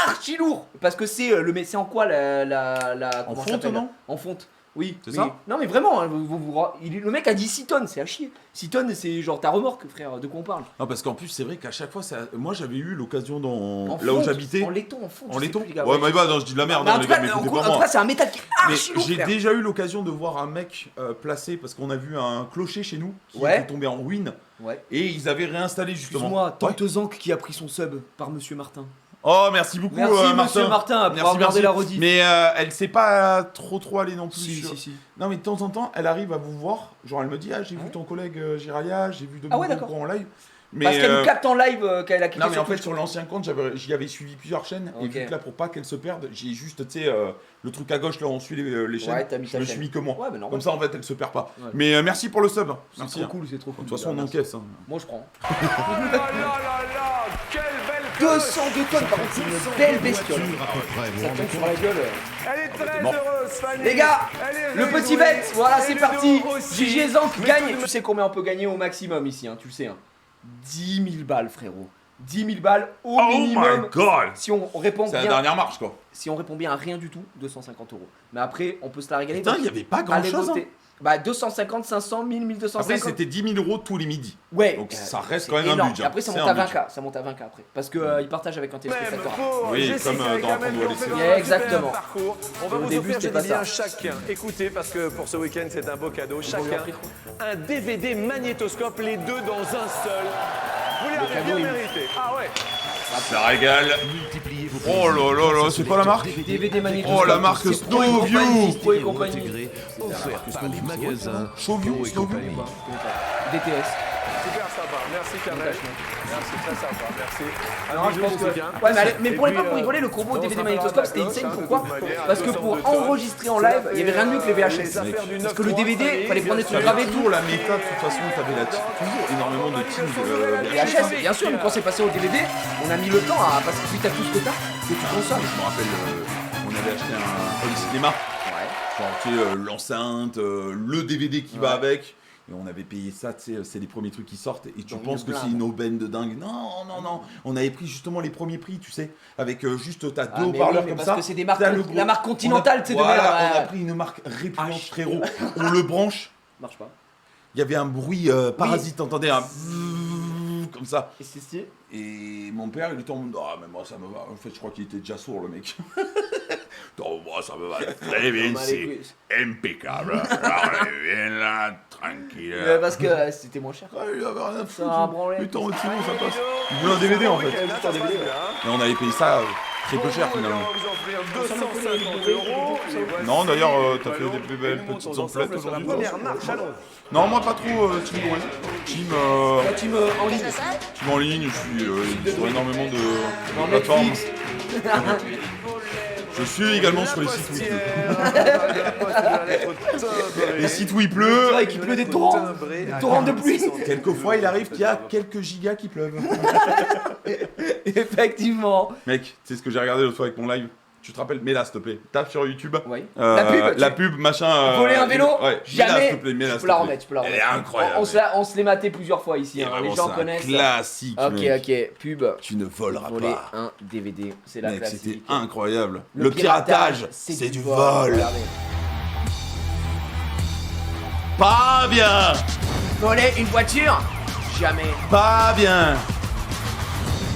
archi lourd. Parce que c'est c'est en quoi la comment ça fonte, s'appelle non? En fonte. Oui. C'est oui. ça? Non mais vraiment, hein, le mec a dit 6 tonnes, c'est à chier. 6 tonnes, c'est genre ta remorque, frère. De quoi on parle? Non, parce qu'en plus, c'est vrai qu'à chaque fois, moi j'avais eu l'occasion En là où fonte, j'habitais. En laiton, en fonte. En je sais laiton? plus, les gars, Ouais, mais bah, non, je dis de la merde, Mais hein, en les tout gars, cas, mais en écoutez tout pas moi. cas, c'est un métal qui est Mais archi lourd, j'ai frère. déjà eu l'occasion de voir un mec placé parce qu'on a vu un clocher chez nous qui Ouais. était tombé en ruine Ouais. et ils avaient réinstallé justement. Excuse-moi, Ouais. Tante Zank qui a pris son sub par Monsieur Martin. Oh, merci beaucoup, Merci, Monsieur Martin, pour regarder la rediff. Mais elle sait pas trop aller non plus. Si, sur- si, si. Non, mais de temps en temps, elle arrive à vous voir. Genre, elle me dit, ah, j'ai vu ton collègue Jiraya, j'ai vu Ah ouais, Dominique d'accord. en live. Mais Parce qu'elle nous capte en live qu'elle a cliqué non, mais en fait, Twitch. sur l'ancien compte, j'y avais suivi plusieurs chaînes. Et Ok. vu que là, pour pas qu'elle se perde, j'ai juste, tu sais, le truc à gauche, là, on suit les chaînes. Ouais, t'as mis je ta me chaîne. suis mis que moi. Ouais, mais normal. Comme ça, en fait, elle se perd pas. Ouais. Mais merci pour le sub. C'est Merci. trop cool, c'est trop cool. De toute façon, on Merci. encaisse. Hein. Moi, je prends. Oh là là là, quelle belle cloche. 202 tonnes, par contre, c'est une belle bestiole. À peu près, vous Ça rendez tombe sur la gueule. Elle est très mort. heureuse, Fanny. Les gars, Elle est le petit réjouie. bet, voilà, Et c'est Ludo parti. aussi. JJ Zank Mais gagne. tout de Tu sais combien on peut gagner au maximum ici, hein, tu le sais. Hein. 10 000 balles, frérot. 10 000 balles au Oh minimum. my god! Si on répond C'est la bien, dernière marche, quoi. si on répond bien à rien du tout, 250 €. Mais après, on peut se la régaler. Putain, donc, il y avait pas allez grand chose. voter. Bah 250, 500, 1000, 1250. Après, c'était 10 000 € tous les midis. Ouais. Donc ça reste c'est quand même un énorme. budget. Après, ça C'est monte un à 20K. budget. Ça monte à 20K après. Parce que ils partagent avec un Même téléspectateur. pour Oui, Jessica comme, et dans Kamel, Apprendre qui à ont laisser. fait Yeah, vraiment un exactement. super parcours. On va Au vous début, offrir, c'était je pas dis bien, ça. chacun. Écoutez, parce que pour ce week-end, c'est un beau cadeau. lui Chacun, offrir quoi un DVD magnétoscope, les deux dans un seul. Vous les avez cadeau, bien il- mérités. Ah ouais. Ça régale. Multipliez vos Oh là là là, c'est pas la marque? DVD magnétoscope. Oh, la marque C'est Pro et Snowview. compagnie, Pro et compagnie. intégrés offerts par les magasins Snowview, Pro et Snowview. compagnie. DTS. Super sympa. Merci, Kamel. Merci, très sympa. Merci. Alors, je pense que... Ouais, mais pour rigoler, le combo DVD magnétoscope c'était insane. Pourquoi? Parce que pour enregistrer en live, il y avait rien de mieux que les VHS. Parce que le DVD, fallait prendre des trucs gravés Toujours la méta, de toute façon, t'avais toujours énormément de teams VHS, bien sûr, mais quand c'est passé au DVD, on a mis le temps à passer suite à tout ce que t'as, que tu consommes. Je me rappelle, on avait acheté un home cinéma. Ouais. Genre, tu sais, l'enceinte, le DVD qui va avec. Et on avait payé ça, tu sais, c'est les premiers trucs qui sortent. Et tu Dans penses une que c'est blinde. une aubaine de dingue. Non, non, non. On avait pris justement les premiers prix, tu sais. Avec juste ta Ah, deux mais haut-parleurs oui, mais comme parce ça. que c'est des marques, T'as le la gros- marque Continental, tu sais, de voilà, merde, on a ouais. pris une marque répugnante, Ah, frérot. On le branche. Marche pas. Il y avait un bruit parasite, t'entendais un bzzz comme ça. Et c'est stylé. Et mon père, il était en mode, ah, mais moi ça me va. En fait, je crois qu'il était déjà sourd, le mec. Non, moi ça me va très bien, c'est impeccable. Alors, on est bien là, tranquille. Parce que c'était moins cher. Ouais, il avait rien à foutre. Ça a branlé. Putain, sinon ça passe. Il voulait un DVD en fait. Et on avait payé ça très peu cher finalement. On va vous offrir 250 €. Et voici Non, d'ailleurs, t'as les fait des belles montons petites ensemble emplettes sur la aujourd'hui. première marche. Allons. Non, moi pas trop, Team Loin. Team, La team en ligne. team en ligne, je suis sur énormément de Dans plateformes. Netflix. Je suis également sur les sites où il pleut. Les Les sites où il pleut. Ouais, qu'il pleut des torrents. Des torrents de pluie. Quelquefois, il arrive qu'il y a quelques gigas qui pleuvent. Effectivement. Mec, tu sais ce que j'ai regardé l'autre fois avec mon live? Tu te rappelles? Mets-la, s'il te plaît. Tape sur YouTube. Oui. La pub, machin. Voler un vélo. Ouais, Jamais. mets-la, s'il te plaît, mets-la, Tu s'il peux la te plaît. remettre, tu peux la Elle remettre. est incroyable. On se l'est maté plusieurs fois ici. Et Hein. vraiment, Les gens c'est un connaissent. classique. Ok, mec. ok. Pub. Tu ne voleras Voler pas. un DVD. C'est la Mec, c'était classique. incroyable. Le piratage, c'est du vol. Regardez. Pas bien. Voler une voiture. Jamais. Pas bien.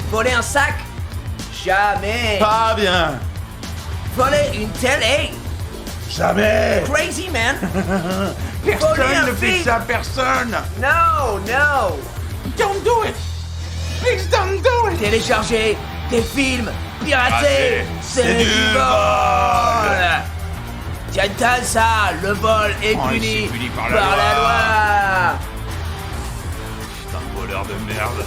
Voler un sac. Jamais. Pas bien. Voler une télé. Jamais. Crazy man. Personne un ne fait film. ça, personne. No, no. Don't do it. Please don't do it. Télécharger des films piratés, c'est du du vol. Tiens ça, le vol est Oh, il puni est puni par par la la loi. Putain, voleur de merde.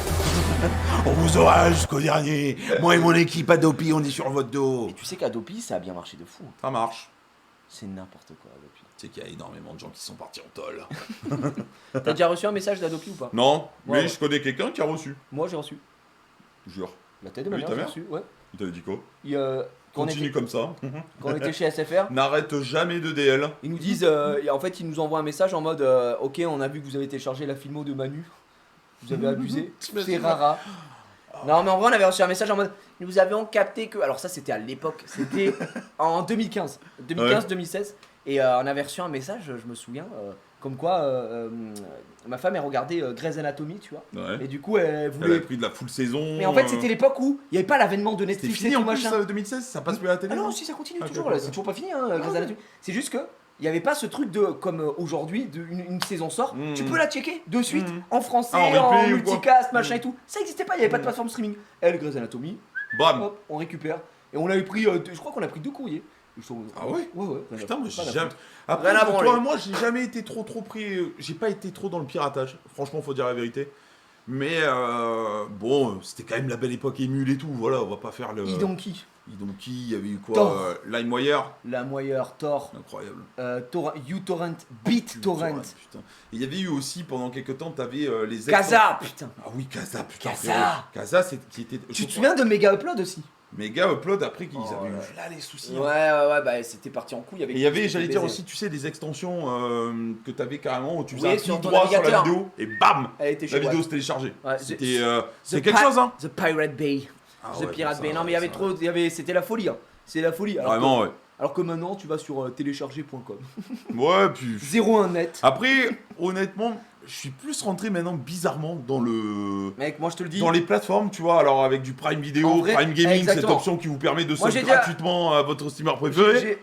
On vous aura jusqu'au dernier. Moi et mon équipe Adopi, on est sur votre dos. Et tu sais qu'Adopi, ça a bien marché de fou. Ça marche. C'est n'importe quoi, Adopi. Tu sais qu'il y a énormément de gens qui sont partis en tôle. T'as déjà reçu un message d'Adopi ou pas? Non, mais Ouais. je connais quelqu'un qui a reçu. Moi, j'ai reçu. Jure. La tête de Oui, ma ta mère, j'ai mère reçu, ouais. Il t'avait dit quoi? Quand on Continue était- comme ça. Quand on était chez SFR, N'arrête jamais de DL. ils nous disent, et en fait, ils nous envoient un message en mode ok, on a vu que vous avez téléchargé la filmo de Manu. Vous avez abusé. C'est rara. Non, mais en vrai, on avait reçu un message en mode nous avions capté que. Alors, ça, c'était à l'époque. C'était en 2015. 2015-2016. Et on avait reçu un message, je me souviens, comme quoi ma femme, elle regardait Grey's Anatomy, tu vois. Ouais. Et du coup, elle Elle voulait. a pris de la full saison. Mais en fait, c'était l'époque où il n'y avait pas l'avènement de C'était Netflix et fini tout en plus, machin. 2016, ça passe plus à la télé. Ah non, si ça continue Ah, toujours, ok, là, ok. c'est toujours pas fini, hein, Grey's Anatomy. C'est juste que il n'y avait pas ce truc de comme aujourd'hui, une saison sort, tu peux la checker de suite en français, Ah, en en replay ou quoi. multicast, machin et tout. Ça n'existait pas, il n'y avait pas de plateforme streaming. Elle, Grey's Anatomy, Bam. hop, on récupère. Et on avait pris, je crois qu'on a pris 2 courriers. Ah ouais. Ouais. Putain, moi Pas j'ai la jamais. faute. Après, Rien à toi, branler. moi j'ai jamais été trop pris. J'ai pas été trop dans le piratage. Franchement, faut dire la vérité. Mais bon, c'était quand même la belle époque émule et tout. Voilà, on va pas faire le. Donkey, Idonki, il y avait eu quoi Thor. LimeWire. La Moyer, Thor, Incroyable. uTorrent, BitTorrent, Putain. Et il y avait eu aussi pendant quelques temps, t'avais les. Casa, putain. Ah oui, Casa, putain. Casa. frérot. Casa, c'est qui était. Tu te souviens de Mega Upload aussi? Méga Upload après qu'ils avaient ouais. eu là les soucis. Ouais, bah c'était parti en couille avec. Et il y avait, j'allais dire baisé. aussi, tu sais, des extensions que t'avais carrément où tu faisais Oui, un sur clic ton droit sur la navigateur. vidéo et bam, Elle était la chez vidéo moi. se téléchargeait. Ouais, C'était The c'est quelque chose, hein. The Pirate Bay. Ah The ouais, Pirate ça, Bay. Non mais il y avait ça. trop, c'était la folie. Hein. C'est la folie. Vraiment, ouais. Alors que maintenant tu vas sur télécharger.com. Ouais, puis 01 net. après, honnêtement, je suis plus rentré maintenant bizarrement dans le. Mec, moi je te le dis. Dans les plateformes, tu vois, alors avec du Prime En Video, vrai, Prime Gaming, cette exactement. option qui vous permet de Moi, sub j'ai déjà- gratuitement à votre streamer préféré.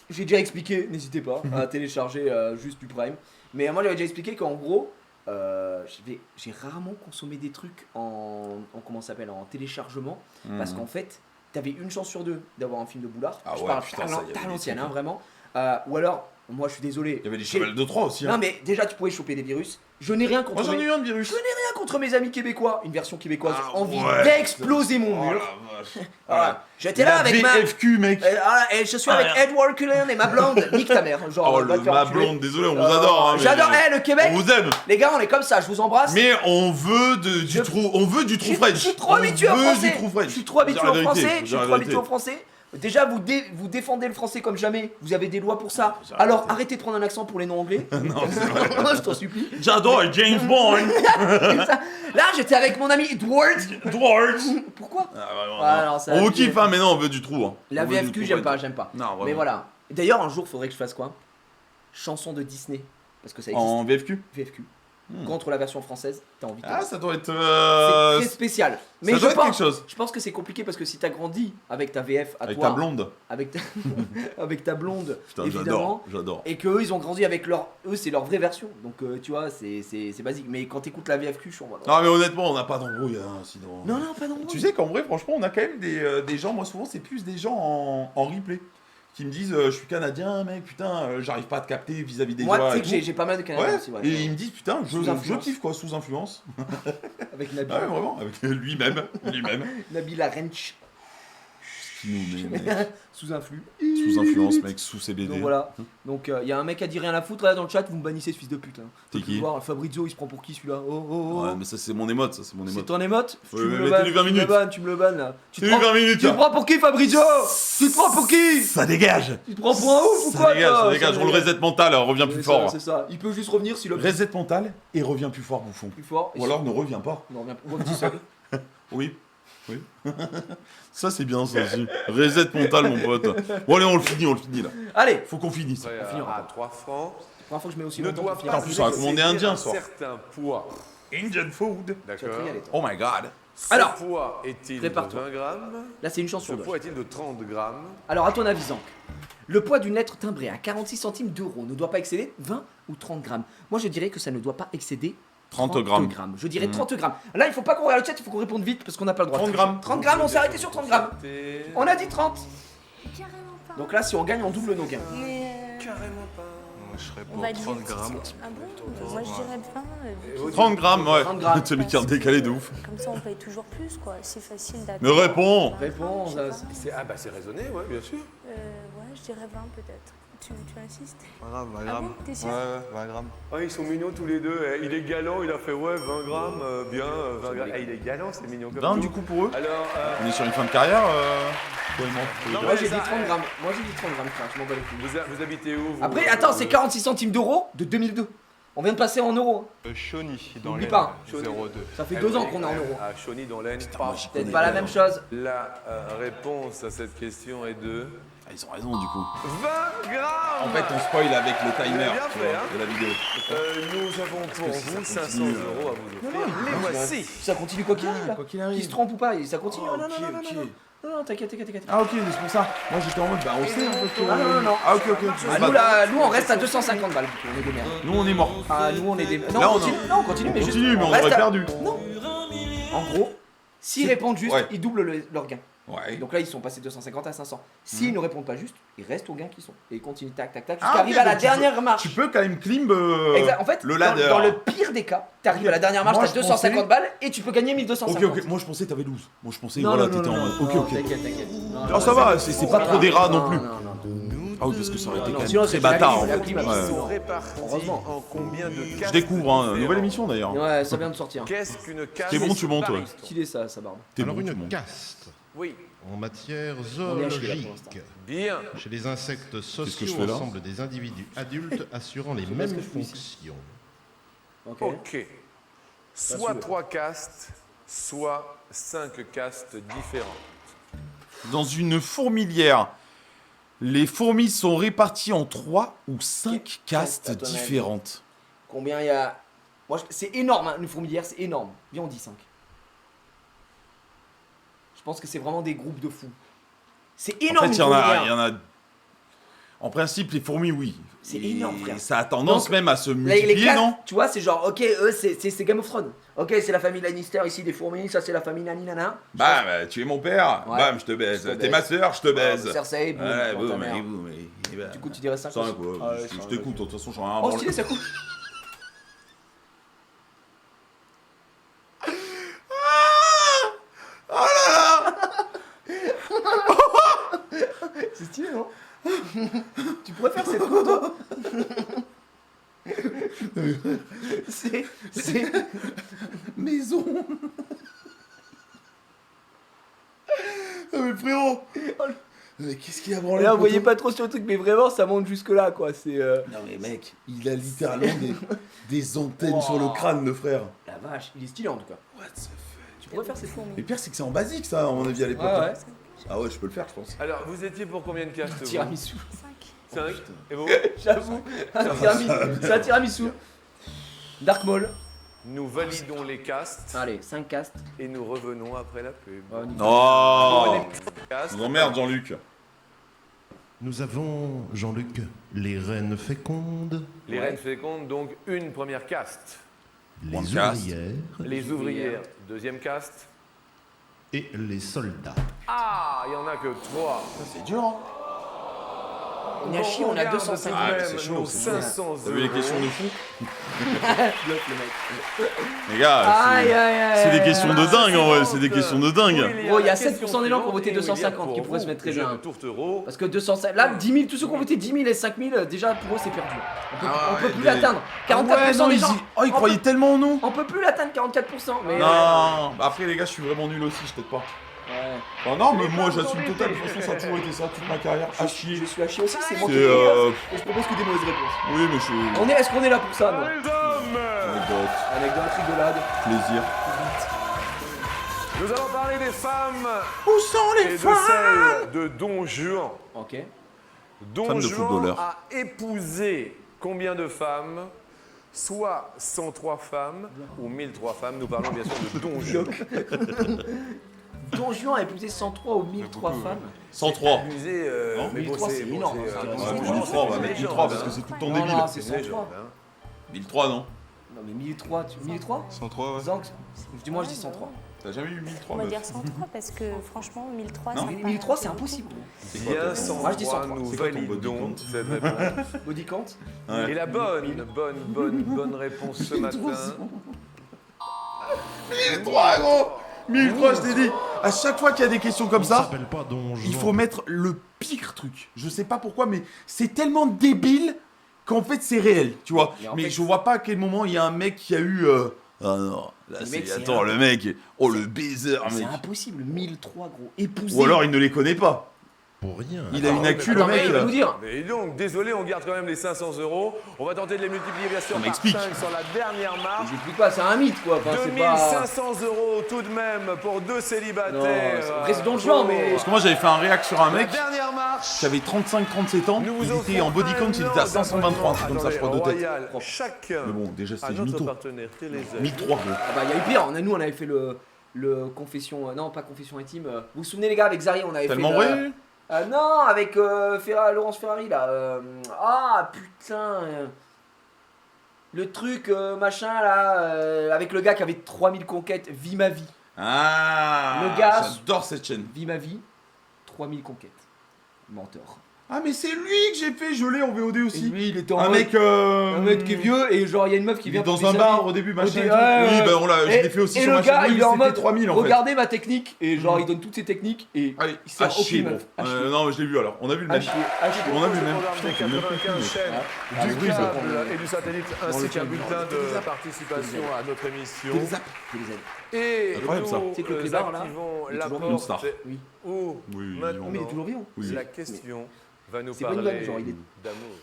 J'ai déjà expliqué, n'hésitez pas à télécharger juste du Prime. Mais moi j'avais déjà expliqué qu'en gros, j'ai rarement consommé des trucs en comment ça s'appelle, en téléchargement, parce qu'en fait, t'avais une chance sur 2 d'avoir un film de Boulard. Ah Je ouais, parle putain, ça, y avait t'as des l'ancienne, trucs, hein, vraiment. Ou alors, moi je suis désolé. Il y avait des j'ai- chevals de 3 aussi. Non Hein. mais déjà tu pouvais choper des virus. Je n'ai rien contre Moi j'en ai eu un de virus. Je n'ai rien contre mes amis québécois. Une version québécoise. Ah Envie ouais, d'exploser mon Oh mur. la vache. Voilà. J'étais là La avec ma. VFQ, mec. Et je suis avec Edward Cullen et ma blonde. Nique ta mère. Genre, Oh, va te faire ma enculer. blonde, désolé, on vous adore. Hein, mais- J'adore. Le Québec. On vous aime. Les gars, on est comme ça. Je vous embrasse. Mais on veut du trou, on veut du trou French. Je suis trop On habitué au veut français. du trou French. Je suis trop habitué Faut dire au la vérité, français. faut Je dire suis la trop habitué au vérité. français. Déjà, vous défendez le français comme jamais. Vous avez des lois pour ça. Faut dire la Alors, vérité. arrêtez de prendre un accent pour les noms anglais. Non, c'est vrai. Je t'en supplie. J'adore James Bond. Là, j'étais avec mon ami Edward. Edward. Pourquoi Ah, vraiment, Ah, non. non, ça On vous abusé. kiffe, hein, mais non, on veut du trou. Hein. La On veut du VFQ, trou j'aime French. pas, j'aime pas. Non, vraiment. Mais voilà. D'ailleurs, un jour, faudrait que je fasse quoi? Chanson de Disney. Parce que ça existe. En VFQ. VFQ. Contre la version française, t'as envie de Ah, ça doit être. C'est très spécial. Mais ça je doit être pense, quelque chose. je pense que c'est compliqué parce que si t'as grandi avec ta VF à Avec toi, ta blonde. avec ta, avec ta blonde, Putain, évidemment, j'adore. et que eux ils ont grandi avec leur, eux c'est leur vraie version. Donc tu vois, c'est basique. Mais quand t'écoutes la VFQ, je suis en mode. Non, mais honnêtement, on n'a pas d'embrouille, hein, sinon. Non, pas d'embrouille. Tu sais qu'en vrai, franchement, on a quand même des gens, moi souvent, c'est plus des gens en replay qui me disent je suis canadien, mec, putain, j'arrive pas à te capter vis-à-vis des Moi, joies tu sais et que tout. j'ai pas mal de Canadiens Ouais, aussi. Ouais, et ils me disent putain, Sous je influence. kiffe quoi, sous influence. avec Nabil. Ah ouais, vraiment, avec lui-même. Nabil Arench. Qui nous met, mec. Sous influx. Sous influence, mec, sous CBD. Donc voilà. Donc il y a un mec à dire rien à foutre là dans le chat, vous me bannissez ce fils de pute là. T'es Faut qui plus voir, Fabrizio il se prend pour qui celui-là? Oh. Ouais, mais ça c'est mon émote, ça c'est mon C'est émote. ton émote? Ouais, Tu me mais le mettez bannes, les 20 tu me le minutes. bannes, tu me le bannes là. Tu te C'est les prends- 20 minutes Tu te là. prends pour qui Fabrizio? Tu te prends pour qui? Ça dégage. Tu te prends pour un ouf ou Ça quoi dégage, toi ça dégage. On le reset mental, revient plus C'est fort. ça, c'est ça. Il peut juste revenir si le Reset mental et revient plus fort, bouffon. plus fort. Ou alors ne revient pas. Non, reviens seul. Oui. Ça c'est bien ça aussi. Reset mental, mon pote. Bon allez, on le finit là. Allez, Faut qu'on finisse. Après, finira à 3 francs, première fois que je mets aussi ne longtemps doit pour pas finir. En plus, on a commandé indien, ce soir. un certain poids. Indian food. Tu vas te D'accord. régaler, toi. Oh my god. Alors, Ce poids est-il de prépare-toi. 20 grammes? Là c'est une chance Ce sur deux. poids est-il de 30 grammes? Alors à ton avis Zank, le poids d'une lettre timbrée à 46 centimes d'euros ne doit pas excéder 20 ou 30 grammes. Moi je dirais que ça ne doit pas excéder 30 grammes. Je dirais 30 grammes. Là il faut pas qu'on regarde le chat, il faut qu'on réponde vite parce qu'on n'a pas le droit. 30 grammes. 30 grammes, on s'est arrêté sur 30 grammes. On a dit 30. Carrément pas. Donc là si on gagne on double nos gains. Mais Carrément pas. on va dire 30 grammes. Ah bon? Moi je dirais 20. 30 grammes, ouais. 30 grammes. Celui qui a décalé de ouf. Comme ça on paye toujours plus quoi. C'est facile d'attendre. Mais réponds. Réponds, Je sais ça, pas. Ah bah c'est raisonné, ouais, bien sûr. Ouais, je dirais 20 peut-être. Tu insistes? 20 grammes, 20 Ah grammes. bon? T'es sûr? Ouais, 20 grammes. Ah, ils sont mignons tous les deux. Il est galant, il a fait ouais 20 grammes, bien 20 grammes. Ah, il est galant, c'est mignon comme 20 tout. du coup pour eux. Alors, On est sur une fin de carrière. Moi j'ai dit 30 grammes. Moi j'ai dit 30 grammes, frère, je m'en bats les couilles. Vous habitez où vous Après, attends, c'est 46 centimes d'euros de 2002. On vient de passer en euros. Chauny dans N'oublie l'Aisne, pas. 02. Ça fait 2 ans qu'on est en euros. À Chauny dans l'Aisne. Peut-être pas la même chose. La réponse à cette question est de Ah, ils ont raison du coup. 20 grammes. En fait, on spoil avec le timer Bien tu fait, vois, hein. de la vidéo. Nous avons pour si ça vous 500 continue, euros à vous offrir. Les voici. Ça continue quoi qu'il arrive là. Quoi qu'il arrive. Qui se trompe ou pas, ça continue. Oh, non, non, ok, non, non, ok. non, non. Non, non, t'inquiète, t'inquiète. Ah ok, c'est pour ça. Moi j'étais en mode, bah on sait en fait. Ah, non, non, non. Ah ok, ok. Ah, nous, on reste à 250 balles. On est des merdes. Nous on est morts. Ah, nous, on est des. Non, Là, on on continue. Non, on continue, mais On juste. continue, mais on reste aurait à- perdu. Non. En gros, s'ils répondent juste, Ouais. ils doublent leur gain. Ouais. Donc là, ils sont passés de 250 à 500. S'ils ne répondent pas juste, ils restent au gain qu'ils sont. Et ils continuent, tac, tac, tac, jusqu'à Ah, arriver ok, à la donc tu dernière marche. Tu peux quand même climb Exact. En fait, le dans, ladder. dans le pire des cas, t'arrives à la dernière marche, Moi, t'as je 250 pensais- balles et tu peux gagner 1250. Ok, ok. Moi je pensais que t'avais 12. Moi je pensais, Non, voilà, non, non, t'étais en non, mode. non, Ok, non, ok. T'inquiète, t'inquiète. Ah, ça va, c'est pas trop des rats non plus. Non, non, non. Ah oui, parce que ça aurait été non, quand sinon, même c'est très bâtard. la en clim, fait. la clim, Ouais. Ils sont répartis Heureusement. en combien de Je castes découvre, hein. différentes Nouvelle émission d'ailleurs. Ouais, ça vient de sortir. Qu'est-ce qu'une caste C'est bon, tu montes, ouais. Stylé ça barbe. T'es Alors bon, tu une montes. caste Oui. en matière On est à chier, là, pour zoologique. Bien. Chez les insectes que je sociaux fais là ensemble des individus adultes assurant les pas ce mêmes que je fais ici. fonctions. Ok. Ok. Soit 3 castes, soit 5 castes différentes. Dans une fourmilière, les fourmis sont réparties en 3 ou 5 castes à ton avis. différentes. Combien il y a. Moi, c'est énorme, hein, une fourmilière, c'est énorme. Viens, on dit 5. Je pense que c'est vraiment des groupes de fous. C'est En énorme. fait, une fourmilière. il y en a. En principe, les fourmis, oui. C'est Et énorme, frère. Ça a tendance Donc, même à se Les multiplier, castes, non? tu vois, c'est genre, ok, eux, c'est Game of Thrones. Ok, c'est la famille Lannister ici, des fourmis, ça c'est la famille Nani Nana. Bam, tu es mon père. Ouais. Bam, je te baise. Je te T'es baise. ma soeur, je te baise. Cersei, boum, Ouais, dans ta boum, mère. et boum, et bah, Du coup, tu dirais 5 ça, quoi. Ah ouais, Je ça, t'écoute, de toute façon, j'en ai rien à Oh, branler. stylé, ça coûte. C'est stylé, non? Tu pourrais faire cette photo. C'est Maison. Ah, mais frérot. Mais qu'est-ce qu'il a branlé? Là, vous le voyez poteau pas trop sur le truc, mais vraiment, ça monte jusque là, quoi. C'est. Non mais mec, il a littéralement des antennes sur le crâne, le frère. La vache, il est stylé en tout cas. What the fuck? Tu pourrais faire cette fourmi. Le pire, c'est que c'est en basique, ça, à mon avis, à l'époque. Ouais, ouais. Ah ouais, je peux le faire, je pense. Alors, vous étiez pour combien de castes vous Tiramisu. 5. Et vous J'avoue, c'est un tiramisu. Dark Maul. Nous validons les castes Allez, 5 castes. et nous revenons après la pub. Oh Castes. Non, merde, Jean-Luc. Nous avons, Jean-Luc, les reines fécondes, Les reines fécondes, donc une première caste. les One caste. ouvrières Les ouvrières, deuxième caste. et les soldats. Ah, il y en a que 3. C'est dur, hein. On est à chier, on a 250. Ah, c'est chaud, c'est chaud. 500 T'as vu les questions de fou? Bloque le mec. Les gars, Aïe, aïe, aïe. c'est des questions de dingue, en vrai, c'est des questions de dingue. Gros, il y a 7% des gens qui ont voté 250 qui pourraient se mettre très bien. Tourtereau. Parce que 250, là, 10 000, tous ceux qui ont voté 10 000 et 5 000, déjà pour eux c'est perdu. On peut plus l'atteindre. 44% des gens. Oh, ils croyaient tellement en nous. On peut plus l'atteindre, 44%. Mais Non, bah après les gars, je suis vraiment nul aussi, je t'aide pas. Ouais. Oh non, mais moi j'assume total, de toute façon ça a toujours été ça, toute ma carrière, à chier. Je suis à chier aussi, c'est moi qui C'est propose. Et je propose que des mauvaises réponses. Oui, mais je... Est-ce qu'on est là pour ça, non? Anecdote, Anecdote, rigolade. plaisir. Nous allons parler des femmes Où sont et de celles de Don Juan. Ok. Don Femme de Juan footballeur. a épousé combien de femmes? Soit 103 femmes ou 1003 femmes. Nous parlons bien sûr de Don Juan. Don Juan a épousé 103 ou 1003 femmes. 103. Abusé, Non, mais bon, 1003, c'est c'est bon, énorme, c'est, ça. Don Ouais, Juan, 1003, on va c'est mettre une 1003 légende, parce que hein. c'est tout le temps Non, débile. non, c'est C'est une légende, 103. hein. 1003, non? Non, mais 1003, 1003 103, ouais. Zank, dis-moi, je dis 103. T'as jamais eu 1003, On va meuf? dire 103 parce que franchement 1003 Non, ça Mais paraît 1003, c'est un peu impossible. Bien Moi, je dis 103, 103. nous C'est quoi ton body validons count cette réponse. Body count. Ouais. Et la bonne réponse ce matin. 1003, gros 1003, je t'ai dit. À chaque fois qu'il y a des questions comme On ça, s'appelle pas Don il Juan. faut mettre le pire truc. Je sais pas pourquoi, mais c'est tellement débile qu'en fait c'est réel, tu vois. Mais en Mais fait- je vois pas à quel moment il y a un mec qui a eu Ah non, là Le c'est. mec, c'est Attends, un- le mec. Oh, le baiser, C'est mec. impossible, 1003 gros. Épousé. Ou alors il ne les connaît pas. Pour rien. Il a une actu, le Attends, mais mec. il va nous dire. Mais donc, désolé, on garde quand même les 500 €. On va tenter de les multiplier bien sûr On par m'explique. 5 sur la dernière marche. J'explique pas, c'est un mythe quoi. Enfin, c'est pas. 2500 € tout de même pour deux Non, célibataires. après c'est dans le genre, mais. Parce que moi j'avais fait un réact sur un La mec dernière marche. qui avait 35-37 ans. Nous vous Il était en offrons body count, il était à 523, un truc comme ça, je crois, de tête. Royal, chacun Mais bon, déjà à c'était du notre mytho. partenaire Télézèle. 1003 gros. Ah bah, il y a eu pire. Nous, on avait fait le confession. Non, pas confession intime. Vous vous souvenez, les gars, avec Zari, on avait Tellement fait. vrai. Non, avec Laurence Ferrari là. Ah putain. Le truc machin là. Avec le gars qui avait 3000 conquêtes. Vie ma vie. Ah. Le gars- J'adore cette chaîne. Vie ma vie. 3000 conquêtes. Menteur. Ah mais c'est lui que j'ai fait, je l'ai en VOD Et aussi. lui, il était en Un mode- mec. Un mec qui est vieux et genre il y a une meuf qui Il vient est dans pour un lui bar servir. au début, machin. dé- et tout. ouais, Oui, ouais. bah on l'a, je Et- l'ai fait aussi et sur le ma chaîne. gars, Oui, il est en c'était mode 3000 en fait. regardez ma technique et genre il donne toutes ses techniques et Allez, il sert à chier, aucune bon. meuf. À chier. Non, mais je l'ai vu alors. On a vu le À même. chier, à chier. On a vu le Le même. programme des Putain, même 95 chaînes, Ah, du oui, ça câble prend et du satellite, ainsi le qu'un câble. bulletin de participation à notre émission. Télézap. Et Incroyable, ça. nous C'est que le clébard, là, activons il est la toujours vivant. porte Oui. où Oui, maintenant Mais il est toujours vivant. Oui. la question va nous C'est pas une parler vanne, genre, il est- d'amour.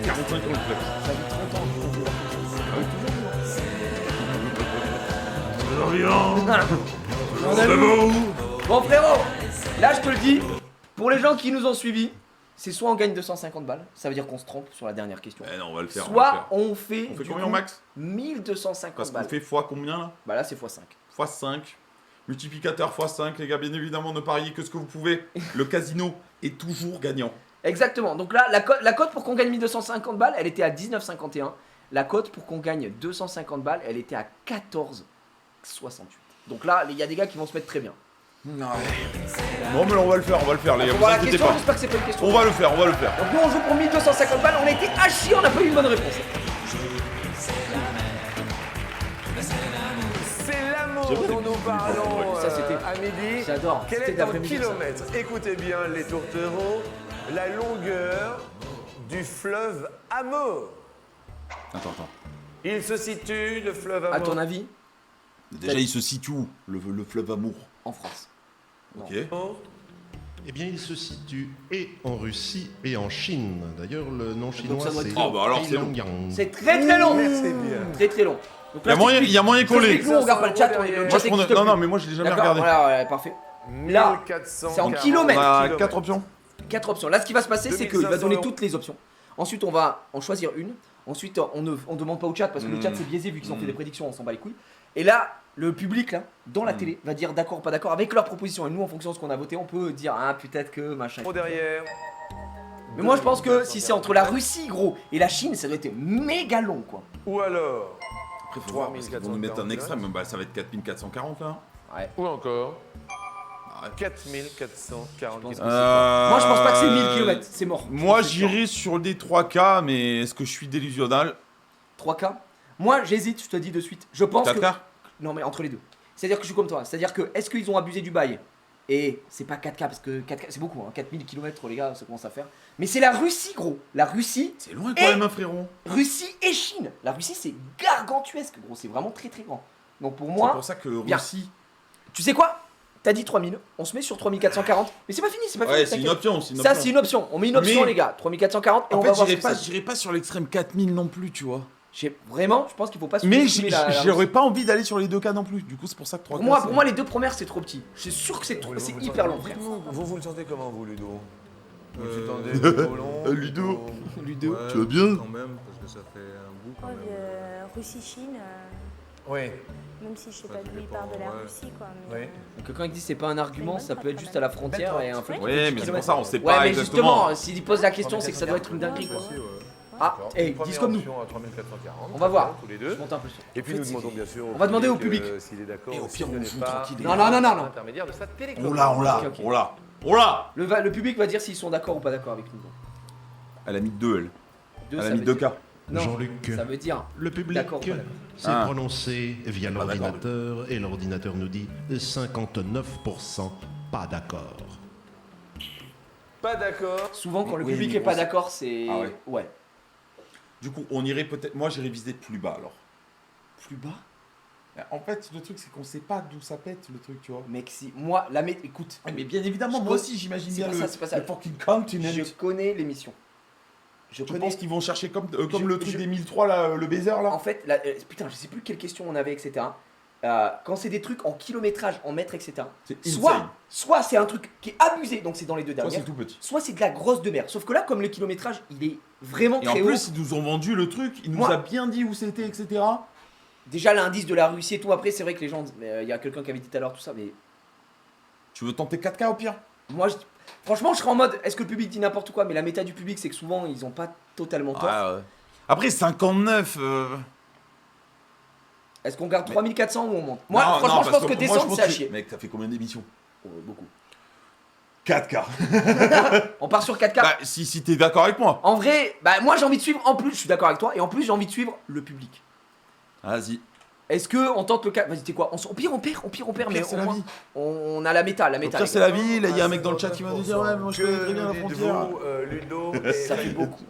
45 ans le flex. Ça fait 30 ans. On a nous. Bon frérot, là je te le dis, pour les gens qui nous ont suivis, c'est soit on gagne 250 balles, ça veut dire qu'on se trompe sur la dernière question. Eh non, on va le faire. Soit on fait, On fait du combien coup, au max 1250 Parce qu'on balles. fait fois combien là Bah là c'est x5. Fois 5. Multiplicateur fois 5, les gars, bien évidemment, ne pariez que ce que vous pouvez. Le casino est toujours gagnant. Exactement, donc là la cote pour qu'on gagne 1250 balles, elle était à 19,51. La cote pour qu'on gagne 250 balles, elle était à 14,68. Donc là, il y a des gars qui vont se mettre très bien. Non, mais on va le faire, les gars, On vous va la inquiétez question, pas. j'espère que c'est pas une question. On va le faire. Donc nous on joue pour 1250 balles, on a été à chier, on n'a pas eu une bonne réponse. C'est l'amour dont nous parlons Ça, c'était- à midi. J'adore. Quel C'était est en l'après-midi, ça. kilomètres? Écoutez bien les tourtereaux, la longueur du fleuve Amour. Attends. Il se situe, le fleuve Amour. À ton avis, Déjà, il se situe où le fleuve Amour. en France. Ok. Eh bien, il se situe et en Russie et en Chine. D'ailleurs, le nom chinois, ça doit être c'est long. Ah, bah alors, c'est long. Pyongyang. C'est très long. Merci bien. Très très long. Donc là, Il y a moyen qu'on l'ait. nous on regarde pas le chat, on est le Moi, chat je prends- existe Non, plus. mais moi, je l'ai jamais D'accord, regardé. voilà, ouais, parfait. Là, 1440 c'est en kilomètres. On a kilomètres. 4 options. 4 options. Là, ce qui va se passer, c'est qu'il va 2500 donner €. toutes les options. Ensuite, on va en choisir une. Ensuite, on demande pas au chat parce que le chat c'est biaisé vu qu'ils ont fait des prédictions, on s'en bat les couilles. Et là, le public là, dans la télé, va dire d'accord ou pas d'accord avec leur proposition. Et nous, en fonction de ce qu'on a voté, on peut dire ah peut-être que machin. Derrière. Mais moi, je pense que si c'est entre la Russie gros et la Chine, ça doit être méga long quoi. Ou alors, Après, faut voir, parce qu'ils vont nous mettre un extrême. Bah, ça va être 4440 là. ou encore, Ouais. 4440 km. Moi, je pense pas que c'est 1000 km, c'est mort. Moi, C'est sûr. j'irai sur des 3K, mais est-ce que je suis délusionnal 3K. Moi, j'hésite, je te dis de suite. Je pense que 4K non mais entre les deux. C'est-à-dire que je suis comme toi. C'est-à-dire que est-ce qu'ils ont abusé du bail? Et c'est pas 4K parce que 4K c'est beaucoup, hein. 4000 km les gars, ça commence à faire. Mais c'est la Russie gros. La Russie, C'est loin quand même, hein, frérot. Russie et Chine. La Russie c'est gargantuesque gros, c'est vraiment très très grand. Donc pour C'est moi, pour ça que bien. Russie. tu sais quoi? T'as dit 3000, on se met sur 3440. Mais c'est pas fini, c'est pas Ouais, fini. c'est une t'inquiète. option. Ça c'est une option. On met une option Mais- les gars. 3440 et on En va fait, voir ce que ça j'irai pas sur l'extrême 4000 non plus, tu vois. Vraiment, je pense qu'il faut pas Mais sous-estimer la j'aurais Russie. pas envie d'aller sur les 2K non plus. Du coup, c'est pour ça que 3K. Pour moi, les deux premières c'est trop petit. Je suis sûr que c'est hyper long, frère. Vous le sentez comment, vous, Ludo? Vous le sentez plutôt long, Ludo. plutôt- Ludo, tu vas bien Quand même, parce que ça fait un bout quand Oh, même. Russie-Chine, Oui. même si je sais Ça pas d'où il dépend, part de la ouais. Russie, quoi. Mais, Oui. Donc quand il dit c'est pas un argument, ça peut être juste à la frontière et un peu. Ouais, mais c'est pour ça, on sait Ouais, pas mais exactement. justement, s'il pose la question, c'est que ça doit être une dinguerie quoi. Ah, D'accord. hey, Une première dis comme nous. option à 3440. On va voir. Tous les deux. Je monte un peu sur. Et puis nous demandons bien sûr. On va demander au public. S'il est d'accord. Et au ou pire, s'il on n'est joue pas tranquille. Non, non, non, non, non. Intermédiaire de sa télécommande. On l'a. Ok. Le public va dire s'ils sont d'accord ou pas d'accord avec nous. Elle a mis 2 elle. Deux, Elle ça a mis veut 2K. dire- Non, Jean-Luc, ça veut dire. le public D'accord, pas d'accord. s'est Ah. prononcé via Pas d'accord. l'ordinateur et l'ordinateur nous dit 59% pas d'accord. Pas d'accord. Souvent quand le Oui, public mais est pas bon, d'accord, c'est. Ah ouais. Ouais. Du coup, on irait peut-être. Moi, j'irais viser plus bas alors. Plus bas. En fait, le truc, c'est qu'on sait pas d'où ça pète, le truc, tu vois. Mec, si moi, écoute. Mais bien évidemment, moi aussi, j'imagine bien c'est pas ça. le fucking continent. Je connais l'émission. Je pense qu'ils vont chercher comme le truc des 1003, là, le baiser, là. En fait, putain, je sais plus quelle question on avait, etc. Quand c'est des trucs en kilométrage, en mètres, etc. C'est insane. Soit c'est un truc qui est abusé, donc c'est dans les deux Soit dernières. c'est tout petit. Soit c'est de la grosse de mer. Sauf que là, comme le kilométrage, il est vraiment Et en très haut. plus, ils nous ont vendu le truc, ils nous a bien dit où c'était, etc. Déjà l'indice de la Russie et tout. Après, c'est vrai que les gens, il y a quelqu'un qui avait dit tout à l'heure tout ça, mais Tu veux tenter 4K au pire? moi, franchement, je serais en mode, est-ce que le public dit n'importe quoi? Mais la méta du public, c'est que souvent, ils ont pas totalement tort. Ouais. Après, 59. Est-ce qu'on garde 3400 ou on monte? Non, Moi, franchement, non, je parce pense que moi, descendre, je pense c'est à que- chier. Mec, t'as fait combien d'émissions? Beaucoup. 4K. On part sur 4K. Bah, si t'es d'accord avec moi. En vrai, moi j'ai envie de suivre, en plus, je suis d'accord avec toi, et en plus j'ai envie de suivre le public. Vas-y. Est-ce que on tente le cas? Vas-y, t'es quoi? Au pire on perd, mais c'est au la moins, vie. on a la méta, Au pire, c'est la vie. Là, il y a un mec dans le chat qui va nous dire ouais, moi je connais très bien la frontière. Ludo, Ça fait beaucoup.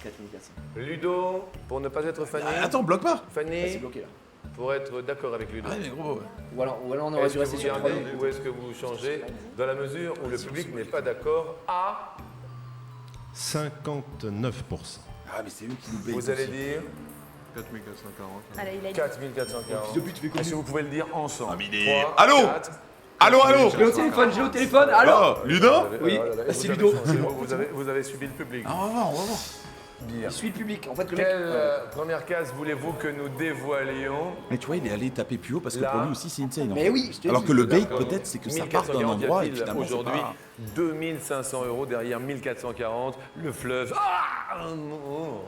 4400. Ludo, pour ne pas être Fanny. Attends, bloque pas. C'est Fanny, bloqué là. pour être d'accord avec Ludo. Ouais, mais gros. Ou alors on aurait Est-ce dû que rester vous sur 3 gardez ou est-ce que vous changez dans la mesure où le public n'est pas d'accord à 59%. Ah, mais c'est eux qui nous payent. vous allez dire 4440. Allez, il a dit. 4440. Depuis, tu fais combien? Est-ce que vous pouvez le dire ensemble? Ah, mais il est- 3, Allô 4. Allô J'ai au téléphone, allô? Oh, Ludo? Oui, c'est Ludo. Vous avez subi le public. Ah, on va voir. Il suit le public. En fait, le mec. Quelle première case voulez-vous que nous dévoilions? Mais tu vois, il est allé taper plus haut parce que Là. pour lui aussi c'est insane. en Mais fait. oui, je te Alors dis. que le bait, D'accord. peut-être, c'est que ça part d'un 1440, endroit et y a-t-il finalement. c'est aujourd'hui pas- 2500 € derrière 1440, le fleuve. Ah non. Non,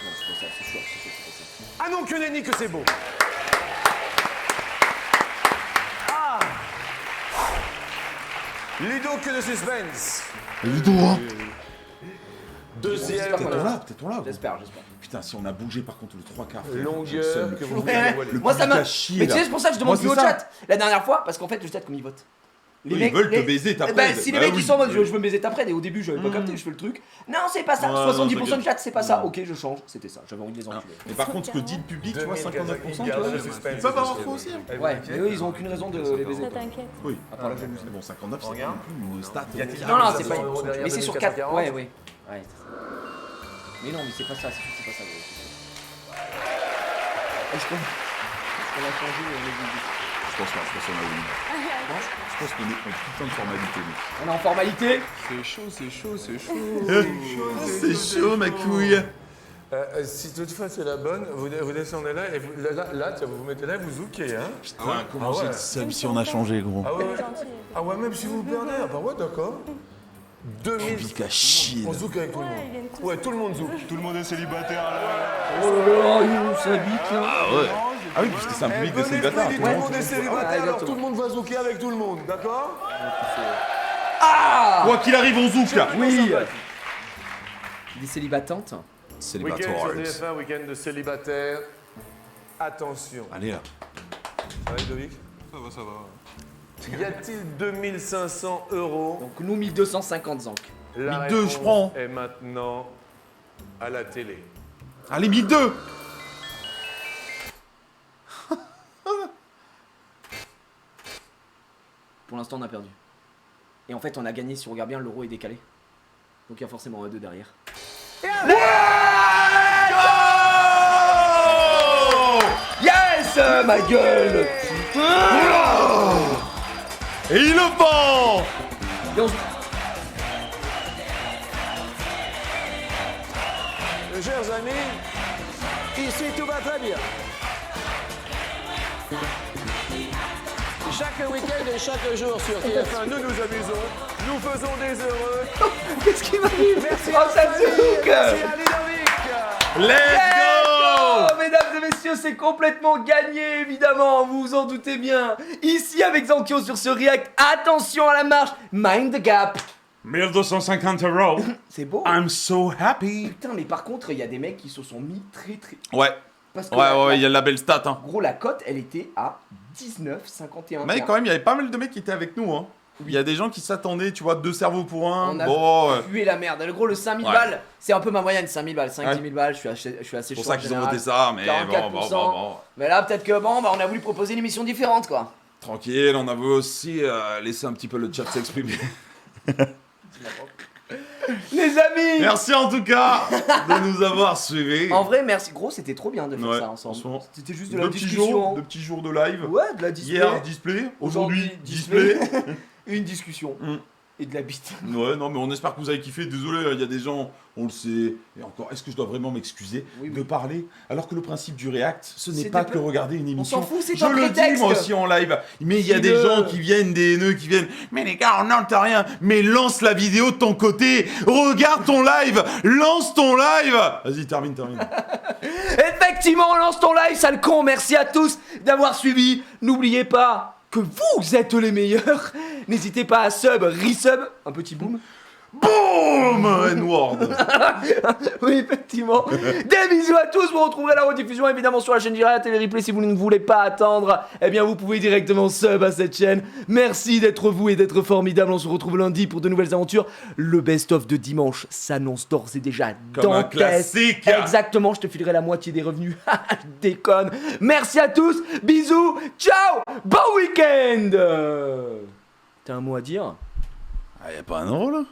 c'est pas ça, c'est sûr, c'est pas ça. Ah non, que nenni que c'est beau. Ah Ludo, que de suspense. Ludo, hein. Deuxième Peut-être on l'a, peut-être on l'a. gros. J'espère. Putain, si on a bougé par contre le 3/4. longueur que vous voulez Ouais, dévoiler. moi ça public m'a. a chié, Mais tu là. sais, c'est pour ça que je demande Moi, plus c'est au ça. chat la dernière fois, parce qu'en fait, le chat, comme ils votent. Oui, ils veulent te baiser ta prête. Si les Bah mecs oui. ils sont en mode je veux me baiser ta prête, et au début j'avais pas capté, je fais le truc. Non, c'est pas ça. Ouais, 70% non, du chat, c'est pas ça. Ok, je change. C'était ça. J'avais envie de les enculer. Mais par contre, ce que dit le public, tu vois, 59%, tu Garde vois, le suspense. ils peuvent avoir trop aussi. Ouais, mais eux ils ont aucune raison de les baiser. Ça t'inquiète. Oui, à part la jalousie. Mais bon, 59, c'est Regarde. plus une stat. Y a-t-il Non, non, 500 c'est pas. € derrière Mais c'est sur 4. 2440. Ouais, ouais. Ouais, c'est ça. Mais non, mais c'est pas ça, c'est sûr que c'est pas ça. Est-ce qu'on a changé Je pense pas, je pense qu'on a oublié. Je pense qu'on est en putain de formalité, mec. On est en formalité. C'est chaud. C'est chaud, ma couille. Si toutefois c'est la bonne, vous descendez là et là, tiens, vous vous mettez là et vous zoukez, hein. Putain, comment Ah ouais. j'ai le seum si on a changé, gros. Ah ouais, ouais. Gentil. Ah ouais, même si vous perdez, ah bah ouais, d'accord. 2000. Public à chier. On zouk avec tout le Ouais, monde. ils viennent tous. Ouais, tout le monde zouk. Tout le monde est célibataire là. Oh là là, ça bite là. Ah ouais. Ah oui, puisque c'est un public de Venez, célibataires. Freddy, tout le monde est célibataire, Ouais, alors exactement. tout le monde va zouker avec tout le monde, d'accord? Ah Quoi qu'il arrive, on zouk là. oui. Des célibatantes. Week-end sur Célibataires. TF1, week-end de célibataire. Attention. Allez là. Ça va, Ludovic? Ça va. Y a-t-il 2500 €? Donc nous 1250 zank. La 1002, je réponse prends. est maintenant à la télé. Allez, 1002. Pour l'instant on a perdu. Et en fait on a gagné, si on regarde bien l'euro est décalé. Donc il y a forcément un 2 derrière. Yes ma gueule. Et il le vend. Et on se- Chers amis, ici tout va très bien. Chaque week-end et chaque jour sur TF1, nous nous amusons, nous faisons des heureux. Qu'est-ce qui m'arrive? Merci Oh, à ça Fanny, zouk. merci à Ludovic. Let's Oh, go. mesdames et messieurs, c'est complètement gagné, évidemment, vous vous en doutez bien. Ici, avec Zankyo sur ce react, attention à la marche, mind the gap. 1250 €. C'est beau. I'm so happy. Putain, mais par contre, il y a des mecs qui se sont mis très. Ouais. Parce que Ouais, il y a la belle stat, hein. gros, la cote, elle était à 19,51. Mais quand même, il y avait pas mal de mecs qui étaient avec nous, hein. Il y a des gens qui s'attendaient, tu vois, 2 cerveaux pour un. On a Bon, pué la merde. Le gros, le 5000 Ouais. balles, c'est un peu ma moyenne, 5000 balles, 5-10 Ouais. 000 balles, je suis assez c'est pour chaud ça en qu'ils ont général. voté ça, mais 44%. bon. Mais là, peut-être que bon, bah, on a voulu proposer une émission différente, quoi. Tranquille, on a voulu aussi laisser un petit peu le chat s'exprimer. Les amis! Merci en tout cas de nous avoir suivis. En vrai, merci. Gros, c'était trop bien de faire Ouais, ça ensemble. franchement. C'était juste de la discussion. De petits jours de live. Ouais, de la display. Hier, display. Aujourd'hui, display. display. Une discussion. Mm. Et de la bite. Ouais, non, mais on espère que vous avez kiffé. Désolé, il y a des gens, on le sait. Et encore, est-ce que je dois vraiment m'excuser de parler alors que le principe du React, ce n'est C'était pas pas- que regarder une émission. s'en fout, c'est je un le prétexte. dis moi aussi en live. Mais il y a des Dis-le. gens qui viennent, des haineux qui viennent. Mais les gars, on n'entend rien. Mais lance la vidéo de ton côté. Regarde ton live. Lance ton live. Vas-y, termine. Effectivement, on lance ton live, sale con. Merci à tous d'avoir suivi. N'oubliez pas que vous êtes les meilleurs. N'hésitez pas à resub, un petit boom. Boom, N-word. Oui, effectivement. Des bisous à tous. Vous retrouverez la rediffusion évidemment sur la chaîne Jira TV Replay. Si vous ne voulez pas attendre, eh bien vous pouvez directement sub à cette chaîne. Merci d'être vous et d'être formidable. On se retrouve lundi pour de nouvelles aventures. Le best-of de dimanche s'annonce d'ores et déjà Comme dans un classique. Exactement, je te filerai la moitié des revenus. Je déconne. Merci à tous. Bisous. Ciao. Bon week-end. T'as un mot à dire? Ah, y a pas un euro là